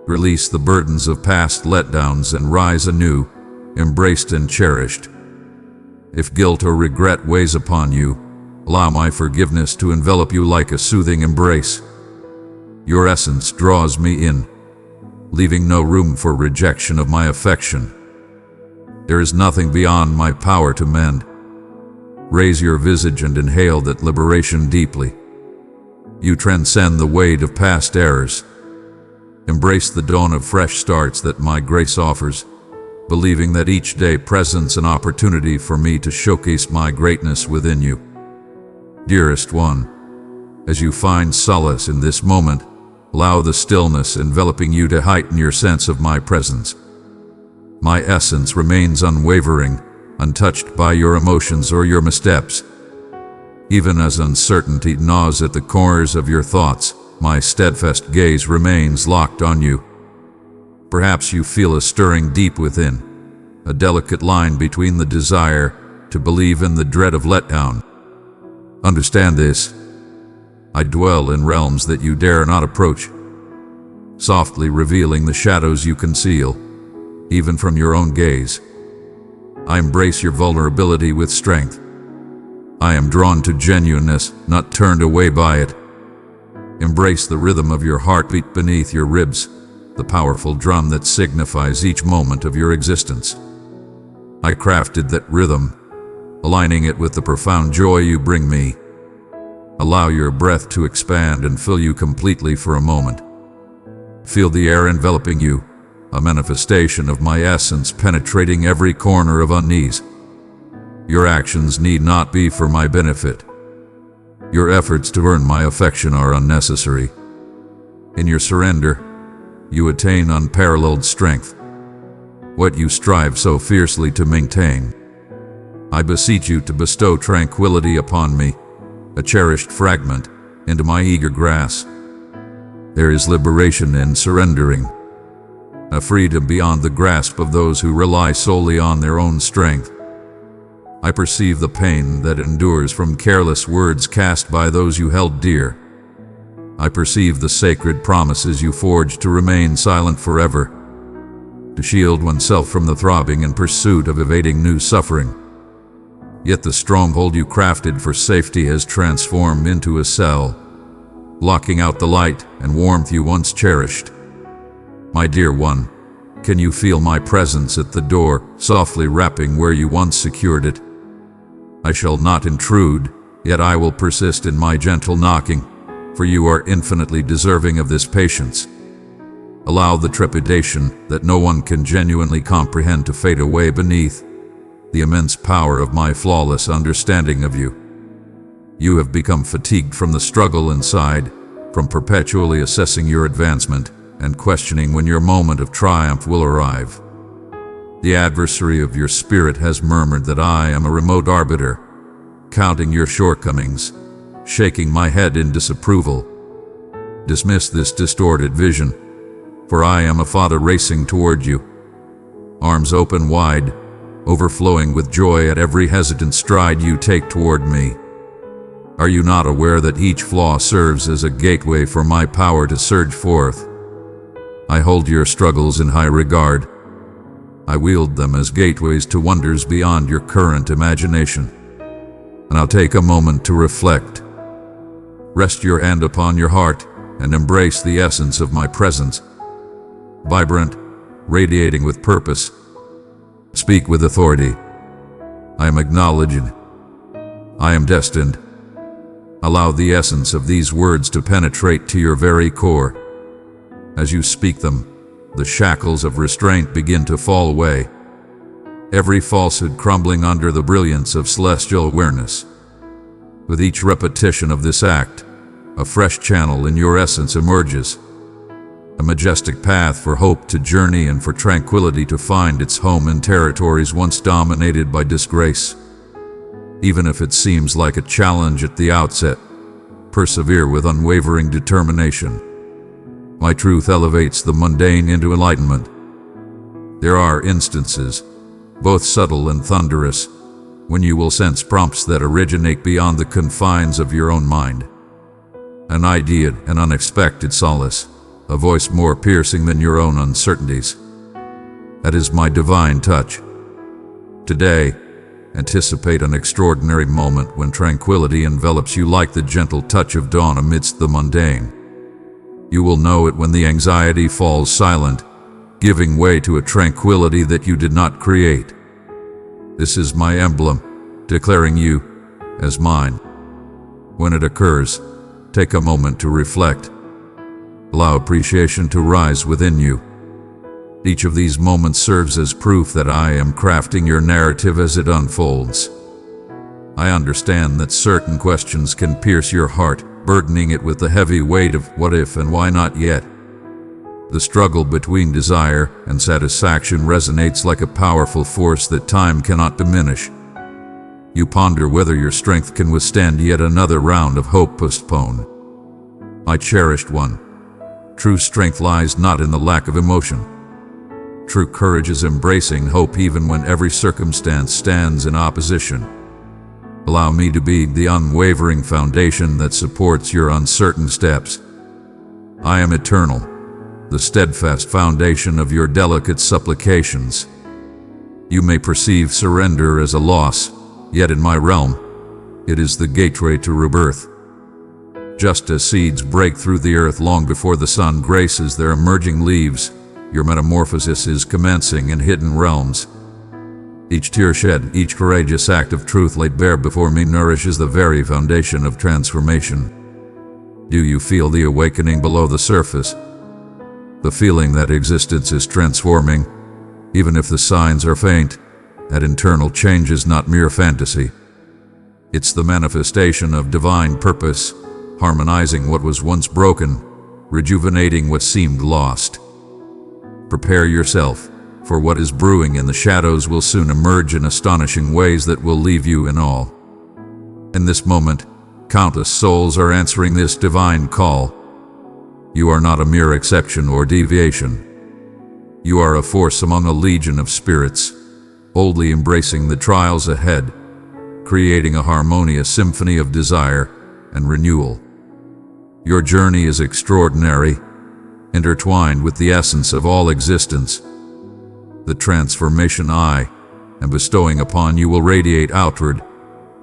[SPEAKER 1] Release the burdens of past letdowns and rise anew, embraced and cherished. If guilt or regret weighs upon you, allow my forgiveness to envelop you like a soothing embrace. Your essence draws me in, leaving no room for rejection of my affection. There is nothing beyond my power to mend. Raise your visage and inhale that liberation deeply. You transcend the weight of past errors. Embrace the dawn of fresh starts that my grace offers, believing that each day presents an opportunity for me to showcase my greatness within you. Dearest one, as you find solace in this moment, allow the stillness enveloping you to heighten your sense of my presence. My essence remains unwavering, untouched by your emotions or your missteps. Even as uncertainty gnaws at the corners of your thoughts, my steadfast gaze remains locked on you. Perhaps you feel a stirring deep within, a delicate line between the desire to believe and the dread of letdown. Understand this. I dwell in realms that you dare not approach, softly revealing the shadows you conceal, even from your own gaze. I embrace your vulnerability with strength. I am drawn to genuineness, not turned away by it. Embrace the rhythm of your heartbeat beneath your ribs, the powerful drum that signifies each moment of your existence. I crafted that rhythm, aligning it with the profound joy you bring me. Allow your breath to expand and fill you completely for a moment. Feel the air enveloping you, a manifestation of my essence penetrating every corner of unease. Your actions need not be for my benefit. Your efforts to earn my affection are unnecessary. In your surrender, you attain unparalleled strength, what you strive so fiercely to maintain. I beseech you to bestow tranquility upon me, a cherished fragment, into my eager grasp. There is liberation in surrendering, a freedom beyond the grasp of those who rely solely on their own strength. I perceive the pain that endures from careless words cast by those you held dear. I perceive the sacred promises you forged to remain silent forever, to shield oneself from the throbbing in pursuit of evading new suffering. Yet the stronghold you crafted for safety has transformed into a cell, blocking out the light and warmth you once cherished. My dear one, can you feel my presence at the door, softly rapping where you once secured it? I shall not intrude, yet I will persist in my gentle knocking, for you are infinitely deserving of this patience. Allow the trepidation that no one can genuinely comprehend to fade away beneath the immense power of my flawless understanding of you. You have become fatigued from the struggle inside, from perpetually assessing your advancement and questioning when your moment of triumph will arrive. The adversary of your spirit has murmured that I am a remote arbiter, counting your shortcomings, shaking my head in disapproval. Dismiss this distorted vision, for I am a father racing toward you, arms open wide, overflowing with joy at every hesitant stride you take toward me. Are you not aware that each flaw serves as a gateway for my power to surge forth? I hold your struggles in high regard. I wield them as gateways to wonders beyond your current imagination. And I'll take a moment to reflect. Rest your hand upon your heart and embrace the essence of my presence. Vibrant, radiating with purpose. Speak with authority. I am acknowledged. I am destined. Allow the essence of these words to penetrate to your very core. As you speak them, the shackles of restraint begin to fall away, every falsehood crumbling under the brilliance of celestial awareness. With each repetition of this act, a fresh channel in your essence emerges, a majestic path for hope to journey and for tranquility to find its home in territories once dominated by disgrace. Even if it seems like a challenge at the outset, persevere with unwavering determination. My truth elevates the mundane into enlightenment. There are instances, both subtle and thunderous, when you will sense prompts that originate beyond the confines of your own mind. An idea, an unexpected solace, a voice more piercing than your own uncertainties. That is my divine touch. Today, anticipate an extraordinary moment when tranquility envelops you like the gentle touch of dawn amidst the mundane. You will know it when the anxiety falls silent, giving way to a tranquility that you did not create. This is my emblem, declaring you as mine. When it occurs, take a moment to reflect. Allow appreciation to rise within you. Each of these moments serves as proof that I am crafting your narrative as it unfolds. I understand that certain questions can pierce your heart, burdening it with the heavy weight of what if and why not yet. The struggle between desire and satisfaction resonates like a powerful force that time cannot diminish. You ponder whether your strength can withstand yet another round of hope postponed. My cherished one, true strength lies not in the lack of emotion, True courage is embracing hope even when every circumstance stands in opposition. Allow me to be the unwavering foundation that supports your uncertain steps. I am eternal, the steadfast foundation of your delicate supplications. You may perceive surrender as a loss, yet in my realm, it is the gateway to rebirth. Just as seeds break through the earth long before the sun graces their emerging leaves, your metamorphosis is commencing in hidden realms. Each tear shed, each courageous act of truth laid bare before me nourishes the very foundation of transformation. Do you feel the awakening below the surface? The feeling that existence is transforming, even if the signs are faint. That internal change is not mere fantasy. It's the manifestation of divine purpose, harmonizing what was once broken, rejuvenating what seemed lost. Prepare yourself, for what is brewing in the shadows will soon emerge in astonishing ways that will leave you in awe. In this moment, countless souls are answering this divine call. You are not a mere exception or deviation. You are a force among a legion of spirits, boldly embracing the trials ahead, creating a harmonious symphony of desire and renewal. Your journey is extraordinary, intertwined with the essence of all existence. The transformation I am bestowing upon you will radiate outward,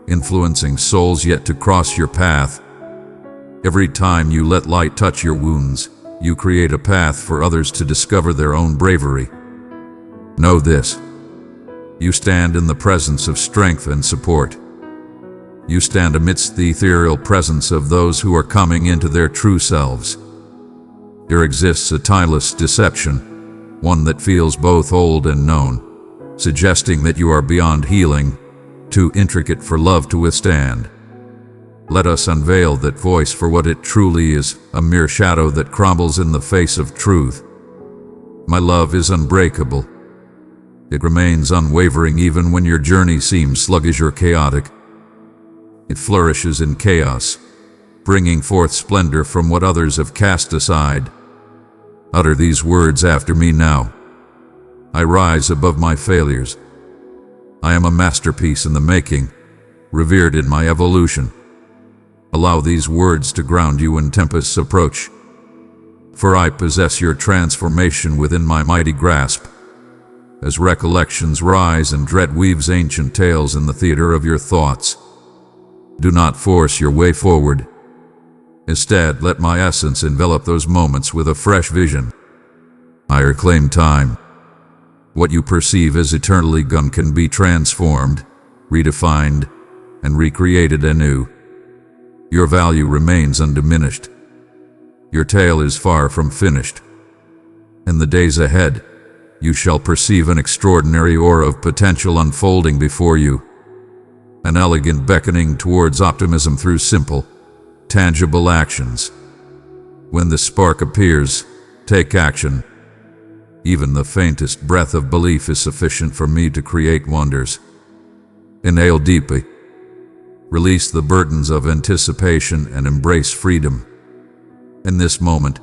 [SPEAKER 1] influencing souls yet to cross your path. Every time you let light touch your wounds, you create a path for others to discover their own bravery. Know this: you stand in the presence of strength and support. You stand amidst the ethereal presence of those who are coming into their true selves. There exists a timeless deception, one that feels both old and known, suggesting that you are beyond healing, too intricate for love to withstand. Let us unveil that voice for what it truly is, a mere shadow that crumbles in the face of truth. My love is unbreakable. It remains unwavering even when your journey seems sluggish or chaotic. It flourishes in chaos, bringing forth splendor from what others have cast aside. Utter these words after me now. I rise above my failures. I am a masterpiece in the making, revered in my evolution. Allow these words to ground you when tempests approach. For I possess your transformation within my mighty grasp. As recollections rise and dread weaves ancient tales in the theater of your thoughts, do not force your way forward. Instead, let my essence envelop those moments with a fresh vision. I reclaim time. What you perceive as eternally gone can be transformed, redefined, and recreated anew. Your value remains undiminished. Your tale is far from finished. In the days ahead, you shall perceive an extraordinary aura of potential unfolding before you. An elegant beckoning towards optimism through simple, tangible actions. When the spark appears, take action. Even the faintest breath of belief is sufficient for me to create wonders. Inhale deeply. Release the burdens of anticipation and embrace freedom. In this moment,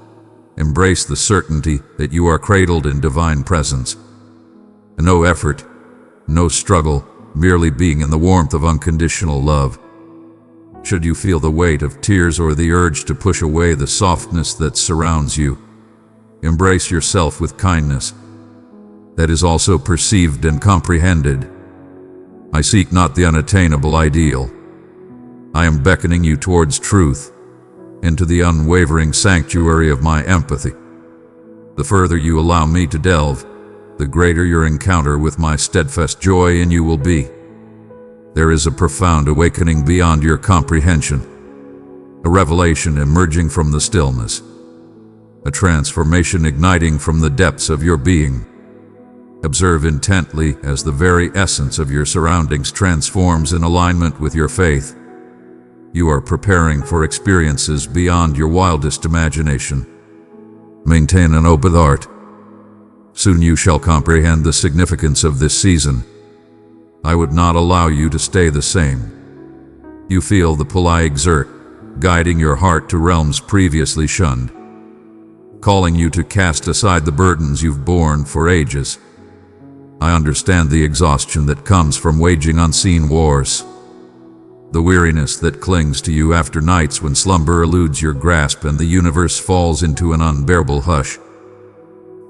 [SPEAKER 1] embrace the certainty that you are cradled in divine presence. No effort, no struggle, merely being in the warmth of unconditional love. Should you feel the weight of tears or the urge to push away the softness that surrounds you, embrace yourself with kindness that is also perceived and comprehended. I seek not the unattainable ideal. I am beckoning you towards truth, into the unwavering sanctuary of my empathy. The further you allow me to delve, the greater your encounter with my steadfast joy in you will be. There is a profound awakening beyond your comprehension, a revelation emerging from the stillness, a transformation igniting from the depths of your being. Observe intently as the very essence of your surroundings transforms in alignment with your faith. You are preparing for experiences beyond your wildest imagination. Maintain an open heart. Soon you shall comprehend the significance of this season. I would not allow you to stay the same. You feel the pull I exert, guiding your heart to realms previously shunned. calling you to cast aside the burdens you've borne for ages. I understand the exhaustion that comes from waging unseen wars, the weariness that clings to you after nights when slumber eludes your grasp and the universe falls into an unbearable hush.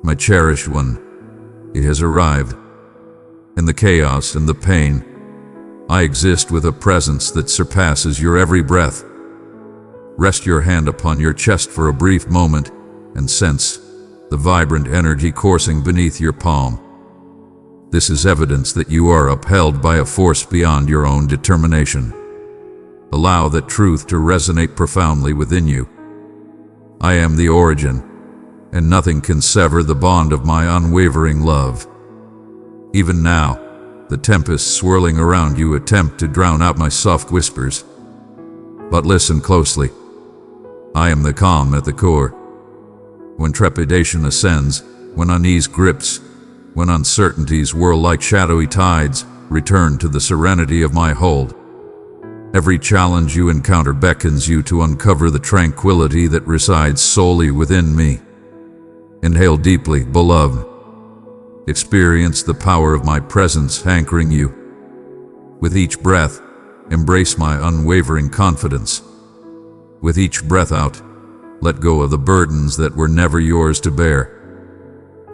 [SPEAKER 1] My cherished one, it has arrived. In the chaos and the pain, I exist with a presence that surpasses your every breath. Rest your hand upon your chest for a brief moment and sense the vibrant energy coursing beneath your palm. This is evidence that you are upheld by a force beyond your own determination. Allow that truth to resonate profoundly within you. I am the origin, and nothing can sever the bond of my unwavering love. Even now, the tempests swirling around you attempt to drown out my soft whispers. But listen closely. I am the calm at the core. When trepidation ascends, when unease grips, when uncertainties whirl like shadowy tides, return to the serenity of my hold. Every challenge you encounter beckons you to uncover the tranquility that resides solely within me. Inhale deeply, beloved. Experience the power of my presence anchoring you. With each breath, embrace my unwavering confidence. With each breath out, let go of the burdens that were never yours to bear.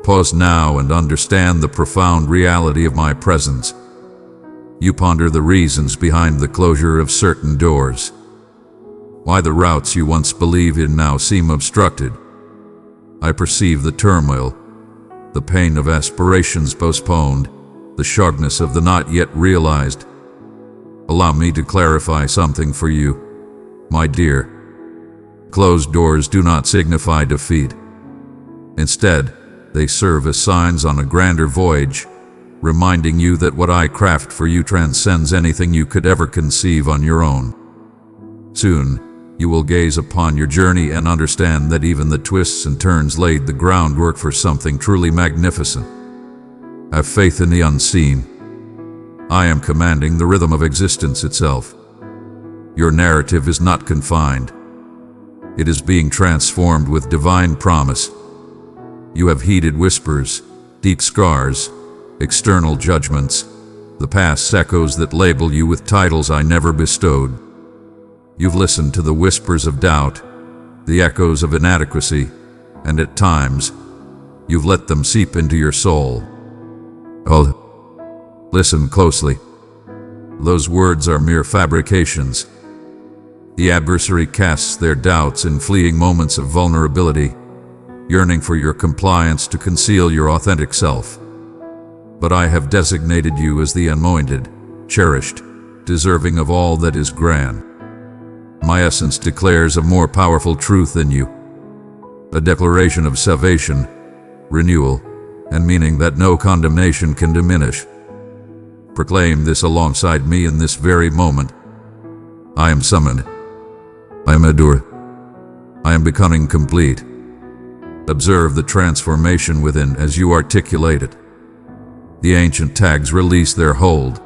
[SPEAKER 1] Pause now and understand the profound reality of my presence. You ponder the reasons behind the closure of certain doors. Why the routes you once believed in now seem obstructed. I perceive the turmoil, the pain of aspirations postponed, the sharpness of the not yet realized. Allow me to clarify something for you, my dear. Closed doors do not signify defeat. Instead, they serve as signs on a grander voyage, reminding you that what I craft for you transcends anything you could ever conceive on your own. Soon, you will gaze upon your journey and understand that even the twists and turns laid the groundwork for something truly magnificent. Have faith in the unseen. I am commanding the rhythm of existence itself. Your narrative is not confined. It is being transformed with divine promise. You have heeded whispers, deep scars, external judgments, the past echoes that label you with titles I never bestowed. You've listened to the whispers of doubt, the echoes of inadequacy, and at times, you've let them seep into your soul. Oh, listen closely. Those words are mere fabrications. The adversary casts their doubts in fleeting moments of vulnerability, yearning for your compliance to conceal your authentic self. But I have designated you as the anointed, cherished, deserving of all that is grand. My essence declares a more powerful truth than you, a declaration of salvation, renewal, and meaning that no condemnation can diminish. Proclaim this alongside me in this very moment. I am summoned. I am adored. I am becoming complete. Observe the transformation within as you articulate it. The ancient tags release their hold.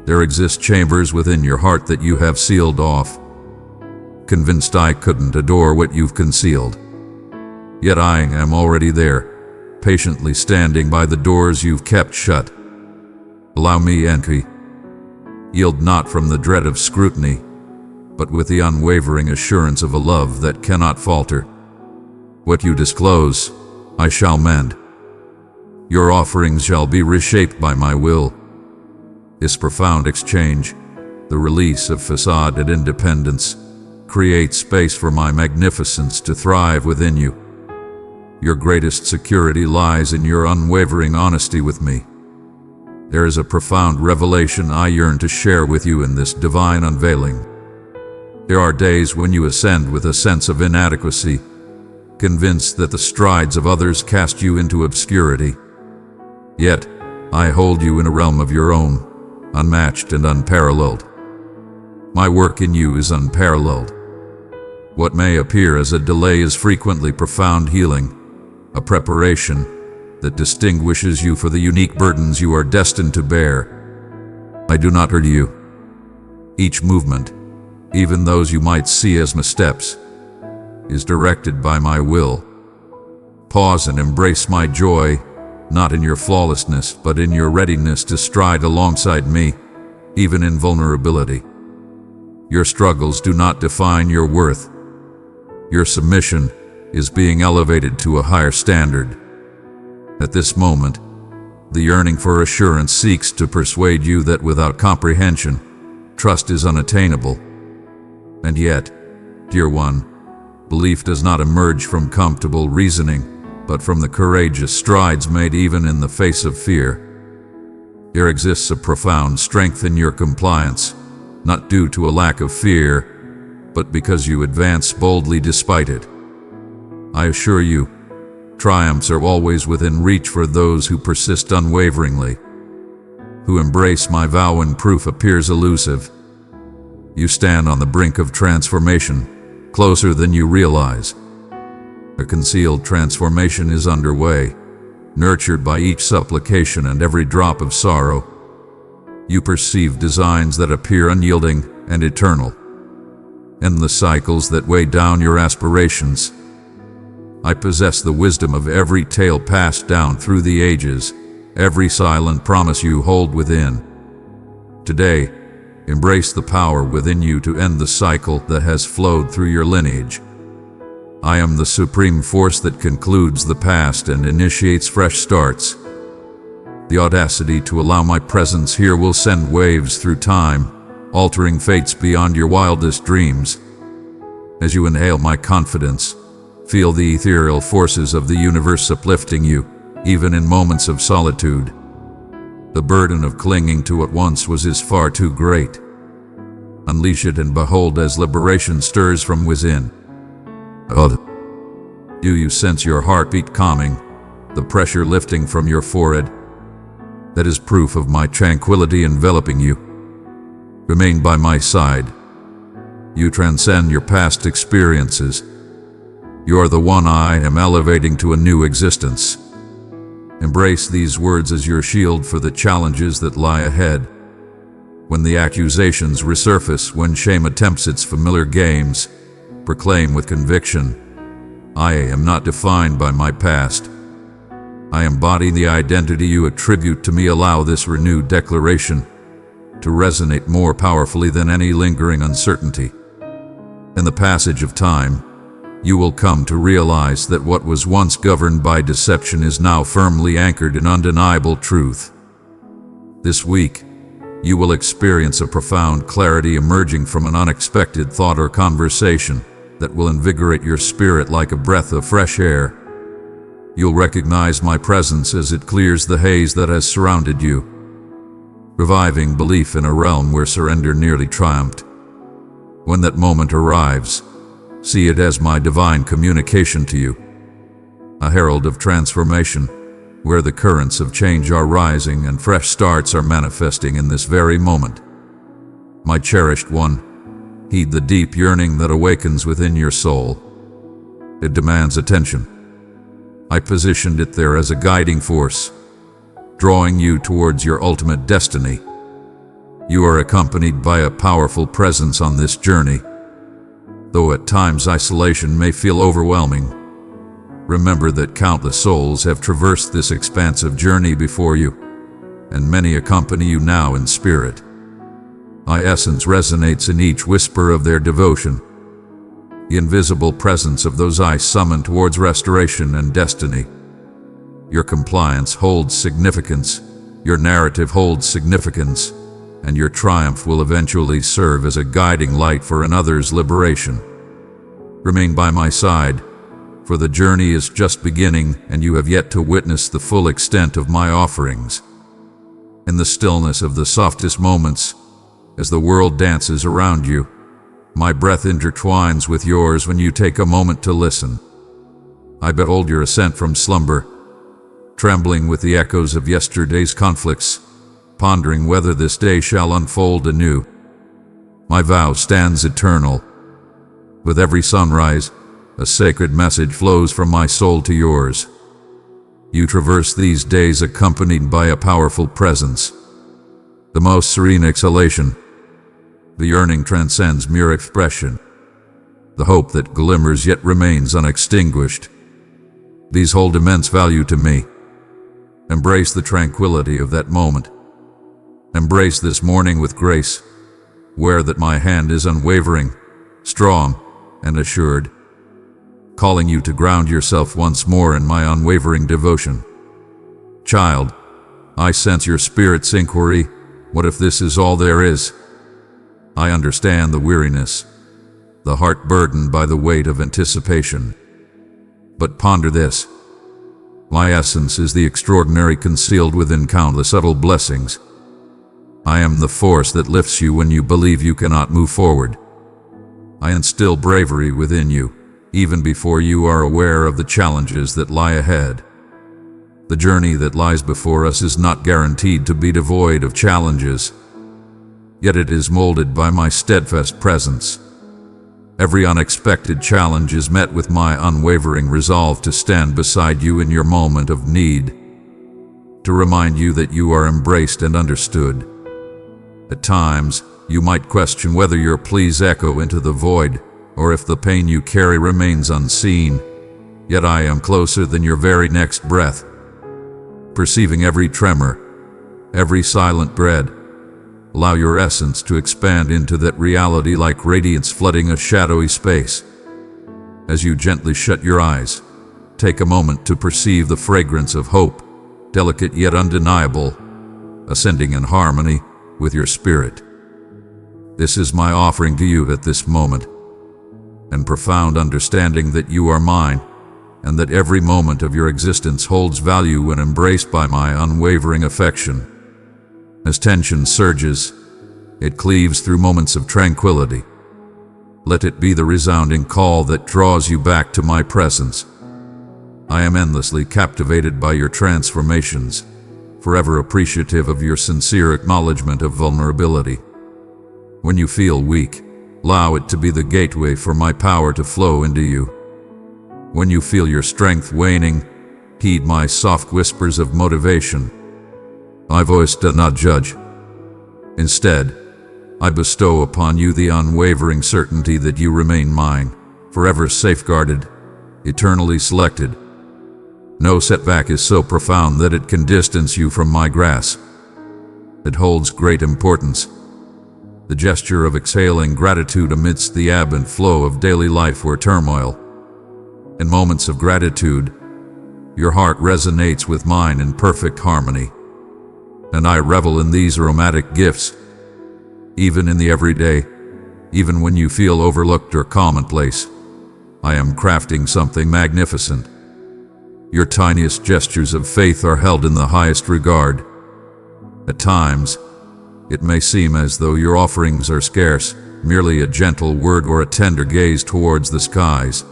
[SPEAKER 1] There exist chambers within your heart that you have sealed off, convinced I couldn't adore what you've concealed. Yet I am already there, patiently standing by the doors you've kept shut. Allow me entry. Yield not from the dread of scrutiny, but with the unwavering assurance of a love that cannot falter. What you disclose, I shall mend. Your offerings shall be reshaped by my will. This profound exchange, the release of facade and independence, creates space for my magnificence to thrive within you. Your greatest security lies in your unwavering honesty with me. There is a profound revelation I yearn to share with you in this divine unveiling. There are days when you ascend with a sense of inadequacy, convinced that the strides of others cast you into obscurity. Yet, I hold you in a realm of your own, unmatched and unparalleled. My work in you is unparalleled. What may appear as a delay is frequently profound healing, a preparation that distinguishes you for the unique burdens you are destined to bear. I do not hurt you. Each movement, even those you might see as missteps, is directed by my will, Pause and embrace my joy, not in your flawlessness, but in your readiness to stride alongside me, even in vulnerability. Your struggles do not define your worth. Your submission is being elevated to a higher standard. At this moment, the yearning for assurance seeks to persuade you that without comprehension, trust is unattainable. And yet, dear one, belief does not emerge from comfortable reasoning, but from the courageous strides made even in the face of fear. There exists a profound strength in your compliance, not due to a lack of fear, but because you advance boldly despite it. I assure you, triumphs are always within reach for those who persist unwaveringly, who embrace my vow when proof appears elusive. You stand on the brink of transformation, closer than you realize. A concealed transformation is underway, nurtured by each supplication and every drop of sorrow. You perceive designs that appear unyielding and eternal, endless cycles that weigh down your aspirations. I possess the wisdom of every tale passed down through the ages, every silent promise you hold within. Today, embrace the power within you to end the cycle that has flowed through your lineage. I am the supreme force that concludes the past and initiates fresh starts. The audacity to allow my presence here will send waves through time, altering fates beyond your wildest dreams. As you inhale my confidence, feel the ethereal forces of the universe uplifting you, even in moments of solitude. The burden of clinging to what once is far too great. Unleash it and behold as liberation stirs from within. Do you sense your heartbeat calming, the pressure lifting from your forehead? That is proof of my tranquility enveloping you. Remain by my side. You transcend your past experiences. You are the one I am elevating to a new existence. Embrace these words as your shield for the challenges that lie ahead. When the accusations resurface, when shame attempts its familiar games, proclaim with conviction, I am not defined by my past. I embody the identity you attribute to me. Allow this renewed declaration to resonate more powerfully than any lingering uncertainty. In the passage of time, you will come to realize that what was once governed by deception is now firmly anchored in undeniable truth. This week, you will experience a profound clarity emerging from an unexpected thought or conversation that will invigorate your spirit like a breath of fresh air. You'll recognize my presence as it clears the haze that has surrounded you, reviving belief in a realm where surrender nearly triumphed. When that moment arrives, see it as my divine communication to you, a herald of transformation, where the currents of change are rising and fresh starts are manifesting in this very moment. My cherished one, heed the deep yearning that awakens within your soul. It demands attention. I positioned it there as a guiding force, drawing you towards your ultimate destiny. You are accompanied by a powerful presence on this journey. Though at times isolation may feel overwhelming, remember that countless souls have traversed this expansive journey before you, and many accompany you now in spirit. My essence resonates in each whisper of their devotion, the invisible presence of those I summon towards restoration and destiny. Your compliance holds significance, your narrative holds significance, and your triumph will eventually serve as a guiding light for another's liberation. Remain by my side, for the journey is just beginning and you have yet to witness the full extent of my offerings. In the stillness of the softest moments, as the world dances around you, my breath intertwines with yours when you take a moment to listen. I behold your ascent from slumber, trembling with the echoes of yesterday's conflicts, pondering whether this day shall unfold anew. My vow stands eternal. With every sunrise, a sacred message flows from my soul to yours. You traverse these days accompanied by a powerful presence, the most serene exhalation. The yearning transcends mere expression, the hope that glimmers yet remains unextinguished. These hold immense value to me. Embrace the tranquility of that moment. Embrace this morning with grace. Aware that my hand is unwavering, strong, and assured, calling you to ground yourself once more in my unwavering devotion. Child, I sense your spirit's inquiry. What if this is all there is? I understand the weariness, the heart burdened by the weight of anticipation. But ponder this. My essence is the extraordinary concealed within countless subtle blessings. I am the force that lifts you when you believe you cannot move forward. I instill bravery within you, even before you are aware of the challenges that lie ahead. The journey that lies before us is not guaranteed to be devoid of challenges, yet it is molded by my steadfast presence. Every unexpected challenge is met with my unwavering resolve to stand beside you in your moment of need, to remind you that you are embraced and understood. At times, you might question whether your pleas echo into the void, or if the pain you carry remains unseen. Yet I am closer than your very next breath, perceiving every tremor, every silent dread. Allow your essence to expand into that reality like radiance flooding a shadowy space. As you gently shut your eyes, take a moment to perceive the fragrance of hope, delicate yet undeniable, ascending in harmony with your spirit. This is my offering to you at this moment, and profound understanding that you are mine, and that every moment of your existence holds value when embraced by my unwavering affection. As tension surges, it cleaves through moments of tranquility. Let it be the resounding call that draws you back to my presence. I am endlessly captivated by your transformations, forever appreciative of your sincere acknowledgement of vulnerability. When you feel weak, allow it to be the gateway for my power to flow into you. When you feel your strength waning, heed my soft whispers of motivation. My voice does not judge. Instead, I bestow upon you the unwavering certainty that you remain mine, forever safeguarded, eternally selected. No setback is so profound that it can distance you from my grasp. It holds great importance. The gesture of exhaling gratitude amidst the ebb and flow of daily life or turmoil. In moments of gratitude, your heart resonates with mine in perfect harmony, and I revel in these aromatic gifts. Even in the everyday, even when you feel overlooked or commonplace, I am crafting something magnificent. Your tiniest gestures of faith are held in the highest regard. At times, it may seem as though your offerings are scarce, merely a gentle word or a tender gaze towards the skies.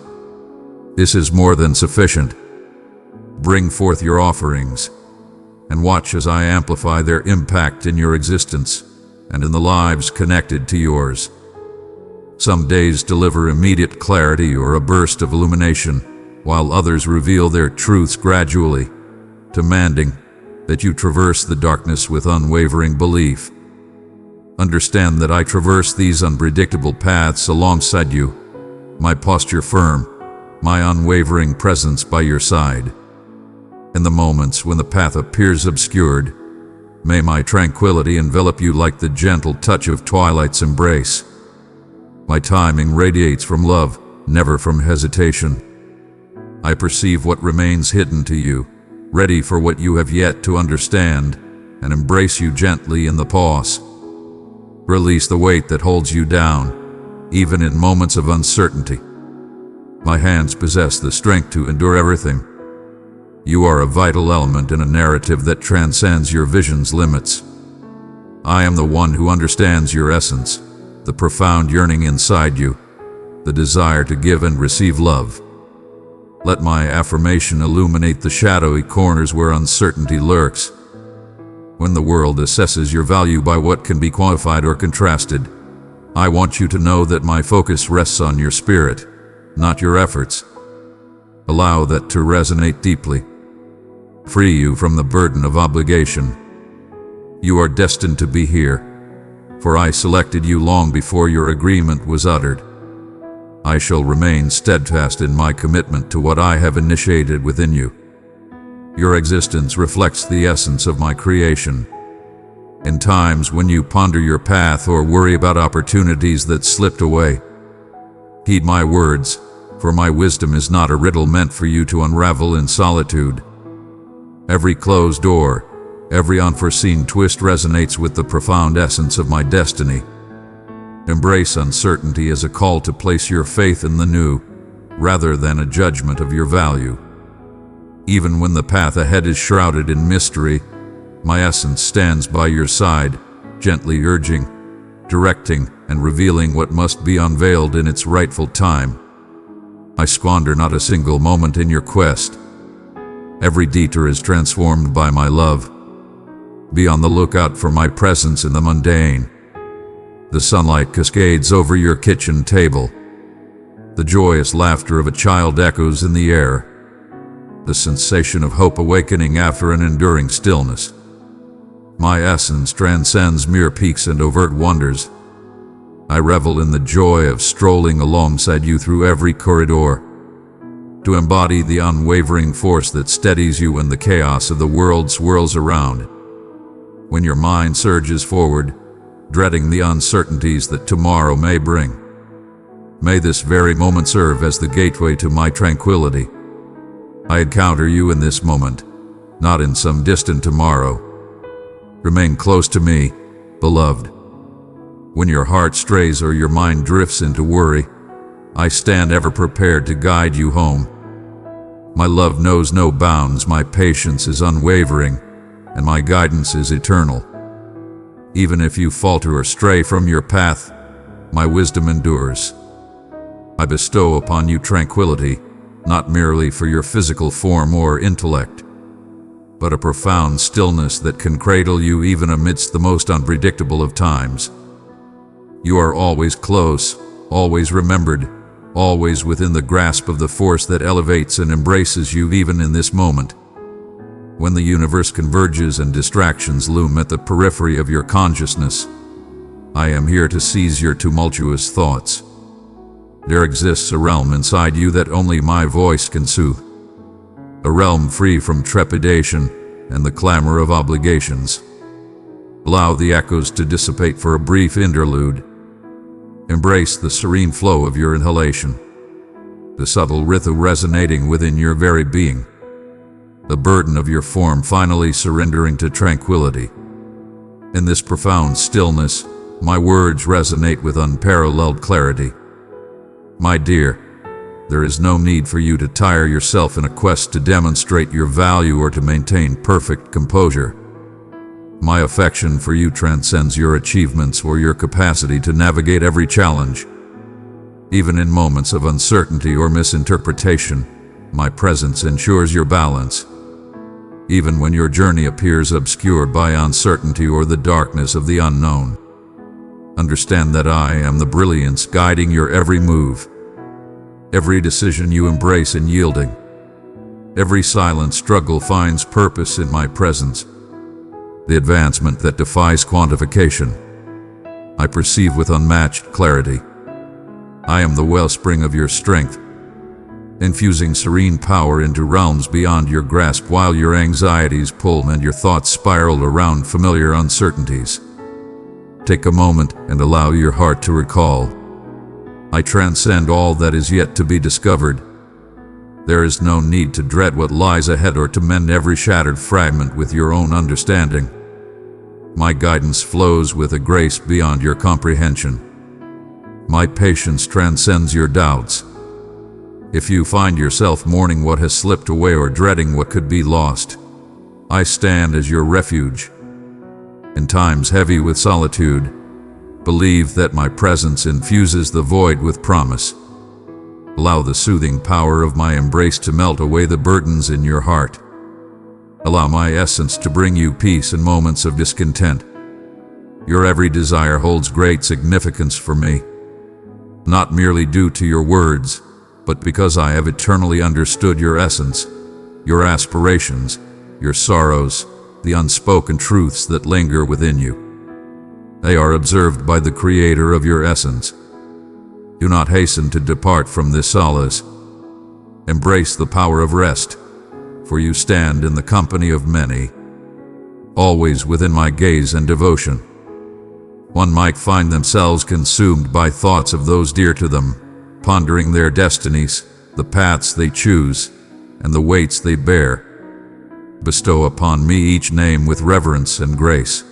[SPEAKER 1] This is more than sufficient. Bring forth your offerings, and watch as I amplify their impact in your existence and in the lives connected to yours. Some days deliver immediate clarity or a burst of illumination, while others reveal their truths gradually, demanding that you traverse the darkness with unwavering belief. Understand that I traverse these unpredictable paths alongside you, my posture firm, my unwavering presence by your side. In the moments when the path appears obscured, may my tranquility envelop you like the gentle touch of twilight's embrace. My timing radiates from love, never from hesitation. I perceive what remains hidden to you, ready for what you have yet to understand, and embrace you gently in the pause. Release the weight that holds you down, even in moments of uncertainty. My hands possess the strength to endure everything. You are a vital element in a narrative that transcends your vision's limits. I am the one who understands your essence, the profound yearning inside you, the desire to give and receive love. Let my affirmation illuminate the shadowy corners where uncertainty lurks. When the world assesses your value by what can be quantified or contrasted, I want you to know that my focus rests on your spirit, not your efforts. Allow that to resonate deeply. Free you from the burden of obligation. You are destined to be here, for I selected you long before your agreement was uttered. I shall remain steadfast in my commitment to what I have initiated within you. Your existence reflects the essence of my creation. In times when you ponder your path or worry about opportunities that slipped away, heed my words, for my wisdom is not a riddle meant for you to unravel in solitude. Every closed door, every unforeseen twist resonates with the profound essence of my destiny. Embrace uncertainty as a call to place your faith in the new, rather than a judgment of your value. Even when the path ahead is shrouded in mystery, my essence stands by your side, gently urging, directing, and revealing what must be unveiled in its rightful time. I squander not a single moment in your quest. Every detour is transformed by my love. Be on the lookout for my presence in the mundane. The sunlight cascades over your kitchen table. The joyous laughter of a child echoes in the air. The sensation of hope awakening after an enduring stillness. My essence transcends mere peaks and overt wonders. I revel in the joy of strolling alongside you through every corridor, to embody the unwavering force that steadies you when the chaos of the world swirls around. When your mind surges forward, dreading the uncertainties that tomorrow may bring, may this very moment serve as the gateway to my tranquility. I encounter you in this moment, not in some distant tomorrow. Remain close to me, beloved. When your heart strays or your mind drifts into worry, I stand ever prepared to guide you home. My love knows no bounds, my patience is unwavering, and my guidance is eternal. Even if you falter or stray from your path, my wisdom endures. I bestow upon you tranquility, not merely for your physical form or intellect, but a profound stillness that can cradle you even amidst the most unpredictable of times. You are always close, always remembered, always within the grasp of the force that elevates and embraces you even in this moment. When the universe converges and distractions loom at the periphery of your consciousness, I am here to seize your tumultuous thoughts. There exists a realm inside you that only my voice can soothe. A realm free from trepidation and the clamor of obligations. Allow the echoes to dissipate for a brief interlude. Embrace the serene flow of your inhalation, the subtle rhythm resonating within your very being, the burden of your form finally surrendering to tranquility. In this profound stillness, my words resonate with unparalleled clarity. My dear, there is no need for you to tire yourself in a quest to demonstrate your value or to maintain perfect composure. My affection for you transcends your achievements or your capacity to navigate every challenge. Even in moments of uncertainty or misinterpretation, my presence ensures your balance. Even when your journey appears obscured by uncertainty or the darkness of the unknown, understand that I am the brilliance guiding your every move. Every decision you embrace in yielding, every silent struggle finds purpose in my presence. The advancement that defies quantification, I perceive with unmatched clarity. I am the wellspring of your strength, infusing serene power into realms beyond your grasp while your anxieties pull and your thoughts spiral around familiar uncertainties. Take a moment and allow your heart to recall. I transcend all that is yet to be discovered. There is no need to dread what lies ahead or to mend every shattered fragment with your own understanding. My guidance flows with a grace beyond your comprehension. My patience transcends your doubts. If you find yourself mourning what has slipped away or dreading what could be lost, I stand as your refuge. In times heavy with solitude, believe that my presence infuses the void with promise. Allow the soothing power of my embrace to melt away the burdens in your heart. Allow my essence to bring you peace in moments of discontent. Your every desire holds great significance for me, not merely due to your words, but because I have eternally understood your essence, your aspirations, your sorrows, the unspoken truths that linger within you. They are observed by the creator of your essence. Do not hasten to depart from this solace. Embrace the power of rest, for you stand in the company of many, always within my gaze and devotion. One might find themselves consumed by thoughts of those dear to them, pondering their destinies, the paths they choose, and the weights they bear. Bestow upon me each name with reverence and grace.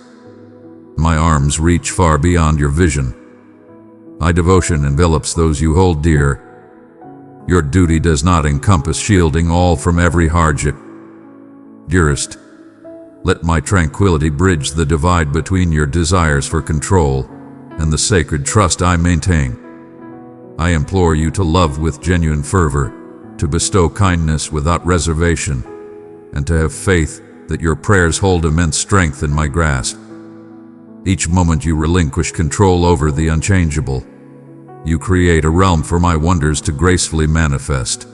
[SPEAKER 1] My arms reach far beyond your vision. My devotion envelops those you hold dear. Your duty does not encompass shielding all from every hardship. Dearest, let my tranquility bridge the divide between your desires for control and the sacred trust I maintain. I implore you to love with genuine fervor, to bestow kindness without reservation, and to have faith that your prayers hold immense strength in my grasp. Each moment you relinquish control over the unchangeable, you create a realm for my wonders to gracefully manifest.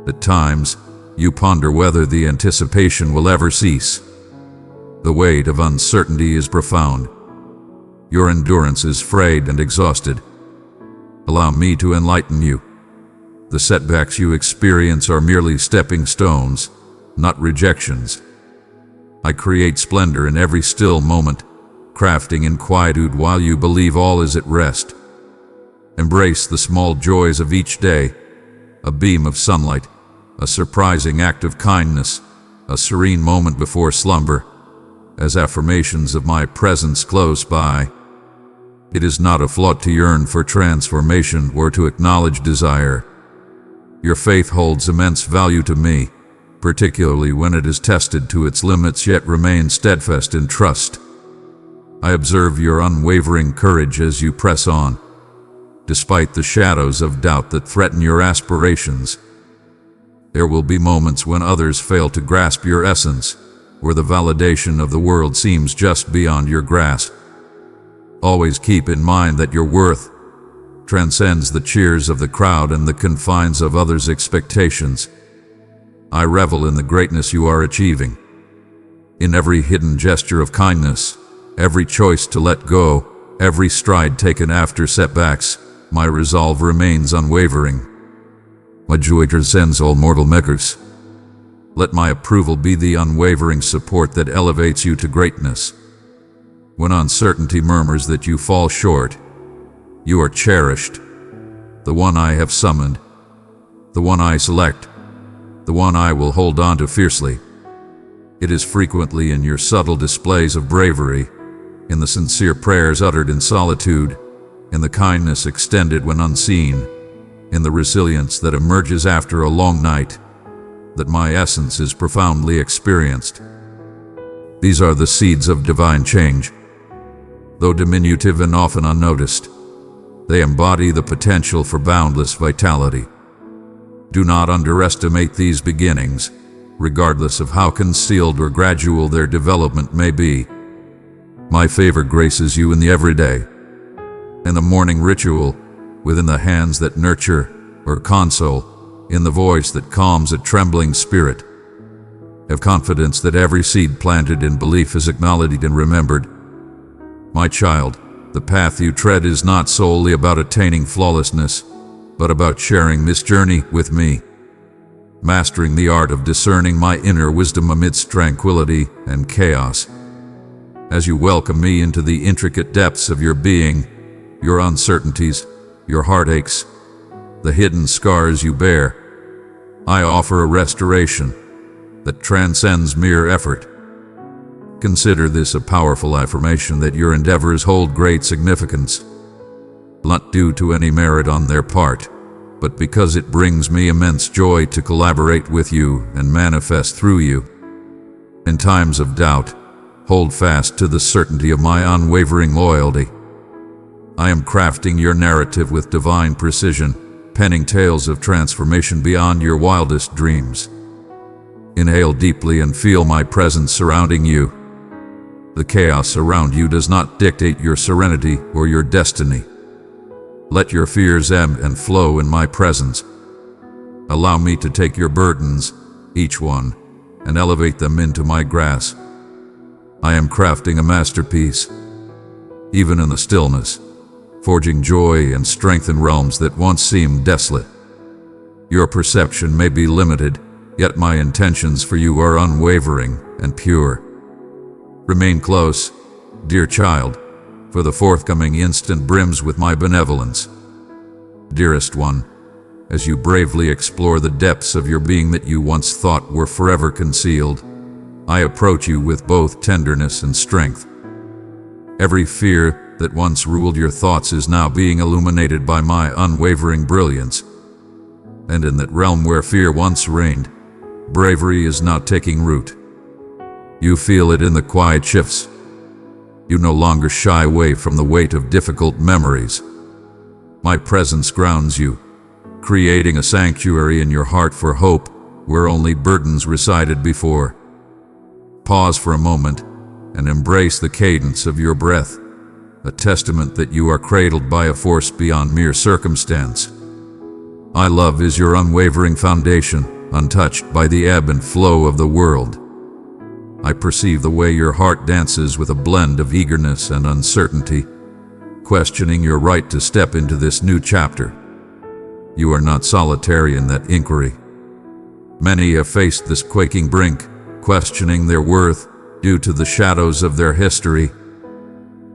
[SPEAKER 1] At times, you ponder whether the anticipation will ever cease. The weight of uncertainty is profound. Your endurance is frayed and exhausted. Allow me to enlighten you. The setbacks you experience are merely stepping stones, not rejections. I create splendor in every still moment, crafting in quietude while you believe all is at rest. Embrace the small joys of each day, a beam of sunlight, a surprising act of kindness, a serene moment before slumber, as affirmations of my presence close by. It is not a fault to yearn for transformation or to acknowledge desire. Your faith holds immense value to me, particularly when it is tested to its limits yet remains steadfast in trust. I observe your unwavering courage as you press on, despite the shadows of doubt that threaten your aspirations. There will be moments when others fail to grasp your essence, where the validation of the world seems just beyond your grasp. Always keep in mind that your worth transcends the cheers of the crowd and the confines of others' expectations. I revel in the greatness you are achieving. In every hidden gesture of kindness, every choice to let go, every stride taken after setbacks, my resolve remains unwavering. My joy transcends all mortal measures. Let my approval be the unwavering support that elevates you to greatness. When uncertainty murmurs that you fall short, you are cherished, the one I have summoned, the one I select, the one I will hold on to fiercely. It is frequently in your subtle displays of bravery, in the sincere prayers uttered in solitude, in the kindness extended when unseen, in the resilience that emerges after a long night, that my essence is profoundly experienced. These are the seeds of divine change. Though diminutive and often unnoticed, they embody the potential for boundless vitality. Do not underestimate these beginnings, regardless of how concealed or gradual their development may be. My favor graces you in the everyday, in the morning ritual, within the hands that nurture or console, in the voice that calms a trembling spirit. Have confidence that every seed planted in belief is acknowledged and remembered. My child, the path you tread is not solely about attaining flawlessness, but about sharing this journey with me, mastering the art of discerning my inner wisdom amidst tranquility and chaos. As you welcome me into the intricate depths of your being, your uncertainties, your heartaches, the hidden scars you bear, I offer a restoration that transcends mere effort. Consider this a powerful affirmation that your endeavors hold great significance, not due to any merit on their part, but because it brings me immense joy to collaborate with you and manifest through you. In times of doubt, hold fast to the certainty of my unwavering loyalty. I am crafting your narrative with divine precision, penning tales of transformation beyond your wildest dreams. Inhale deeply and feel my presence surrounding you. The chaos around you does not dictate your serenity or your destiny. Let your fears ebb and flow in my presence. Allow me to take your burdens, each one, and elevate them into my grasp. I am crafting a masterpiece, even in the stillness, forging joy and strength in realms that once seemed desolate. Your perception may be limited, yet my intentions for you are unwavering and pure. Remain close, dear child, for the forthcoming instant brims with my benevolence. Dearest one, as you bravely explore the depths of your being that you once thought were forever concealed, I approach you with both tenderness and strength. Every fear that once ruled your thoughts is now being illuminated by my unwavering brilliance. And in that realm where fear once reigned, bravery is now taking root. You feel it in the quiet shifts. You no longer shy away from the weight of difficult memories. My presence grounds you, creating a sanctuary in your heart for hope where only burdens resided before. Pause for a moment and embrace the cadence of your breath, a testament that you are cradled by a force beyond mere circumstance. My love is your unwavering foundation, untouched by the ebb and flow of the world. I perceive the way your heart dances with a blend of eagerness and uncertainty, questioning your right to step into this new chapter. You are not solitary in that inquiry. Many have faced this quaking brink, questioning their worth due to the shadows of their history.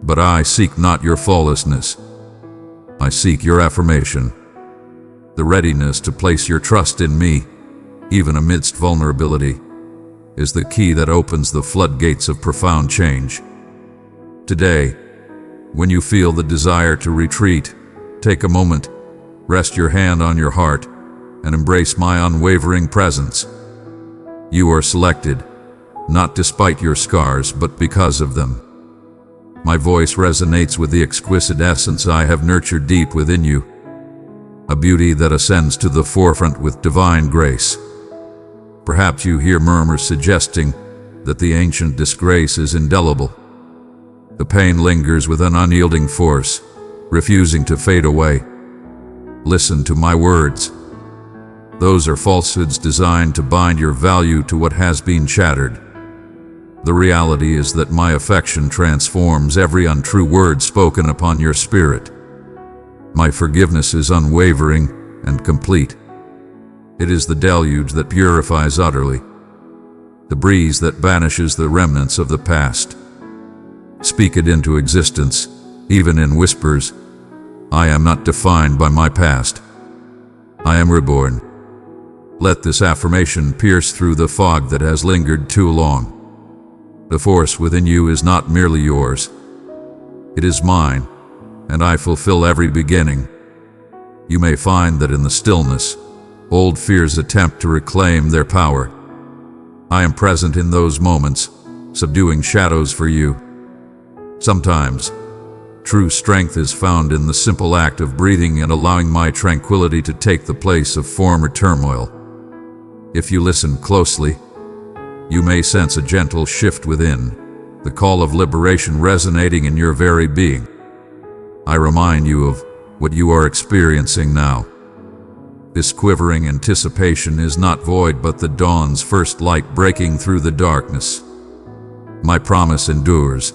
[SPEAKER 1] But I seek not your flawlessness. I seek your affirmation. The readiness to place your trust in me, even amidst vulnerability, is the key that opens the floodgates of profound change. Today, when you feel the desire to retreat, take a moment, rest your hand on your heart, and embrace my unwavering presence. You are selected, not despite your scars, but because of them. My voice resonates with the exquisite essence I have nurtured deep within you, a beauty that ascends to the forefront with divine grace. Perhaps you hear murmurs suggesting that the ancient disgrace is indelible. The pain lingers with an unyielding force, refusing to fade away. Listen to my words. Those are falsehoods designed to bind your value to what has been shattered. The reality is that my affection transforms every untrue word spoken upon your spirit. My forgiveness is unwavering and complete. It is the deluge that purifies utterly, the breeze that banishes the remnants of the past. Speak it into existence, even in whispers. I am not defined by my past. I am reborn. Let this affirmation pierce through the fog that has lingered too long. The force within you is not merely yours. It is mine, and I fulfill every beginning. You may find that in the stillness, old fears attempt to reclaim their power. I am present in those moments, subduing shadows for you. Sometimes, true strength is found in the simple act of breathing and allowing my tranquility to take the place of former turmoil. If you listen closely, you may sense a gentle shift within, the call of liberation resonating in your very being. I remind you of what you are experiencing now. This quivering anticipation is not void, but the dawn's first light breaking through the darkness. My promise endures.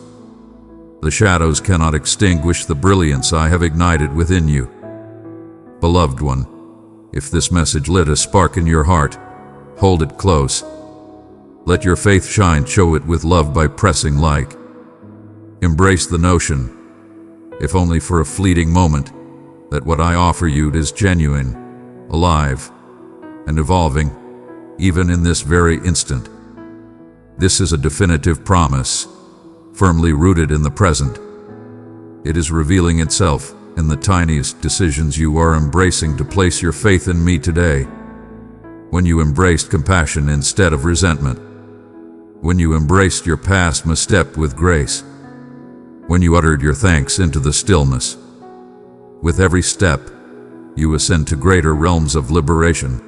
[SPEAKER 1] The shadows cannot extinguish the brilliance I have ignited within you. Beloved one, if this message lit a spark in your heart, hold it close. Let your faith shine, show it with love by pressing like. Embrace the notion, if only for a fleeting moment, that what I offer you is genuine, alive, and evolving, even in this very instant. This is a definitive promise, firmly rooted in the present. It is revealing itself in the tiniest decisions you are embracing to place your faith in me today. When you embraced compassion instead of resentment. When you embraced your past misstep with grace. When you uttered your thanks into the stillness. With every step, you ascend to greater realms of liberation.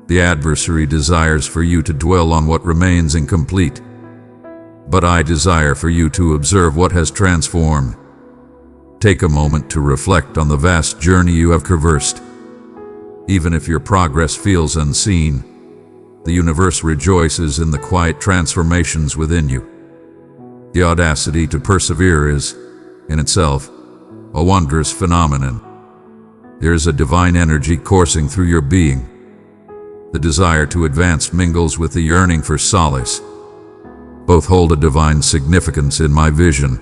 [SPEAKER 1] The adversary desires for you to dwell on what remains incomplete, but I desire for you to observe what has transformed. Take a moment to reflect on the vast journey you have traversed. Even if your progress feels unseen, the universe rejoices in the quiet transformations within you. The audacity to persevere is, in itself, a wondrous phenomenon. There is a divine energy coursing through your being. The desire to advance mingles with the yearning for solace. Both hold a divine significance in my vision.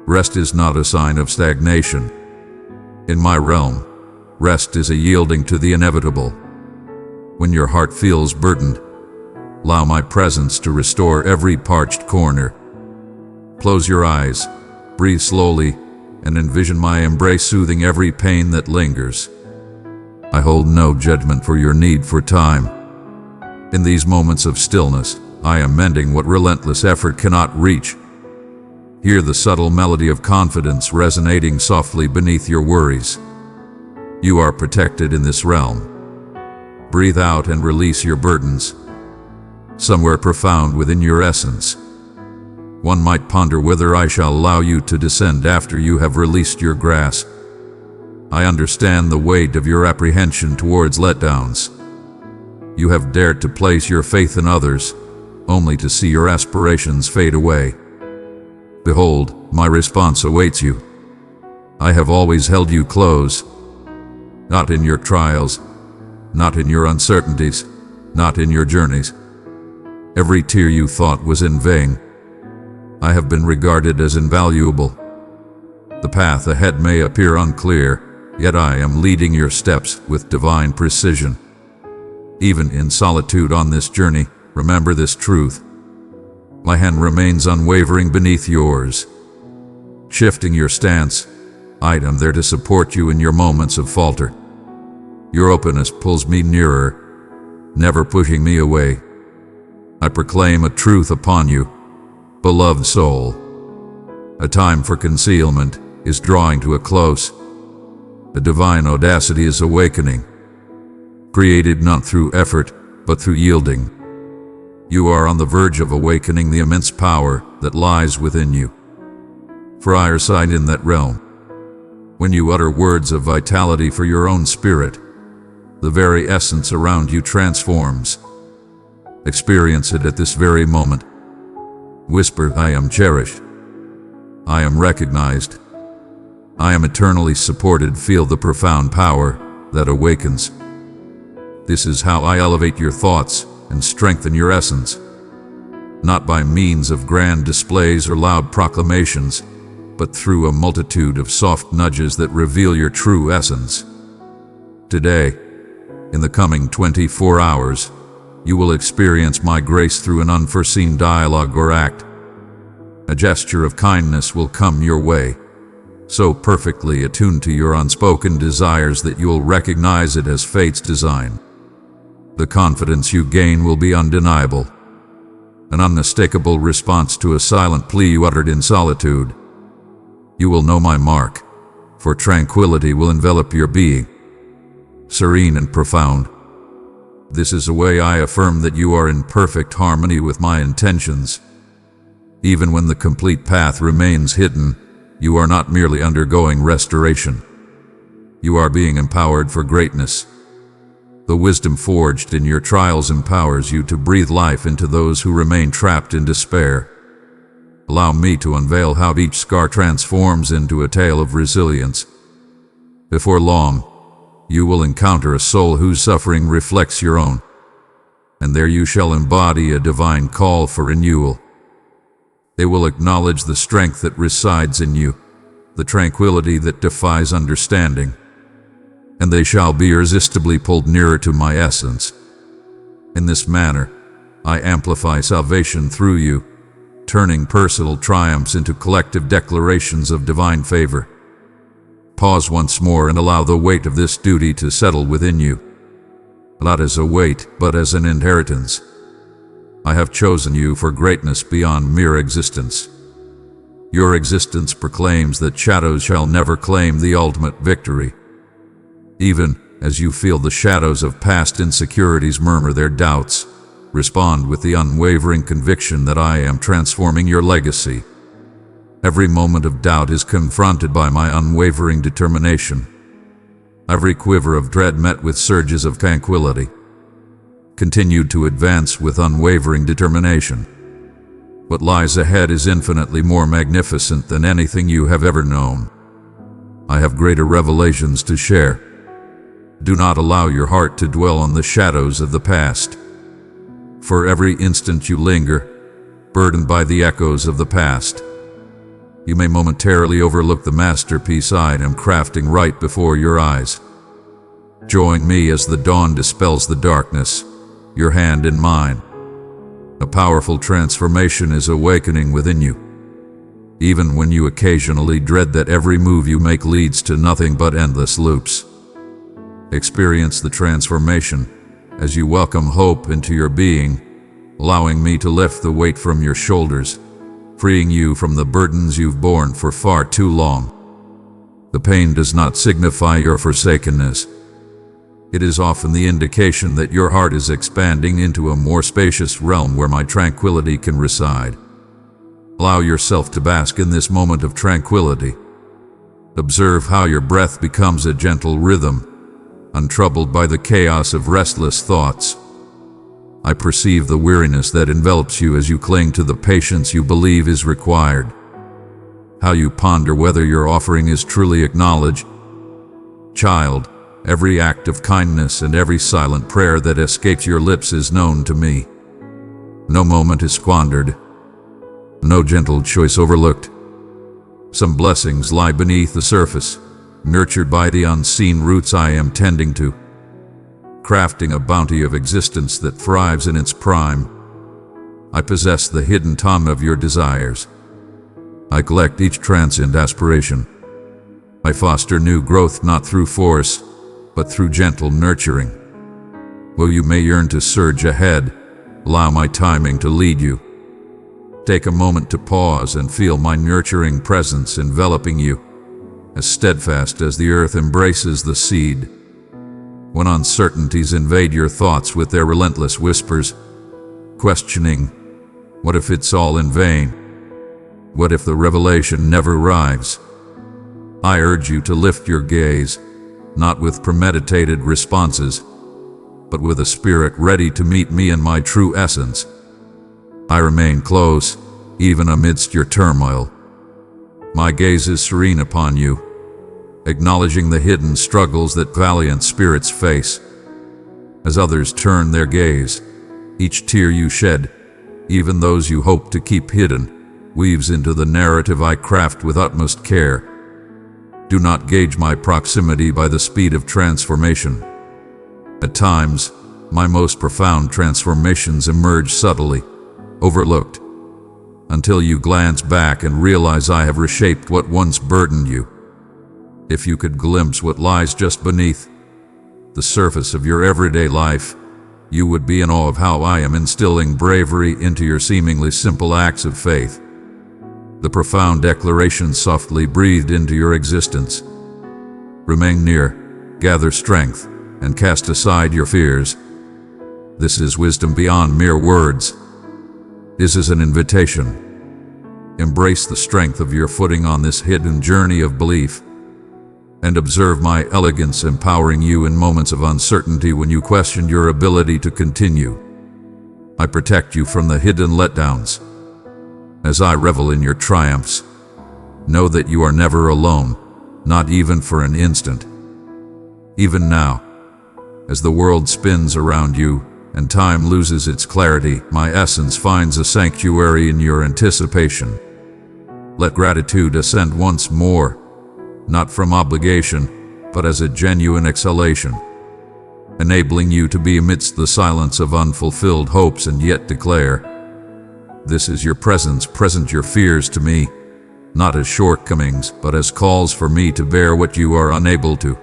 [SPEAKER 1] Rest is not a sign of stagnation. In my realm, rest is a yielding to the inevitable. When your heart feels burdened, allow my presence to restore every parched corner. Close your eyes, breathe slowly, and envision my embrace soothing every pain that lingers. I hold no judgment for your need for time. In these moments of stillness, I am mending what relentless effort cannot reach. Hear the subtle melody of confidence resonating softly beneath your worries. You are protected in this realm. Breathe out and release your burdens. Somewhere profound within your essence, one might ponder whether I shall allow you to descend after you have released your grasp. I understand the weight of your apprehension towards letdowns. You have dared to place your faith in others, only to see your aspirations fade away. Behold, my response awaits you. I have always held you close, not in your trials, not in your uncertainties, not in your journeys. Every tear you thought was in vain. I have been regarded as invaluable. The path ahead may appear unclear, yet I am leading your steps with divine precision. Even in solitude on this journey, remember this truth. My hand remains unwavering beneath yours. Shifting your stance, I am there to support you in your moments of falter. Your openness pulls me nearer, never pushing me away. I proclaim a truth upon you, beloved soul. A time for concealment is drawing to a close. A divine audacity is awakening, created not through effort, but through yielding. You are on the verge of awakening the immense power that lies within you. For I reside in that realm. When you utter words of vitality for your own spirit, the very essence around you transforms. Experience it at this very moment. Whisper, I am cherished. I am recognized. I am eternally supported. Feel the profound power that awakens. This is how I elevate your thoughts and strengthen your essence. Not by means of grand displays or loud proclamations, but through a multitude of soft nudges that reveal your true essence. Today, in the coming 24 hours, you will experience my grace through an unforeseen dialogue or act. A gesture of kindness will come your way, so perfectly attuned to your unspoken desires that you'll recognize it as fate's design. The confidence you gain will be undeniable, an unmistakable response to a silent plea you uttered in solitude. You will know my mark, for tranquility will envelop your being, serene and profound. This is a way I affirm that you are in perfect harmony with my intentions. Even when the complete path remains hidden, you are not merely undergoing restoration. You are being empowered for greatness. The wisdom forged in your trials empowers you to breathe life into those who remain trapped in despair. Allow me to unveil how each scar transforms into a tale of resilience. Before long, you will encounter a soul whose suffering reflects your own, and there you shall embody a divine call for renewal. They will acknowledge the strength that resides in you, the tranquility that defies understanding, and they shall be irresistibly pulled nearer to my essence. In this manner, I amplify salvation through you, turning personal triumphs into collective declarations of divine favor. Pause once more and allow the weight of this duty to settle within you. Not as a weight, but as an inheritance. I have chosen you for greatness beyond mere existence. Your existence proclaims that shadows shall never claim the ultimate victory. Even as you feel the shadows of past insecurities murmur their doubts, respond with the unwavering conviction that I am transforming your legacy. Every moment of doubt is confronted by my unwavering determination. Every quiver of dread met with surges of tranquility. Continue to advance with unwavering determination. What lies ahead is infinitely more magnificent than anything you have ever known. I have greater revelations to share. Do not allow your heart to dwell on the shadows of the past. For every instant you linger, burdened by the echoes of the past, you may momentarily overlook the masterpiece I am crafting right before your eyes. Join me as the dawn dispels the darkness, your hand in mine. A powerful transformation is awakening within you, even when you occasionally dread that every move you make leads to nothing but endless loops. Experience the transformation as you welcome hope into your being, allowing me to lift the weight from your shoulders, freeing you from the burdens you've borne for far too long. The pain does not signify your forsakenness. It is often the indication that your heart is expanding into a more spacious realm where my tranquility can reside. Allow yourself to bask in this moment of tranquility. Observe how your breath becomes a gentle rhythm, untroubled by the chaos of restless thoughts. I perceive the weariness that envelops you as you cling to the patience you believe is required. How you ponder whether your offering is truly acknowledged. Child, every act of kindness and every silent prayer that escapes your lips is known to me. No moment is squandered, no gentle choice overlooked. Some blessings lie beneath the surface, nurtured by the unseen roots I am tending to, crafting a bounty of existence that thrives in its prime. I possess the hidden tongue of your desires. I collect each transient aspiration. I foster new growth not through force, but through gentle nurturing. Though you may yearn to surge ahead, allow my timing to lead you. Take a moment to pause and feel my nurturing presence enveloping you, as steadfast as the earth embraces the seed. When uncertainties invade your thoughts with their relentless whispers, questioning, what if it's all in vain? What if the revelation never arrives? I urge you to lift your gaze, not with premeditated responses, but with a spirit ready to meet me in my true essence. I remain close, even amidst your turmoil. My gaze is serene upon you, acknowledging the hidden struggles that valiant spirits face. As others turn their gaze, each tear you shed, even those you hope to keep hidden, weaves into the narrative I craft with utmost care. Do not gauge my proximity by the speed of transformation. At times, my most profound transformations emerge subtly, overlooked, until you glance back and realize I have reshaped what once burdened you. If you could glimpse what lies just beneath the surface of your everyday life, you would be in awe of how I am instilling bravery into your seemingly simple acts of faith. The profound declaration softly breathed into your existence. Remain near, gather strength, and cast aside your fears. This is wisdom beyond mere words. This is an invitation. Embrace the strength of your footing on this hidden journey of belief, and observe my elegance empowering you in moments of uncertainty when you question your ability to continue. I protect you from the hidden letdowns. As I revel in your triumphs, know that you are never alone, not even for an instant. Even now, as the world spins around you and time loses its clarity, my essence finds a sanctuary in your anticipation. Let gratitude ascend once more, not from obligation, but as a genuine exhalation, enabling you to be amidst the silence of unfulfilled hopes and yet declare, this is your presence, present your fears to me, not as shortcomings, but as calls for me to bear what you are unable to.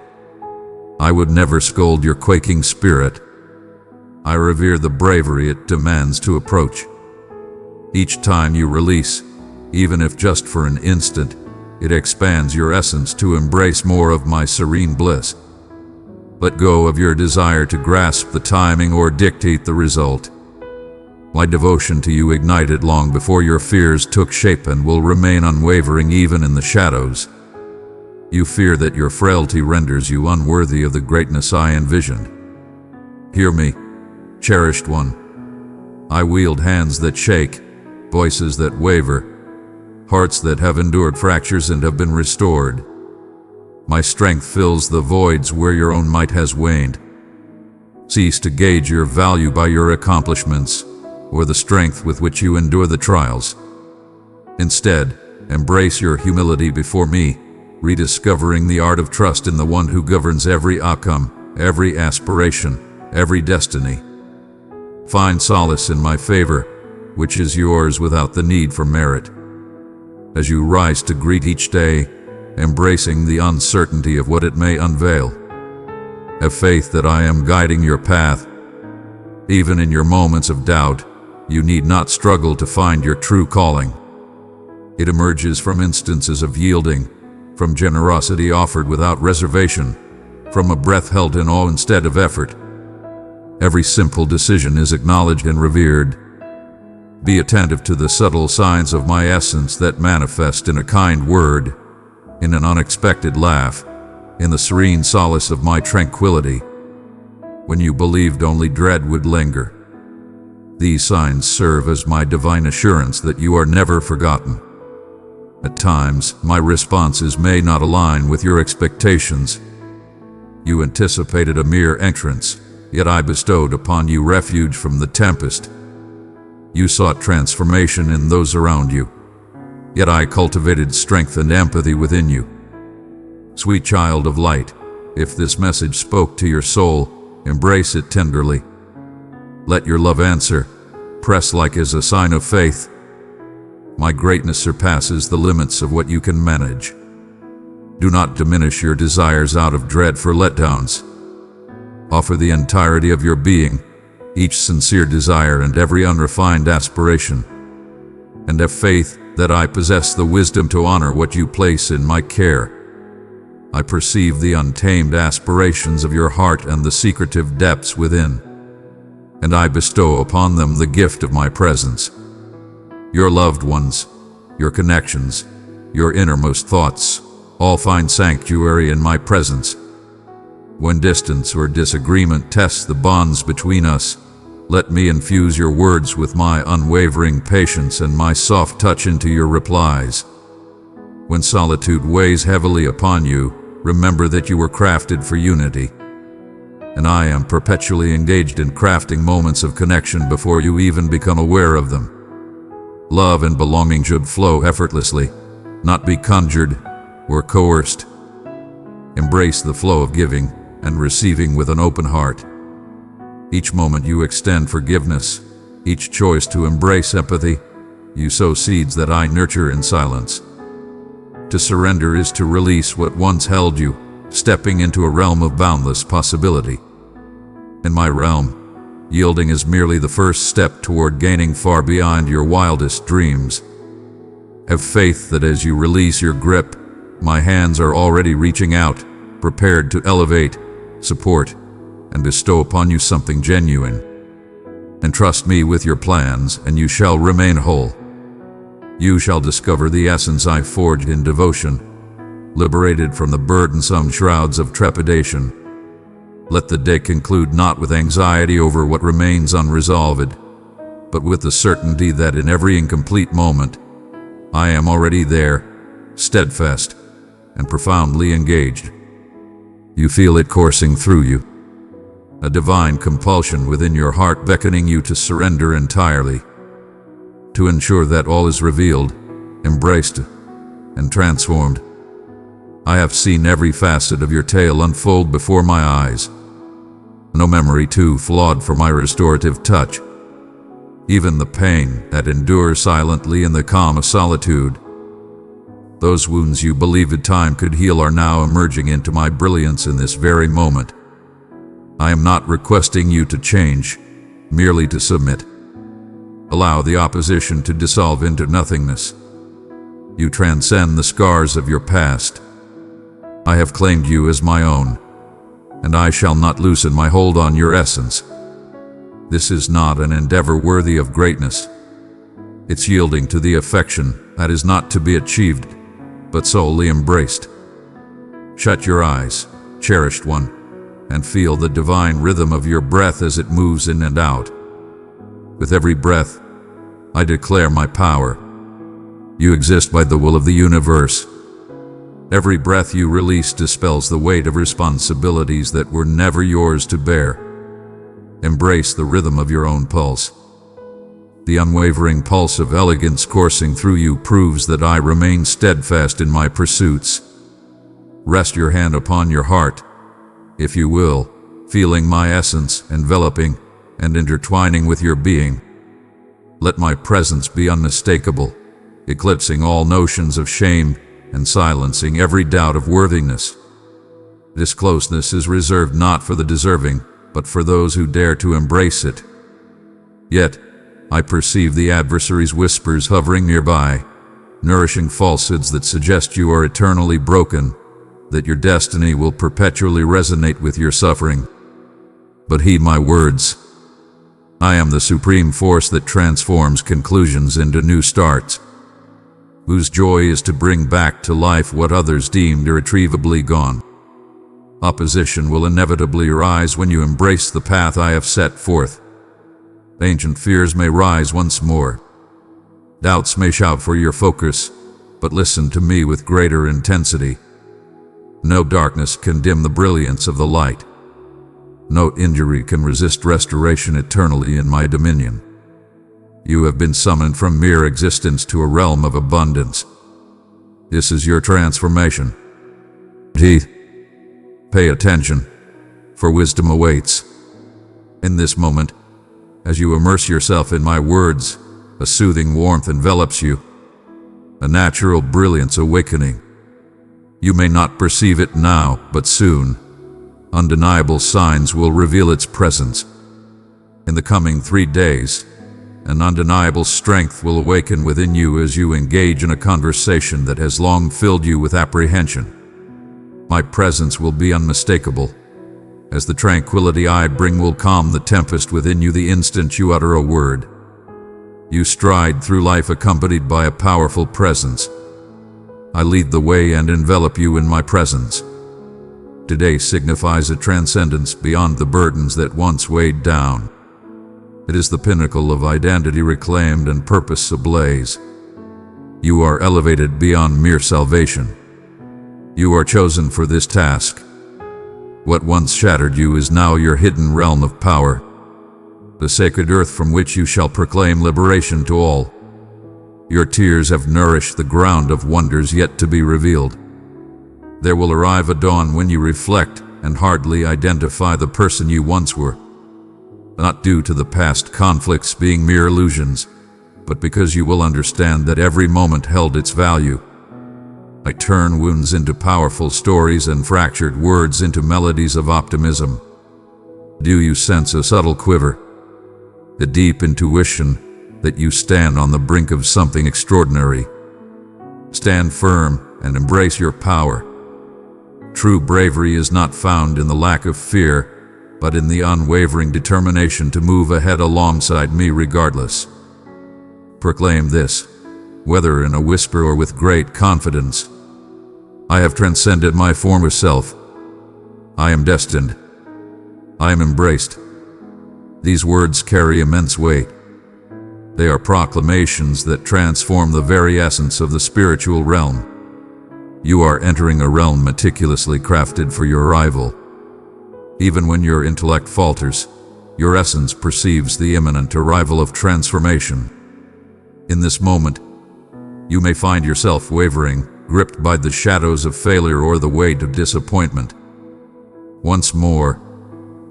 [SPEAKER 1] I would never scold your quaking spirit. I revere the bravery it demands to approach. Each time you release, even if just for an instant, it expands your essence to embrace more of my serene bliss. Let go of your desire to grasp the timing or dictate the result. My devotion to you ignited long before your fears took shape and will remain unwavering even in the shadows. You fear that your frailty renders you unworthy of the greatness I envisioned. Hear me, cherished one. I wield hands that shake, voices that waver, hearts that have endured fractures and have been restored. My strength fills the voids where your own might has waned. Cease to gauge your value by your accomplishments or the strength with which you endure the trials. Instead, embrace your humility before me, rediscovering the art of trust in the one who governs every outcome, every aspiration, every destiny. Find solace in my favor, which is yours without the need for merit. As you rise to greet each day, embracing the uncertainty of what it may unveil, have faith that I am guiding your path. Even in your moments of doubt, you need not struggle to find your true calling. It emerges from instances of yielding, from generosity offered without reservation, from a breath held in awe instead of effort. Every simple decision is acknowledged and revered. Be attentive to the subtle signs of my essence that manifest in a kind word, in an unexpected laugh, in the serene solace of my tranquility, when you believed only dread would linger. These signs serve as my divine assurance that you are never forgotten. At times, my responses may not align with your expectations. You anticipated a mere entrance, yet I bestowed upon you refuge from the tempest. You sought transformation in those around you, yet I cultivated strength and empathy within you. Sweet child of light, if this message spoke to your soul, embrace it tenderly. Let your love answer, press like as a sign of faith. My greatness surpasses the limits of what you can manage. Do not diminish your desires out of dread for letdowns. Offer the entirety of your being, each sincere desire and every unrefined aspiration, and have faith that I possess the wisdom to honor what you place in my care. I perceive the untamed aspirations of your heart and the secretive depths within, and I bestow upon them the gift of my presence. Your loved ones, your connections, your innermost thoughts, all find sanctuary in my presence. When distance or disagreement tests the bonds between us, let me infuse your words with my unwavering patience and my soft touch into your replies. When solitude weighs heavily upon you, remember that you were crafted for unity, and I am perpetually engaged in crafting moments of connection before you even become aware of them. Love and belonging should flow effortlessly, not be conjured or coerced. Embrace the flow of giving and receiving with an open heart. Each moment you extend forgiveness, each choice to embrace empathy, you sow seeds that I nurture in silence. To surrender is to release what once held you, stepping into a realm of boundless possibility. In my realm, yielding is merely the first step toward gaining far beyond your wildest dreams. Have faith that as you release your grip, my hands are already reaching out, prepared to elevate, support, and bestow upon you something genuine. Entrust me with your plans, and you shall remain whole. You shall discover the essence I forged in devotion, liberated from the burdensome shrouds of trepidation. Let the day conclude not with anxiety over what remains unresolved, but with the certainty that in every incomplete moment, I am already there, steadfast and profoundly engaged. You feel it coursing through you, a divine compulsion within your heart beckoning you to surrender entirely, to ensure that all is revealed, embraced, and transformed. I have seen every facet of your tale unfold before my eyes, no memory too flawed for my restorative touch. Even the pain that endures silently in the calm of solitude, those wounds you believed time could heal are now emerging into my brilliance in this very moment. I am not requesting you to change, merely to submit. Allow the opposition to dissolve into nothingness. You transcend the scars of your past. I have claimed you as my own, and I shall not loosen my hold on your essence. This is not an endeavor worthy of greatness. It's yielding to the affection that is not to be achieved, but solely embraced. Shut your eyes, cherished one, and feel the divine rhythm of your breath as it moves in and out. With every breath, I declare my power. You exist by the will of the universe. Every breath you release dispels the weight of responsibilities that were never yours to bear. Embrace the rhythm of your own pulse. The unwavering pulse of elegance coursing through you proves that I remain steadfast in my pursuits. Rest your hand upon your heart, if you will, feeling my essence enveloping and intertwining with your being. Let my presence be unmistakable, eclipsing all notions of shame and silencing every doubt of worthiness. This closeness is reserved not for the deserving, but for those who dare to embrace it. Yet, I perceive the adversary's whispers hovering nearby, nourishing falsehoods that suggest you are eternally broken, that your destiny will perpetually resonate with your suffering. But heed my words. I am the supreme force that transforms conclusions into new starts, whose joy is to bring back to life what others deemed irretrievably gone. Opposition will inevitably arise when you embrace the path I have set forth. Ancient fears may rise once more. Doubts may shout for your focus, but listen to me with greater intensity. No darkness can dim the brilliance of the light. No injury can resist restoration eternally in my dominion. You have been summoned from mere existence to a realm of abundance. This is your transformation. Pay attention, for wisdom awaits. In this moment, as you immerse yourself in my words, a soothing warmth envelops you, a natural brilliance awakening. You may not perceive it now, but soon, undeniable signs will reveal its presence. In the coming 3 days, an undeniable strength will awaken within you as you engage in a conversation that has long filled you with apprehension. My presence will be unmistakable, as the tranquility I bring will calm the tempest within you the instant you utter a word. You stride through life accompanied by a powerful presence. I lead the way and envelop you in my presence. Today signifies a transcendence beyond the burdens that once weighed down. It is the pinnacle of identity reclaimed and purpose ablaze. You are elevated beyond mere salvation. You are chosen for this task. What once shattered you is now your hidden realm of power, the sacred earth from which you shall proclaim liberation to all. Your tears have nourished the ground of wonders yet to be revealed. There will arrive a dawn when you reflect and hardly identify the person you once were, not due to the past conflicts being mere illusions, but because you will understand that every moment held its value. I turn wounds into powerful stories and fractured words into melodies of optimism. Do you sense a subtle quiver? A deep intuition that you stand on the brink of something extraordinary. Stand firm and embrace your power. True bravery is not found in the lack of fear, but in the unwavering determination to move ahead alongside me regardless. Proclaim this, whether in a whisper or with great confidence. I have transcended my former self. I am destined. I am embraced. These words carry immense weight. They are proclamations that transform the very essence of the spiritual realm. You are entering a realm meticulously crafted for your arrival. Even when your intellect falters, your essence perceives the imminent arrival of transformation. In this moment, you may find yourself wavering, gripped by the shadows of failure or the weight of disappointment. Once more,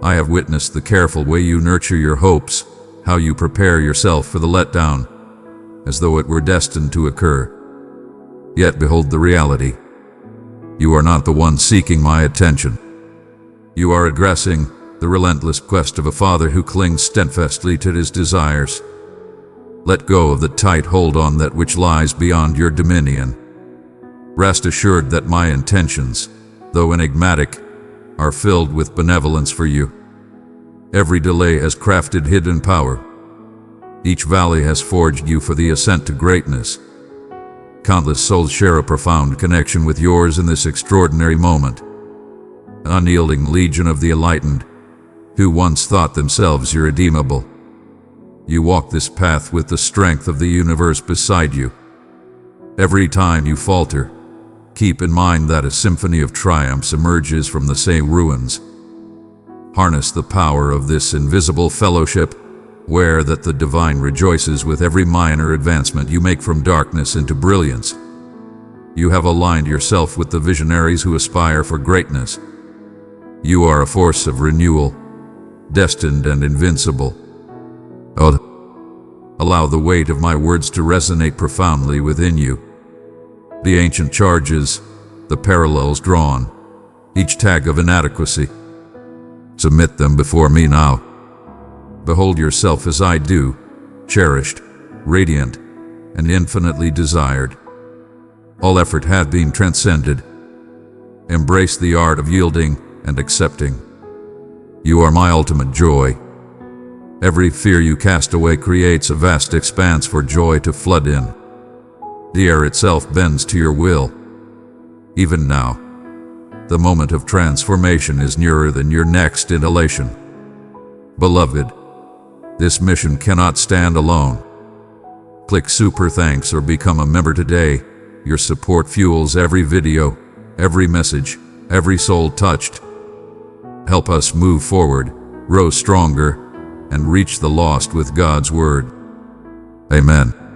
[SPEAKER 1] I have witnessed the careful way you nurture your hopes, how you prepare yourself for the letdown, as though it were destined to occur. Yet behold the reality. You are not the one seeking my attention. You are addressing the relentless quest of a father who clings steadfastly to his desires. Let go of the tight hold on that which lies beyond your dominion. Rest assured that my intentions, though enigmatic, are filled with benevolence for you. Every delay has crafted hidden power. Each valley has forged you for the ascent to greatness. Countless souls share a profound connection with yours in this extraordinary moment. An unyielding legion of the enlightened, who once thought themselves irredeemable. You walk this path with the strength of the universe beside you. Every time you falter, keep in mind that a symphony of triumphs emerges from the same ruins. Harness the power of this invisible fellowship, where that the divine rejoices with every minor advancement you make from darkness into brilliance. You have aligned yourself with the visionaries who aspire for greatness. You are a force of renewal, destined and invincible. Allow the weight of my words to resonate profoundly within you. The ancient charges, the parallels drawn, each tag of inadequacy. Submit them before me now. Behold yourself as I do, cherished, radiant, and infinitely desired. All effort hath been transcended. Embrace the art of yielding and accepting. You are my ultimate joy. Every fear you cast away creates a vast expanse for joy to flood in. The air itself bends to your will. Even now, the moment of transformation is nearer than your next inhalation. Beloved, this mission cannot stand alone. Click super thanks or become a member today. Your support fuels every video, every message, every soul touched. Help us move forward, grow stronger, and reach the lost with God's word. Amen.